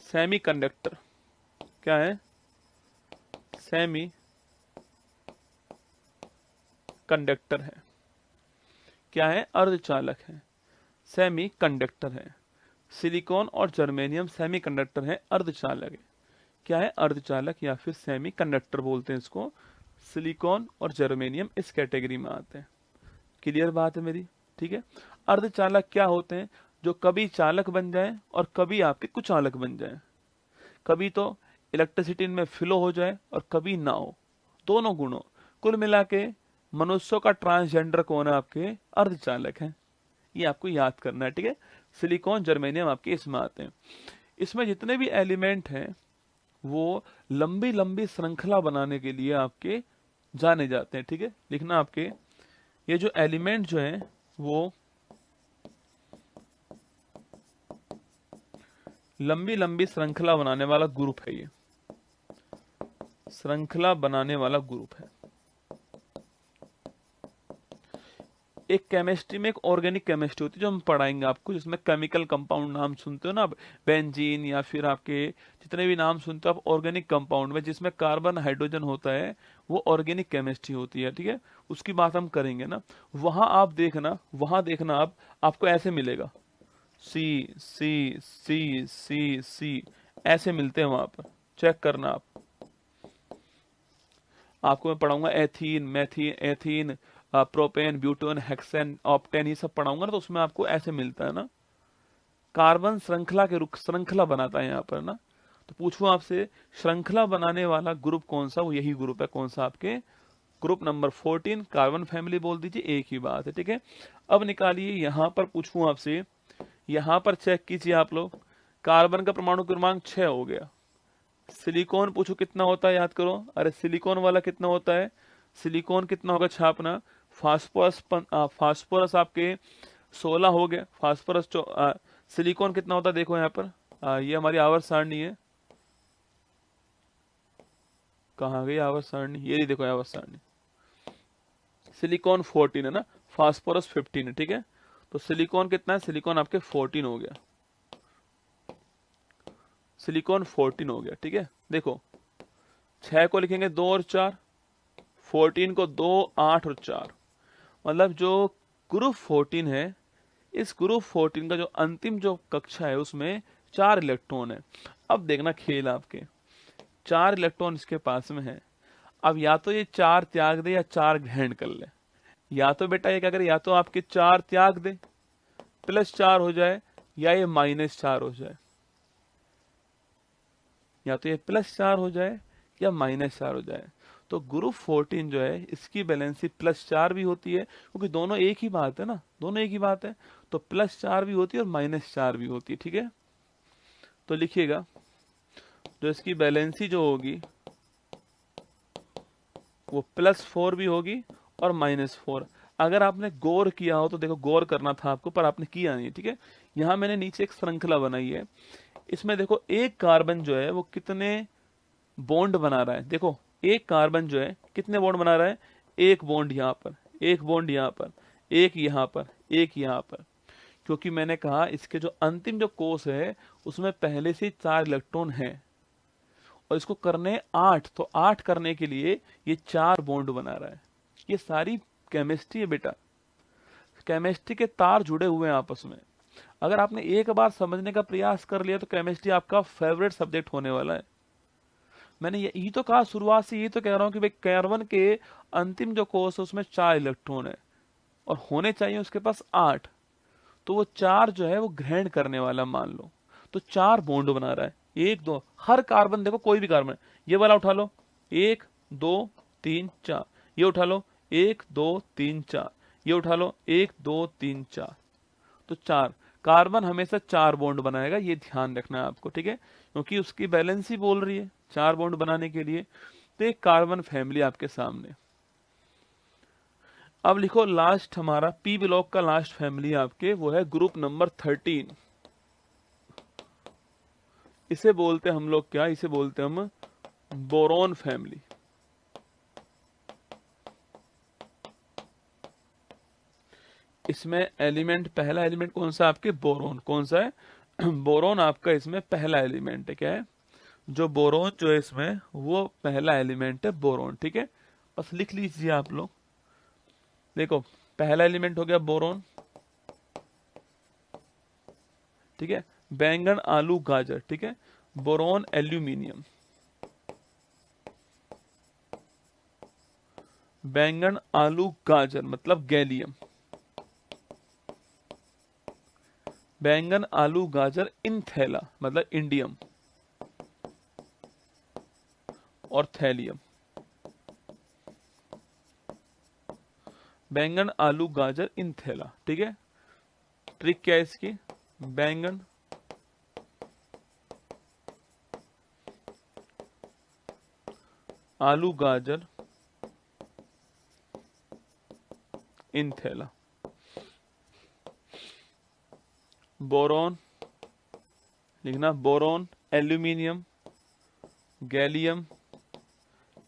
सेमी कंडक्टर, क्या है, सेमी कंडक्टर है, क्या है, अर्धचालक है, सेमी कंडक्टर है। सिलिकॉन और जर्मेनियम सेमी कंडक्टर है, अर्धचालक है, क्या है, अर्धचालक या फिर सेमी कंडक्टर बोलते हैं इसको। सिलिकॉन और जर्मेनियम इस कैटेगरी में आते हैं। क्लियर बात है मेरी, ठीक है। अर्धचालक क्या होते हैं, जो कभी चालक बन जाए और कभी आपके कुचालक बन जाए, कभी तो इलेक्ट्रिसिटी इनमें फ्लो हो जाए और कभी ना हो, दोनों गुणों। कुल मिला के मनुष्यों का ट्रांसजेंडर कौन है, आपके अर्धचालक है, ये आपको याद करना है, ठीक है। सिलिकॉन, जर्मेनियम आपके इसमें आते हैं। इसमें जितने भी एलिमेंट हैं वो लंबी लंबी श्रृंखला बनाने के लिए आपके जाने जाते हैं, ठीक है। लिखना आपके, ये जो एलिमेंट जो है वो लंबी लंबी श्रृंखला बनाने वाला ग्रुप है, ये श्रृंखला बनाने वाला ग्रुप है। एक केमिस्ट्री में एक ऑर्गेनिक केमिस्ट्री होती है जो हम पढ़ाएंगे आपको, जिसमें केमिकल कंपाउंड नाम सुनते हो ना आप, बेंजीन या फिर आपके जितने भी नाम सुनते हो आप ऑर्गेनिक कंपाउंड में, जिसमें कार्बन हाइड्रोजन होता है, वो ऑर्गेनिक केमिस्ट्री होती है, ठीक है। उसकी बात हम करेंगे ना, वहां आप देखना, वहां देखना आप, आपको ऐसे मिलेगा सी सी सी सी सी, ऐसे मिलते हैं वहां पर, चेक करना आप। आपको मैं पढ़ाऊंगा ethene, methane, ethene, propane, butane, hexane, octane, ये सब पढ़ाऊंगा ना, तो उसमें आपको ऐसे मिलता है ना। कार्बन श्रृंखला के रूप, श्रृंखला बनाता है यहाँ पर ना। तो पूछूं आपसे, श्रृंखला बनाने वाला ग्रुप कौन सा, वो यही ग्रुप है, कौन सा, आपके ग्रुप नंबर 14, कार्बन फैमिली बोल दीजिए, एक ही बात है, ठीक है। अब निकालिए, यहां पर पूछूं आपसे, यहां पर चेक कीजिए आप लोग, कार्बन का परमाणु क्रमांक 6 हो गया। सिलिकॉन पूछो कितना होता है, याद करो। अरे सिलिकॉन वाला कितना होता है, सिलिकॉन कितना होगा छापना। फास्फोरस फास्फोरस आपके 16 हो गया। फास्फोरस सिलिकॉन कितना होता है देखो यहाँ पर, ये हमारी आवर्त सारणी है। कहाँ गई आवर्त सारणी, ये देखो आवर्त सारणी। सिलिकॉन 14 है ना, फास्फोरस 15 है, ठीक है। तो सिलिकॉन कितना है, सिलिकॉन आपके 14 हो गया, सिलिकॉन 14 हो गया, ठीक है। देखो 6 को लिखेंगे 2 और 4, 14 को 2, 8 और 4, मतलब जो ग्रुप 14 है, इस ग्रुप 14 का जो अंतिम जो कक्षा है उसमें 4 इलेक्ट्रॉन है। अब देखना खेल आपके, 4 इलेक्ट्रॉन इसके पास में है। अब या तो ये 4 त्याग दे या 4 ग्रहण कर ले। या तो बेटा ये क्या करे, या तो आपके 4 त्याग दे +4 हो जाए, या ये -4 हो जाए। या तो ये +4 हो जाए या -4 हो जाए। तो ग्रुप 14 जो है इसकी बैलेंसी +4 भी होती है, क्योंकि दोनों एक ही बात है ना, दोनों एक ही बात है। तो +4 भी होती है और -4 भी होती है, ठीक है। तो लिखिएगा जो इसकी बैलेंसी जो होगी वो +4 भी होगी और -4। अगर आपने गौर किया हो तो देखो, गौर करना था आपको पर आपने किया नहीं, ठीक है। यहां मैंने नीचे एक श्रृंखला बनाई है, इसमें देखो एक कार्बन जो है वो कितने बॉन्ड बना रहा है। देखो एक कार्बन जो है कितने बॉन्ड बना रहा है, एक बॉन्ड यहाँ पर, एक बॉन्ड यहाँ पर, एक यहाँ पर, एक यहाँ पर। क्योंकि मैंने कहा इसके जो अंतिम जो कोष है उसमें पहले से 4 इलेक्ट्रॉन है और इसको करने 8, तो 8 करने के लिए ये 4 बॉन्ड बना रहा है। ये सारी केमिस्ट्री है बेटा, केमिस्ट्री के तार जुड़े हुए हैं आपस में। अगर आपने एक बार समझने का प्रयास कर लिया तो केमिस्ट्री आपका फेवरेट सब्जेक्ट होने वाला है। मैंने यही तो कहा शुरुआत से, यही तो कह रहा हूं कि भाई कार्बन के अंतिम जो कोष है उसमें 4 इलेक्ट्रॉन है और होने चाहिए उसके पास 8। तो वो 4 जो है वो ग्रहण करने वाला मान लो, तो 4 बॉन्ड बना रहा है। 1 2, हर कार्बन देखो, कोई भी कार्बन, ये वाला उठा लो, 1 2 3 4, ये उठा लो 1 2 3 4, ये उठा लो 1 2 3 4। तो 4 कार्बन हमेशा 4 बॉन्ड बनाएगा, ये ध्यान रखना है आपको, ठीक है। क्योंकि उसकी बैलेंस ही बोल रही है 4 बॉन्ड बनाने के लिए। तो एक कार्बन फैमिली आपके सामने। अब लिखो लास्ट हमारा पी ब्लॉक का लास्ट फैमिली आपके वो है ग्रुप नंबर 13। इसे बोलते हम लोग क्या, इसे बोलते हम बोरोन फैमिली। इसमें एलिमेंट, पहला एलिमेंट कौन सा आपके, बोरोन। कौन सा है बोरोन आपका इसमें पहला एलिमेंट है। क्या है, जो बोरोन जो है इसमें वो पहला एलिमेंट है बोरोन, ठीक है। बस लिख लीजिए आप लोग। देखो पहला एलिमेंट हो गया बोरोन, ठीक है। बैंगन आलू गाजर, ठीक है। बोरोन एल्यूमिनियम, बैंगन आलू गाजर मतलब गैलियम, बैंगन आलू गाजर इनथैला मतलब इंडियम और थैलियम। बैंगन आलू गाजर इनथैला, ठीक है। ट्रिक क्या है इसकी, बैंगन आलू गाजर इनथैला। बोरोन लिखना, बोरोन एल्यूमिनियम गैलियम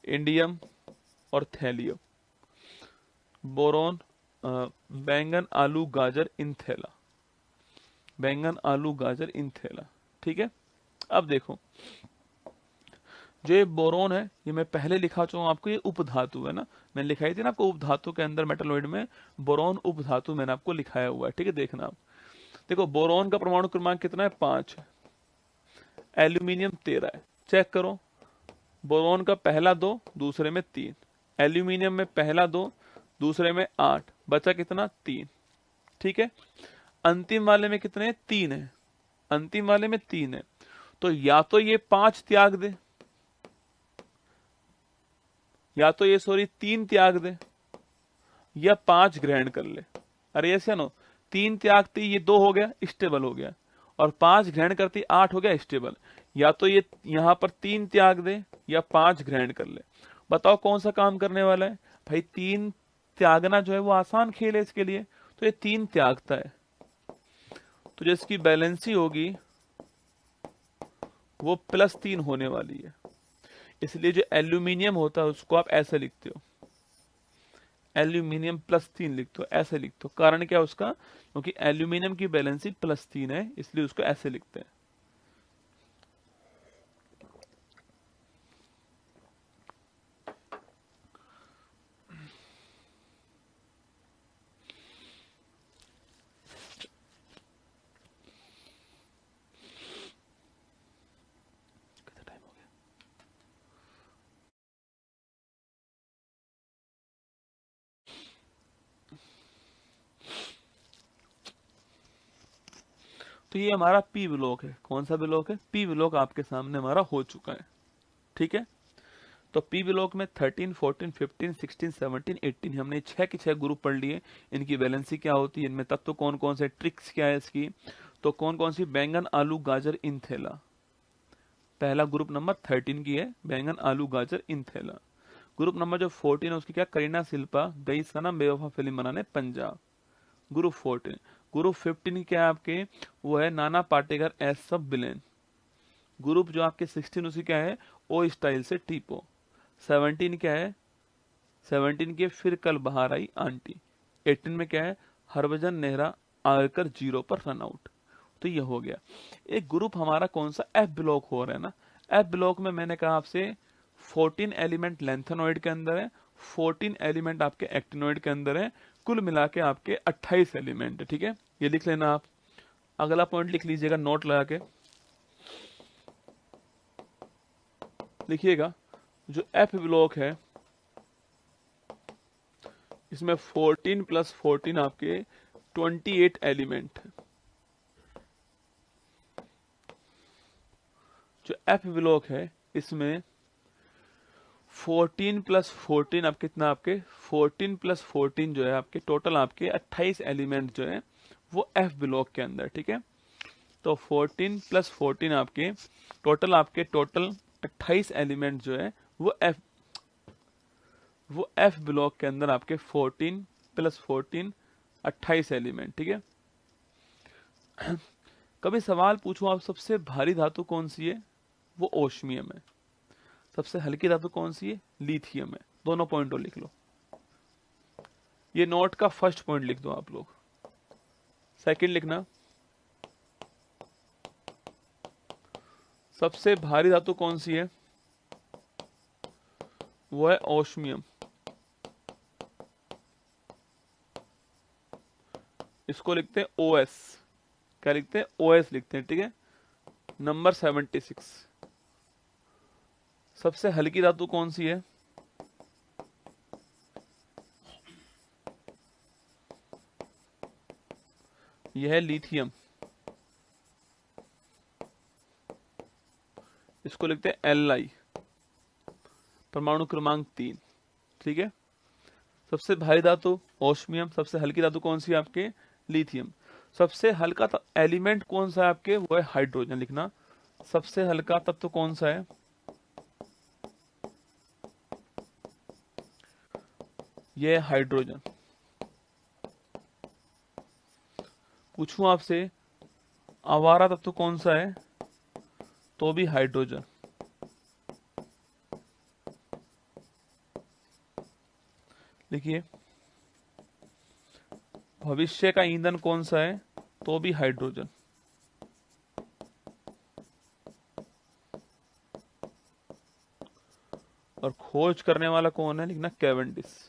इंडियम और थैलियम। बोरोन बैंगन आलू गाजर इनथैला, बैंगन आलू गाजर इनथैला, ठीक है। अब देखो जो ये बोरोन है ये मैं पहले लिखा चुका हूं आपको, ये उपधातु है ना, मैंने लिखाई थी ना आपको उपधातु के अंदर मेटलॉइड में बोरोन उपधातु मैंने आपको लिखाया हुआ है, ठीक है। देखना आप, देखो बोरोन का परमाणु क्रमांक कितना है, 5 है। एल्यूमिनियम 13 है। चेक करो, बोरोन का पहला 2 दूसरे में 3, एल्यूमिनियम में पहला 2 दूसरे में 8, बचा कितना 3, ठीक है। अंतिम वाले में कितने 3 है, अंतिम वाले में 3 है। तो या तो ये 5 त्याग दे, या तो ये 3 त्याग दे, या 5 ग्रहण कर ले। अरे ऐसे नो, 3 त्यागती ये 2 हो गया, स्टेबल हो गया, और 5 ग्रहण करती 8 हो गया स्टेबल। या तो ये यहां पर 3 त्याग दे या 5 ग्रहण कर ले, बताओ कौन सा काम करने वाला है। भाई 3 त्यागना जो है वो आसान खेल है इसके लिए, तो ये 3 त्यागता है, तो जो इसकी बैलेंसी होगी वो +3 होने वाली है। इसलिए जो एल्यूमिनियम होता है उसको आप ऐसे लिखते हो, एल्यूमिनियम +3 लिखते हो, ऐसे लिखते हो। कारण क्या उसका, क्योंकि एल्यूमिनियम की बैलेंसी +3 है, इसलिए उसको ऐसे लिखते हैं। तो ये हमारा पी ब्लॉक है। कौन सा ब्लॉक है? पी ब्लॉक आपके सामने हमारा हो चुका है, ठीक है। तो पी ब्लॉक में 13, 14, 15, 16, 17, 18 हमने 6 के 6 ग्रुप पढ़ लिए। इनकी वैलेंसी क्या होती है, इनमें तत्व कौन कौन से, ट्रिक्स क्या है इसकी। तो कौन कौन सी, बैंगन, आलू, गाजर, इंथेला। पहला ग्रुप नंबर 13 की है, बैंगन, आलू, गाजर, इंथेला। ग्रुप नंबर जो 14 है उसकी क्या, करीना, शिल्पा गई सनम बेवफा फिल्म बनाने पंजाब, ग्रुप 14। ग्रुप 15 क्या है आपके, वो है नाना पाटेकर एस सब विलेन। ग्रुप जो आपके 16 उसी क्या है, ओ स्टाइल से टीपो। 17 क्या है, 17 के फिर कल बाहर आई आंटी। 18 में क्या है, हरभजन नेहरा आकर 0 पर रन आउट। तो ये हो गया। एक ग्रुप हमारा कौन सा, एफ ब्लॉक हो रहा है ना। एफ ब्लॉक में मैंने कहा आपसे 14 एलिमेंट लेंथेनॉइड के अंदर है, 14 एलिमेंट आपके एक्टिनॉइड के अंदर है, कुल मिला के आपके 28 एलिमेंट है, ठीक है। ये लिख लेना आप। अगला पॉइंट लिख लीजिएगा नोट लगा के, लिखिएगा। जो एफ ब्लॉक है इसमें 14 + 14 आपके 28 एलिमेंट है। जो एफ ब्लॉक है इसमें 14 + 14 आप कितना, आपके 14 + 14 जो है आपके टोटल आपके 28 एलिमेंट जो है वो एफ ब्लॉक के अंदर, ठीक है। तो 14 + 14 आपके टोटल 28 एलिमेंट जो है वो एफ ब्लॉक के अंदर आपके 14 + 14 28 एलिमेंट, ठीक है। कभी सवाल पूछो आप, सबसे भारी धातु कौन सी है, वो ओस्मियम है। सबसे हल्की धातु कौन सी है, लिथियम है। दोनों पॉइंटों लिख लो। ये नोट का फर्स्ट पॉइंट लिख दो आप लोग। सेकंड लिखना, सबसे भारी धातु कौन सी है, वो है ओस्मियम। इसको लिखते हैं ओएस। क्या लिखते हैं, ओएस लिखते हैं, ठीक है। नंबर 76। सबसे हल्की धातु कौन सी है, यह है लिथियम। इसको लिखते हैं Li, परमाणु क्रमांक 3, ठीक है। सबसे भारी धातु ओस्मियम, सबसे हल्की धातु कौन सी है आपके, लिथियम। सबसे हल्का एलिमेंट कौन सा है आपके, वो है हाइड्रोजन। लिखना, सबसे हल्का तत्व कौन सा है, ये है हाइड्रोजन। पूछूं आपसे आवारा तत्व कौन सा है, तो भी हाइड्रोजन। देखिए, भविष्य का ईंधन कौन सा है, तो भी हाइड्रोजन। और खोज करने वाला कौन है, लिखना कैवेंडिश।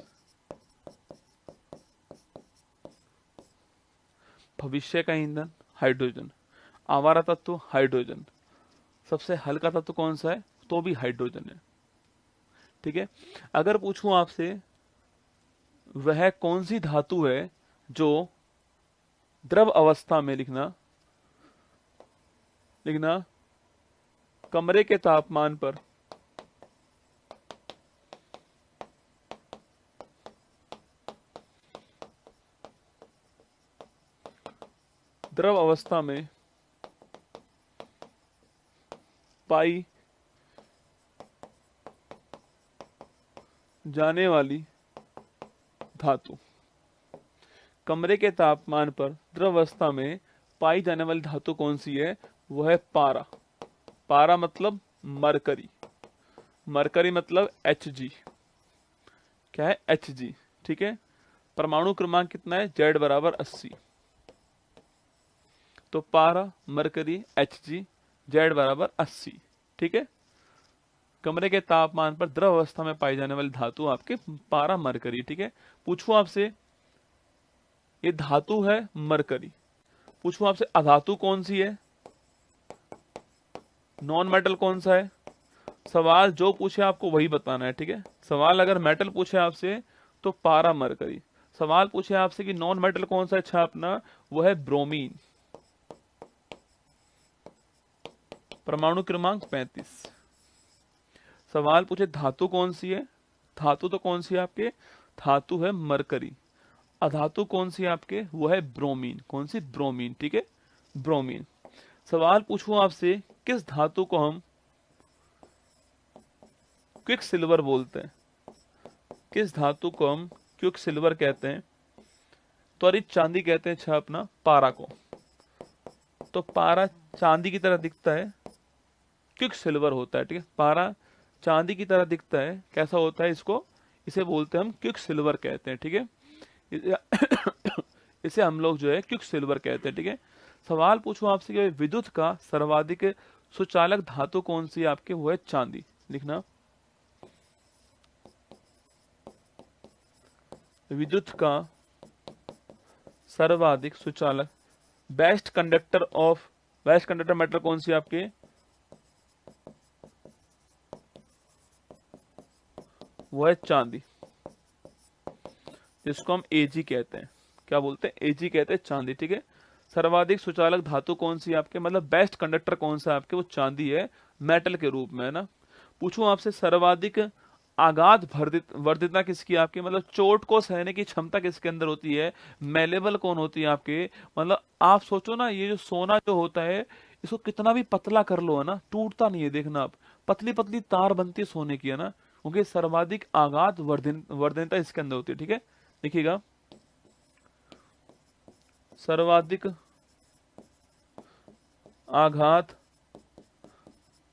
भविष्य का ईंधन हाइड्रोजन, आवारा तत्व हाइड्रोजन, सबसे हल्का तत्व कौन सा है, तो भी हाइड्रोजन है, ठीक है। अगर पूछूं आपसे वह कौन सी धातु है जो द्रव अवस्था में, लिखना लिखना कमरे के तापमान पर द्रव अवस्था में पाई जाने वाली धातु। कमरे के तापमान पर द्रव अवस्था में पाई जाने वाली धातु कौन सी है? वह है पारा। पारा मतलब मरकरी। मरकरी मतलब Hg। क्या है? Hg। ठीक है। परमाणु क्रमांक कितना है? Z बराबर 80। तो पारा, मरकरी, Hg, Z बराबर 80। ठीक है। कमरे के तापमान पर द्रव अवस्था में पाई जाने वाली धातु आपके पारा, मरकरी। ठीक है। पूछूं आपसे, ये धातु है मरकरी, पूछूं आपसे अधातु कौन सी है? नॉन मेटल कौन सा है? सवाल जो पूछे आपको वही बताना है। ठीक है। सवाल अगर मेटल पूछे आपसे तो पारा, मरकरी। सवाल पूछे आपसे कि नॉन मेटल कौन सा अच्छा अपना, वो है ब्रोमीन। परमाणु क्रमांक 35। सवाल पूछे धातु कौन सी है? धातु तो कौन सी है आपके? धातु है मरकरी। अधातु कौन सी है आपके? वो है ब्रोमीन। कौन सी? ब्रोमीन। ठीक है। ब्रोमीन। सवाल पूछूं आपसे, किस धातु को हम क्विक सिल्वर बोलते हैं? किस धातु को हम क्विक सिल्वर कहते हैं? त्वरित चांदी कहते हैं अच्छा अपना पारा को। तो पारा चांदी की तरह दिखता है, क्विक सिल्वर होता है। ठीक है। पारा चांदी की तरह दिखता है, कैसा होता है इसको? इसे बोलते हैं हम क्विक सिल्वर कहते हैं। ठीक है। इसे हम लोग जो है क्विक सिल्वर कहते हैं। ठीक है। सवाल पूछूं आपसे कि विद्युत का सर्वाधिक सुचालक धातु कौन सी है आपके? वो है चांदी। लिखना, विद्युत का सर्वाधिक सुचालक, बेस्ट कंडक्टर मेटल कौन सी है आपके? वो है चांदी, जिसको हम Ag कहते हैं। क्या बोलते हैं? Ag कहते हैं चांदी। ठीक है। सर्वाधिक सुचालक धातु कौन सी है आपके, मतलब बेस्ट कंडक्टर कौन सा है आपके? वो चांदी है, मेटल के रूप में, है ना। पूछूं आपसे, सर्वाधिक आघात वर्धितता किसकी आपकी, मतलब चोट को सहने की क्षमता किसके अंदर होती है? मेलेबल कौन होती है आपके? मतलब आप सोचो ना, ये जो सोना जो होता है, इसको कितना भी पतला कर लो है ना, टूटता नहीं है। देखना आप, पतली पतली तार बनती है सोने की, है ना, क्योंकि सर्वाधिक आघात वर्धनता इसके अंदर होती है। ठीक है। देखिएगा, सर्वाधिक आघात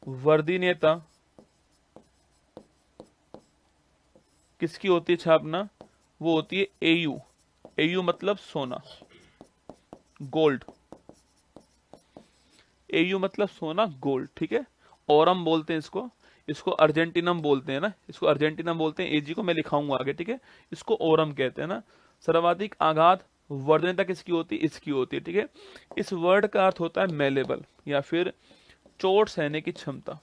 वर्धनीयता किसकी होती है छापना? वो होती है Au। Au मतलब सोना, गोल्ड। Au मतलब सोना, गोल्ड। ठीक है। ओरम बोलते हैं इसको, इसको अर्जेंटिनम बोलते हैं ना, इसको अर्जेंटिनम बोलते हैं। Ag को मैं लिखाऊंगा आगे। ठीक है। इसको ओरम कहते हैं ना। सर्वाधिक आघात वर्धनता किसकी होती है? इसकी होती है। ठीक है। इस वर्ड का अर्थ होता है मेलेबल, या फिर चोट सहने की क्षमता।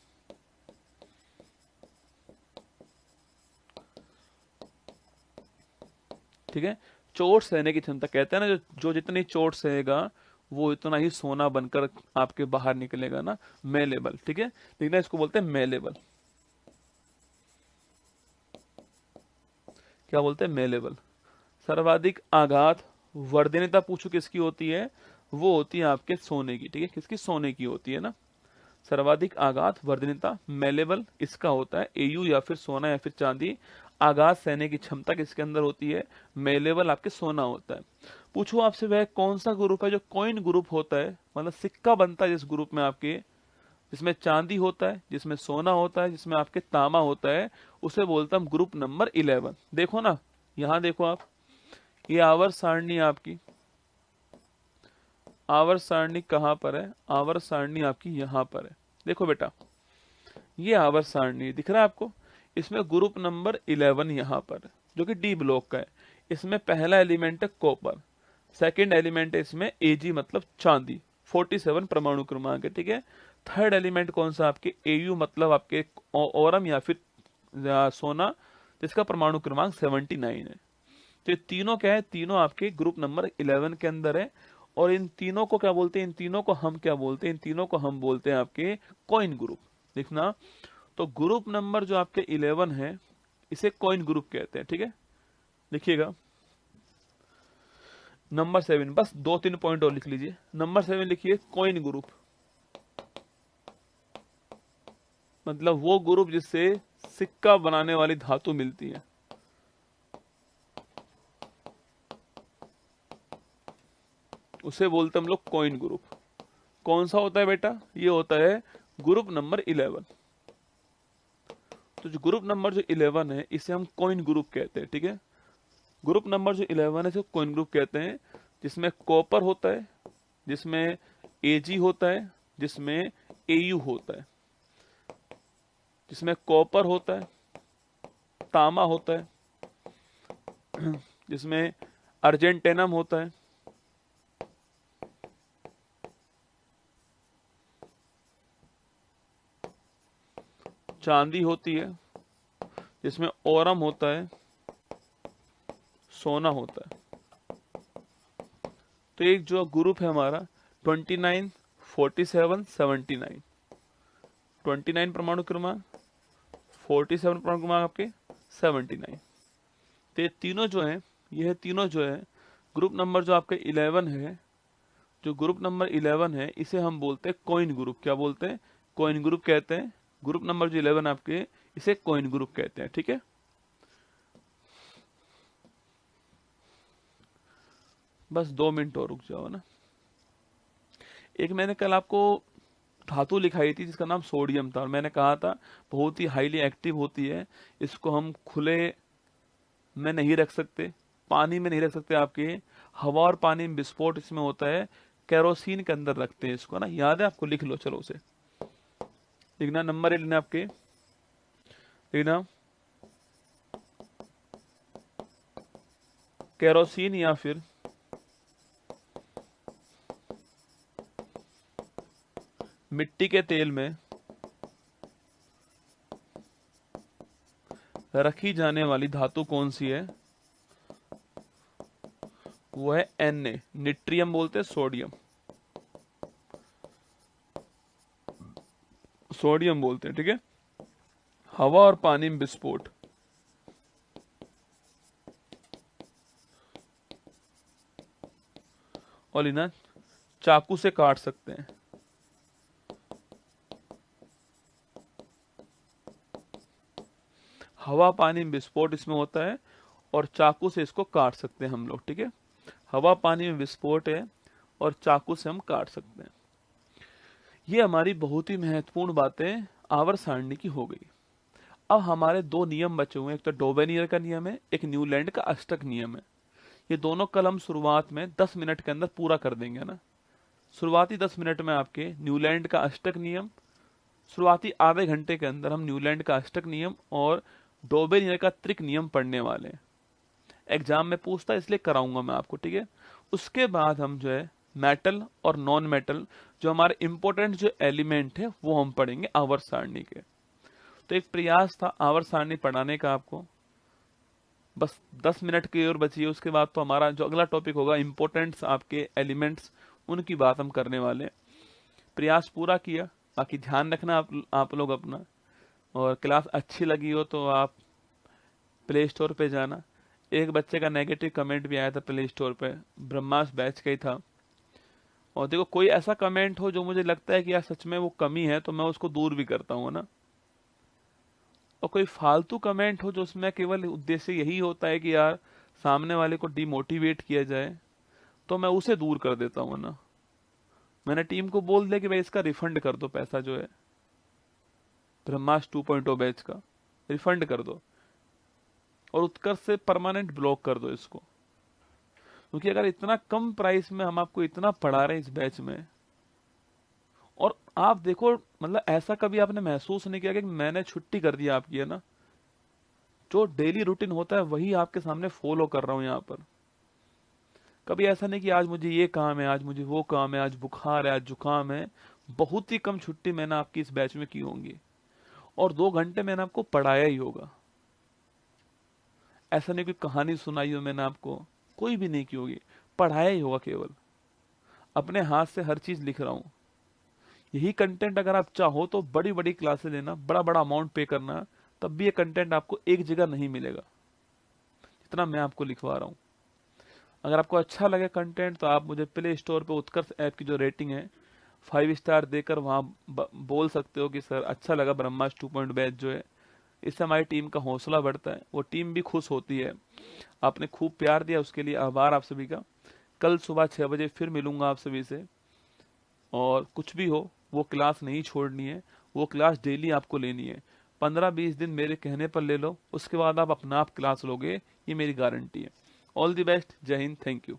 ठीक है। चोट सहने की क्षमता कहते हैं ना, जो जितनी चोट सहेगा वो इतना ही सोना बनकर आपके बाहर निकलेगा ना, मेलेबल। ठीक है। देखना, इसको बोलते हैं मेलेबल। क्या बोलते हैं? मेलेबल। सर्वाधिक आघात वर्धनीयता पूछो किसकी होती है? वो होती है आपके सोने की। ठीक है। किसकी? सोने की होती है ना। सर्वाधिक आघात वर्धनीयता मेलेबल इसका होता है Au, या फिर सोना या फिर चांदी। आघात सहने की क्षमता किसके अंदर होती है? मेलेबल आपके सोना होता है। पूछो आपसे, वह कौन सा ग्रुप है जो कॉइन ग्रुप होता है, मतलब सिक्का बनता है जिस ग्रुप में आपके, जिसमें चांदी होता है, जिसमें सोना होता है, जिसमें आपके तांबा होता है, उसे बोलता हम ग्रुप नंबर 11। देखो ना, यहां देखो आप, ये आवर्त सारणी आपकी, आवर्त सारणी कहां पर है? आवर्त सारणी आपकी यहां पर है। देखो बेटा, ये आवर्त सारणी दिख रहा है आपको, इसमें ग्रुप नंबर 11 यहां पर है, जो कि डी ब्लॉक का है। इसमें पहला एलिमेंट है कॉपर, सेकंड एलिमेंट है इसमें Ag मतलब चांदी, 47 परमाणु क्रमांक है। ठीक है। थर्ड एलिमेंट कौन सा आपके? Au मतलब आपके ओरम या फिर सोना, जिसका परमाणु क्रमांक 79 है। तो ये तीनों क्या है? तीनों आपके ग्रुप नंबर 11 के अंदर है। और इन तीनों को क्या बोलते हैं? इन तीनों को हम क्या बोलते हैं? इन तीनों को हम बोलते हैं आपके कॉइन ग्रुप। देखना, तो ग्रुप नंबर जो आपके 11 है, इसे कॉइन ग्रुप कहते हैं। ठीक है। देखिएगा, नंबर 7, बस 2-3 पॉइंट और लिख लीजिए। नंबर 7 लिखिए कॉइन ग्रुप, मतलब वो ग्रुप जिससे सिक्का बनाने वाली धातु मिलती है, उसे बोलते हम लोग कॉइन ग्रुप। कौन सा होता है बेटा? ये होता है ग्रुप नंबर 11। तो जो ग्रुप नंबर जो 11 है इसे हम कॉइन ग्रुप कहते हैं, ठीक है। ग्रुप नंबर जो 11 है इसे कॉइन ग्रुप कहते हैं, जिसमें कॉपर होता है, जिसमें एजी होता है, जिसमें एयू होता है, जिसमें कॉपर होता है, तांबा होता है, जिसमें अर्जेंटेनम होता है, चांदी होती है, जिसमें ओरम होता है, सोना होता है। तो एक जो ग्रुप है हमारा 29, 47, 79, 29 परमाणु क्रमांक, 47 परमाणु क्रमांक आपके 79। तो ये तीनों जो है, यह तीनों जो है ग्रुप नंबर जो आपके 11 है, जो ग्रुप नंबर 11 है इसे हम बोलते हैं कॉइन ग्रुप। क्या बोलते हैं? कॉइन ग्रुप कहते हैं। ग्रुप नंबर जो 11 आपके, इसे कॉइन ग्रुप कहते हैं, ठीक है। बस 2 मिनट और रुक जाओ ना। एक मैंने कल आपको धातु लिखाई थी जिसका नाम सोडियम था, और मैंने कहा था बहुत ही हाईली एक्टिव होती है, इसको हम खुले में नहीं रख सकते, पानी में नहीं रख सकते, आपके हवा और पानी में विस्फोट इसमें होता है, केरोसिन के अंदर रखते हैं इसको ना। याद है आपको? लिख लो, चलो उसे लिखना, नंबर लेना आपके, लिखना केरोसिन या फिर मिट्टी के तेल में रखी जाने वाली धातु कौन सी है? वो है Na, निट्रियम बोलते हैं, सोडियम, सोडियम बोलते हैं, ठीक है। हवा और पानी में विस्फोट, और इन्हें चाकू से काट सकते हैं। हवा पानी में विस्फोट इसमें होता है, और चाकू से इसको काट सकते हैं हम लोग, ठीक है। हवा पानी में विस्फोट है और चाकू से हम काट सकते हैं। ये हमारी बहुत ही महत्वपूर्ण बातें आवर्त सारणी की हो गई। अब हमारे 2 नियम बचे हुए हैं, एक तो डोबेनियर का नियम है, एक न्यूलैंड का अष्टक नियम है। ये दोनों कल हम शुरुआत में 10 मिनट के अंदर पूरा कर देंगे ना। शुरुआती 10 मिनट में आपके न्यूलैंड का अष्टक नियम, शुरुआती आधे घंटे के अंदर हम न्यूलैंड का अष्टक नियम और डोबेनियर का त्रिक नियम पढ़ने वाले हैं। एग्जाम में पूछता है इसलिए कराऊंगा मैं आपको, ठीक है। उसके बाद हम जो है मेटल और नॉन मेटल, जो हमारे इंपॉर्टेंट जो एलिमेंट है, वो हम पढ़ेंगे आवर्त सारणी के। तो एक प्रयास था आवर्त सारणी पढ़ाने का आपको, बस 10 मिनट की और बची है। उसके बाद तो हमारा जो अगला टॉपिक होगा इंपॉर्टेंट्स आपके एलिमेंट्स, उनकी बात हम करने वाले। प्रयास पूरा किया, बाकी ध्यान रखना आप लोग अपना। और क्लास अच्छी लगी हो तो आप प्ले स्टोर पे जाना। एक बच्चे का नेगेटिव कमेंट भी आया था प्ले स्टोर पे, ब्रह्मास बैच का ही था। और देखो, कोई ऐसा कमेंट हो जो मुझे लगता है कि यार सच में वो कमी है, तो मैं उसको दूर भी करता हूँ ना। और कोई फालतू कमेंट हो जो उसमें केवल उद्देश्य यही होता है कि यार सामने वाले को डिमोटिवेट किया जाए, तो मैं उसे दूर कर देता हूँ ना। मैंने टीम को बोल दिया कि भाई इसका रिफंड कर दो, पैसा जो है ब्रह्मास 2.0 बैच का रिफंड कर दो, और उत्कर्ष से परमानेंट ब्लॉक कर दो इसको। क्योंकि अगर इतना कम प्राइस में हम आपको इतना पढ़ा रहे हैं इस बैच में, और आप देखो, मतलब ऐसा कभी आपने महसूस नहीं किया कि मैंने छुट्टी कर दी आपकी, है ना। जो डेली रूटीन होता है वही आपके सामने फॉलो कर रहा हूं यहाँ पर। कभी ऐसा नहीं कि आज मुझे ये काम है, आज मुझे वो काम है, आज बुखार है, आज जुकाम है। बहुत ही कम छुट्टी मैंने आपकी इस बैच में की होंगी, और 2 घंटे मैंने आपको पढ़ाया ही होगा। ऐसा नहीं कोई कहानी सुनाई हो मैंने आपको, कोई भी नहीं की होगी, पढ़ाया ही होगा केवल। अपने हाथ से हर चीज लिख रहा हूं। यही कंटेंट अगर आप चाहो तो बड़ी बड़ी क्लासेस लेना, बड़ा बड़ा अमाउंट पे करना, तब भी ये कंटेंट आपको एक जगह नहीं मिलेगा जितना मैं आपको लिखवा रहा हूं। अगर आपको अच्छा लगे कंटेंट तो आप मुझे प्ले स्टोर पे उत्कर्ष ऐप की जो रेटिंग है 5 स्टार देकर वहाँ बोल सकते हो कि सर अच्छा लगा ब्रह्मास्त्र 2 बैच जो है। इससे हमारी टीम का हौसला बढ़ता है, वो टीम भी खुश होती है। आपने खूब प्यार दिया, उसके लिए आभार आप सभी का। कल सुबह 6 बजे फिर मिलूंगा आप सभी से, और कुछ भी हो वो क्लास नहीं छोड़नी है, वो क्लास डेली आपको लेनी है। 15-20 दिन मेरे कहने पर ले लो, उसके बाद आप अपना आप क्लास लोगे, ये मेरी गारंटी है। ऑल द बेस्ट, जय हिंद, थैंक यू।